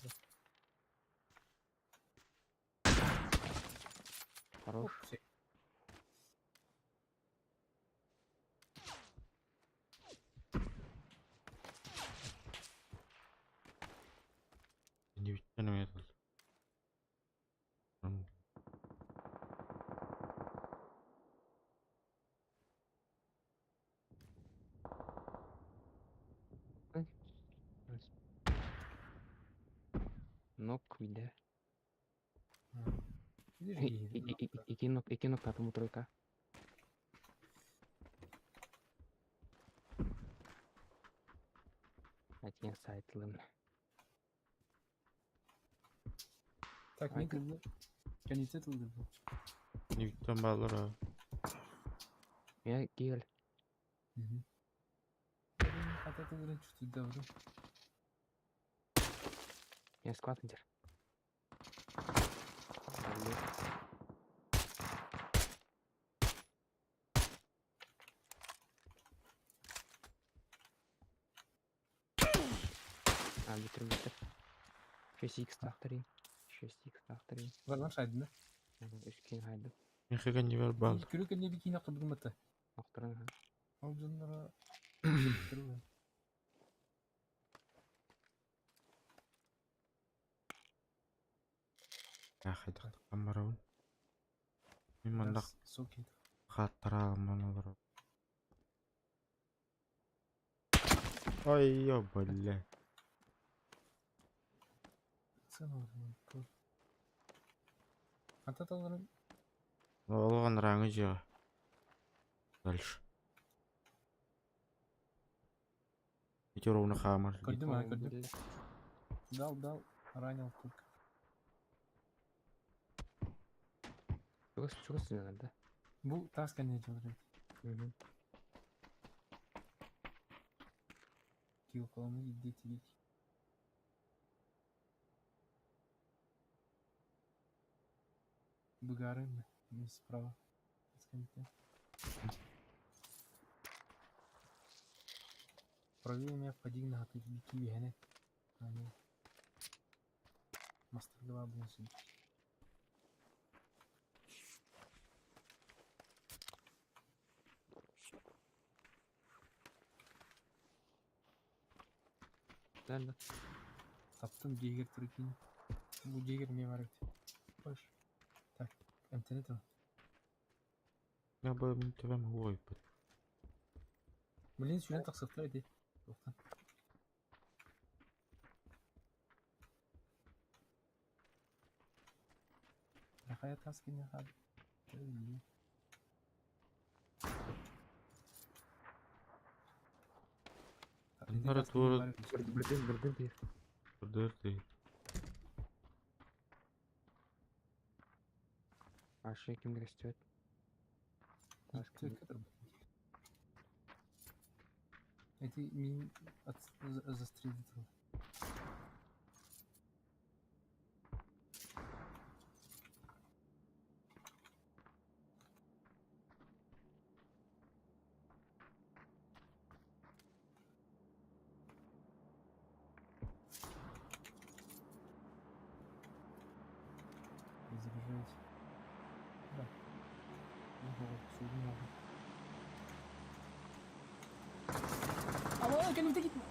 Хорош. Все. Не витягнув я тут. Нок bir Видишь, гей? iki nok atımı тройка. Один сайтлым. Так, не кылды. Комитет ылды бұл. Не витягнув балыра. Ya gel. Хата тылдырын чүтті дәврі. Ya squat indir. Al bitir bitir. 6x taqtiring. 6x taqtiring. Varlar şaydın. Üstken haydı. Mexegan nivel bal. Kürük ne bir kina kırdım mı? Taqtiring ha. Al canlara. Ya hayda. Kamarawun. Min mandak Sok et. xattara almamalar. Ay ya balle. Sen oğlum. Hatta tanrım. Olgan rangı jığa. Dальше. Итер оны хамар. Gördüm ha gördüm. Dal. Ранил только. Çok sinirlendi. Bu task ne çalışıyor? Кил колону идите ведь. Бугары мы справа. Скажите. Правее необходимо ответить кивихене. Ани. Мастер 2 булсын. Nerede? Taптım Jaeger Türkiye'ni. Bu Jaeger mi var? Hoş. Tak. İnternet var. Я бы тебе могло и быть. Блин, сюда так составляет. Тоқтан. Рахая таски не хад. Температура Birden bir. подожди. Aşağı kim istiyor? Эти мин застрелит. Заряжать. Да. Ama kendimde gitme.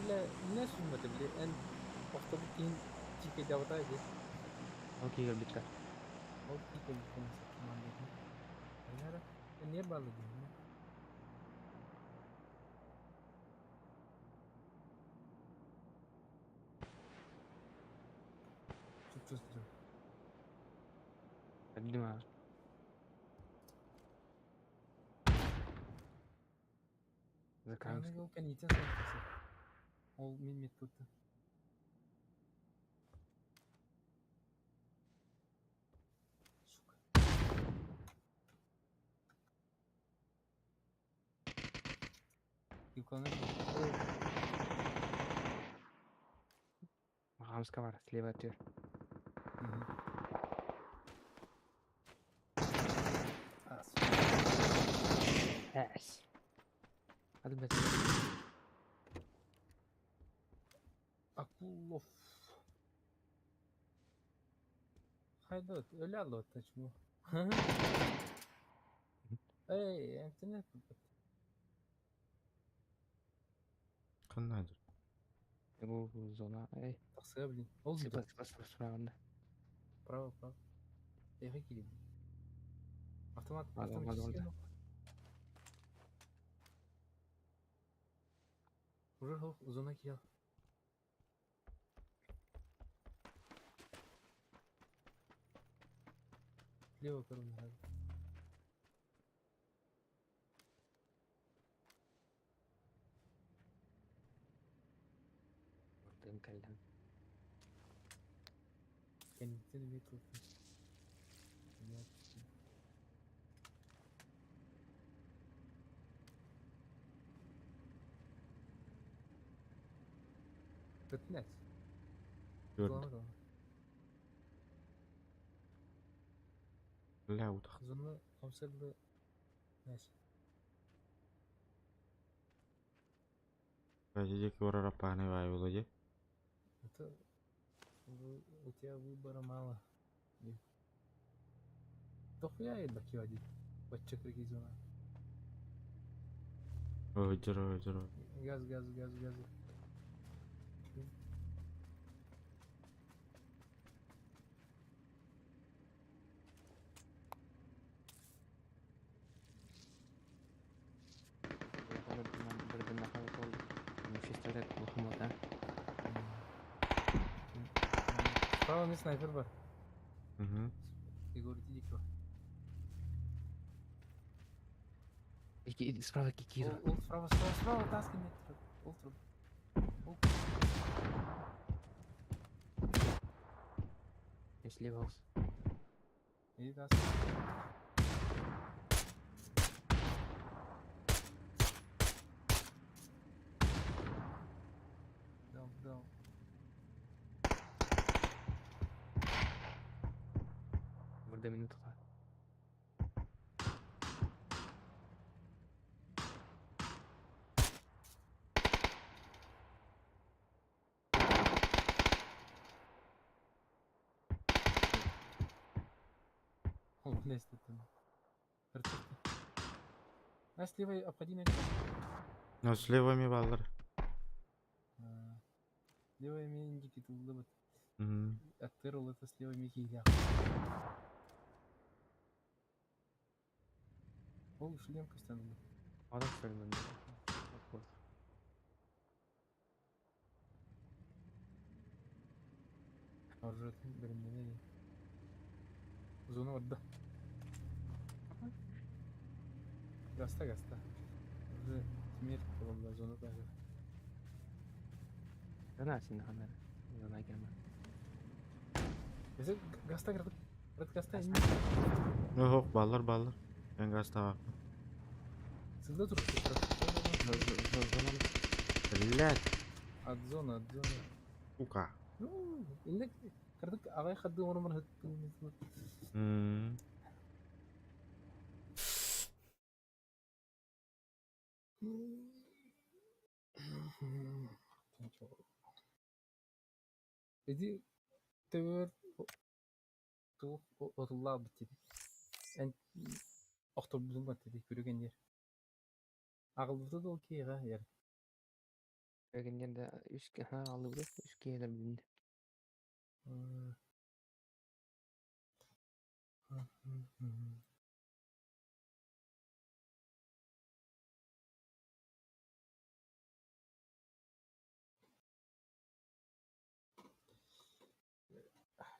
لا الناس اللي ان مرتبطين تيكي داوطا دي Okey gel bitti. او تيكي اللي كنا سكمان دي انا نير بالو دي شوف Hadi mi? Zaten انا كان يتنسى او مين متوتا يكون Hamska var. Sleva atıyor. Yes. Hadi be. Акулов. Haydi öyle Allah taşımı. Ey, internet. Kannadır. Bu zona. Ey. Taksaya bilin. Oldu. Sıfır sırağında. Право. Eve gireyim. Автомат. Hadi orada. Уже зона кил. Лево короче. Vurdum kalem. Kendini bir tutun. Fitness. Gördüm. لا وتخ. Zona konserli. Neyse. Aja beberapa aneh wae lo aja. Это у тебя выбора мало. Дохуя баки вади. Бачча кирги зона. Wajar wajar. Газ, газ, газ, газ. Birden nakal oldu. Manchester Muhammad'a. Справа не снайпер бар. Угу. Егор, иди к. Справа кикиро. Ол справа, справа, справа, таски нет. Ол труп. Ол. Я слева. Иди таски. Даун, даун. Burada beni tutar. Ол не істеді. А слева обходи на. Ну слева ми балдар. Слева имеет индикативный вот. Угу. Аттерл это слева Михиля. Ол шлем кастан. Adam söylemem. Bak. Оружие беремне. Зона отда. Гаста, гаста. Уже смерть была зона даже. Sana aslında kamera. Yana girme. Если гаста кырдык. Кырдык гаста эми. Yok ballar ballar. Ben gaz tamam. Сызда туруп. Блять. От зона, от зона. Сука. Ну, элек кырдык агай хадды оруман хытты. Hmm. Иди төвөр туу отулла битти. Эн октор булма теди көрөгөн жер. Агылды да окейга яр. Öğrenken de üst ha aldı bile üst gelir bilindi.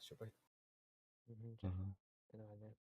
Şopay. Hı. Herhalde.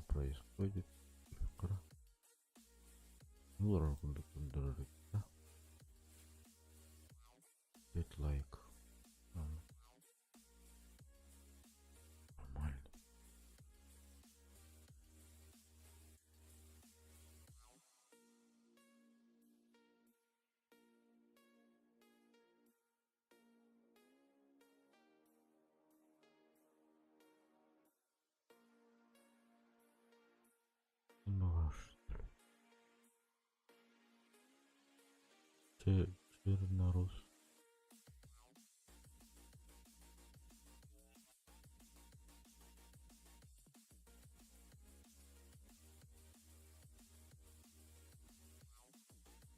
происходит? Ну, да? Hit like. Нормально. Ну, Чернорус.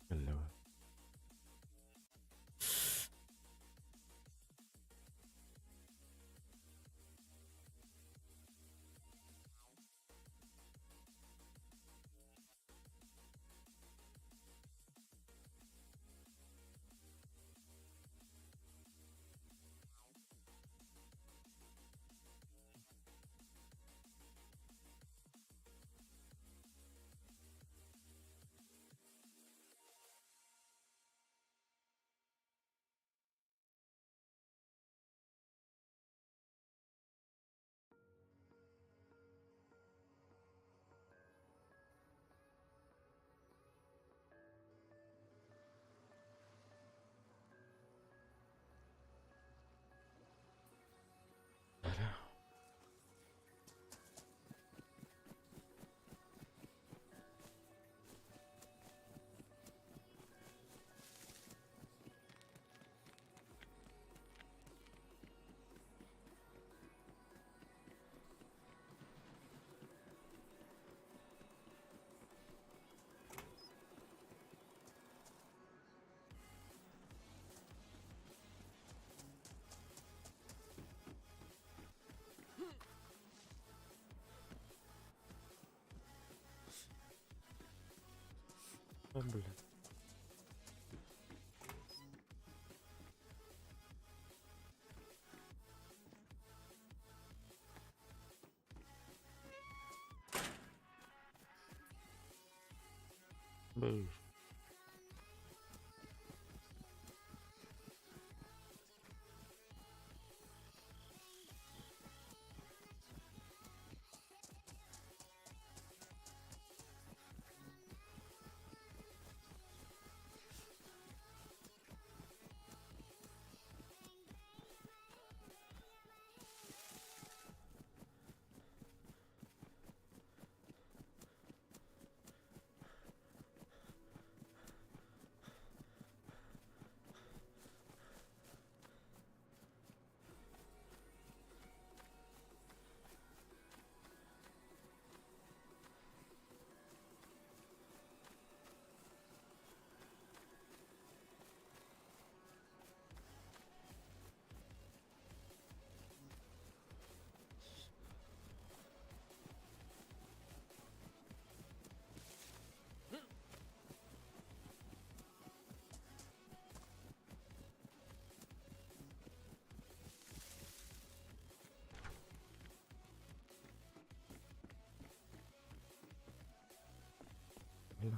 Лево. Блин. Бэйш. Блин.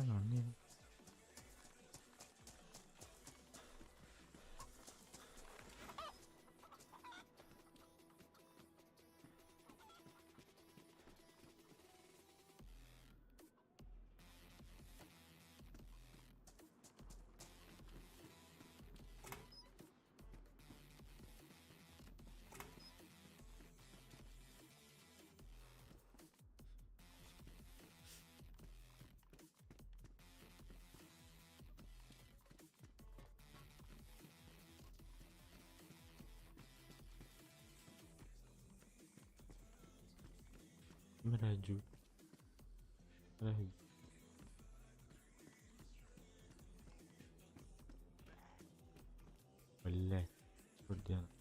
يعني melaju والله seperti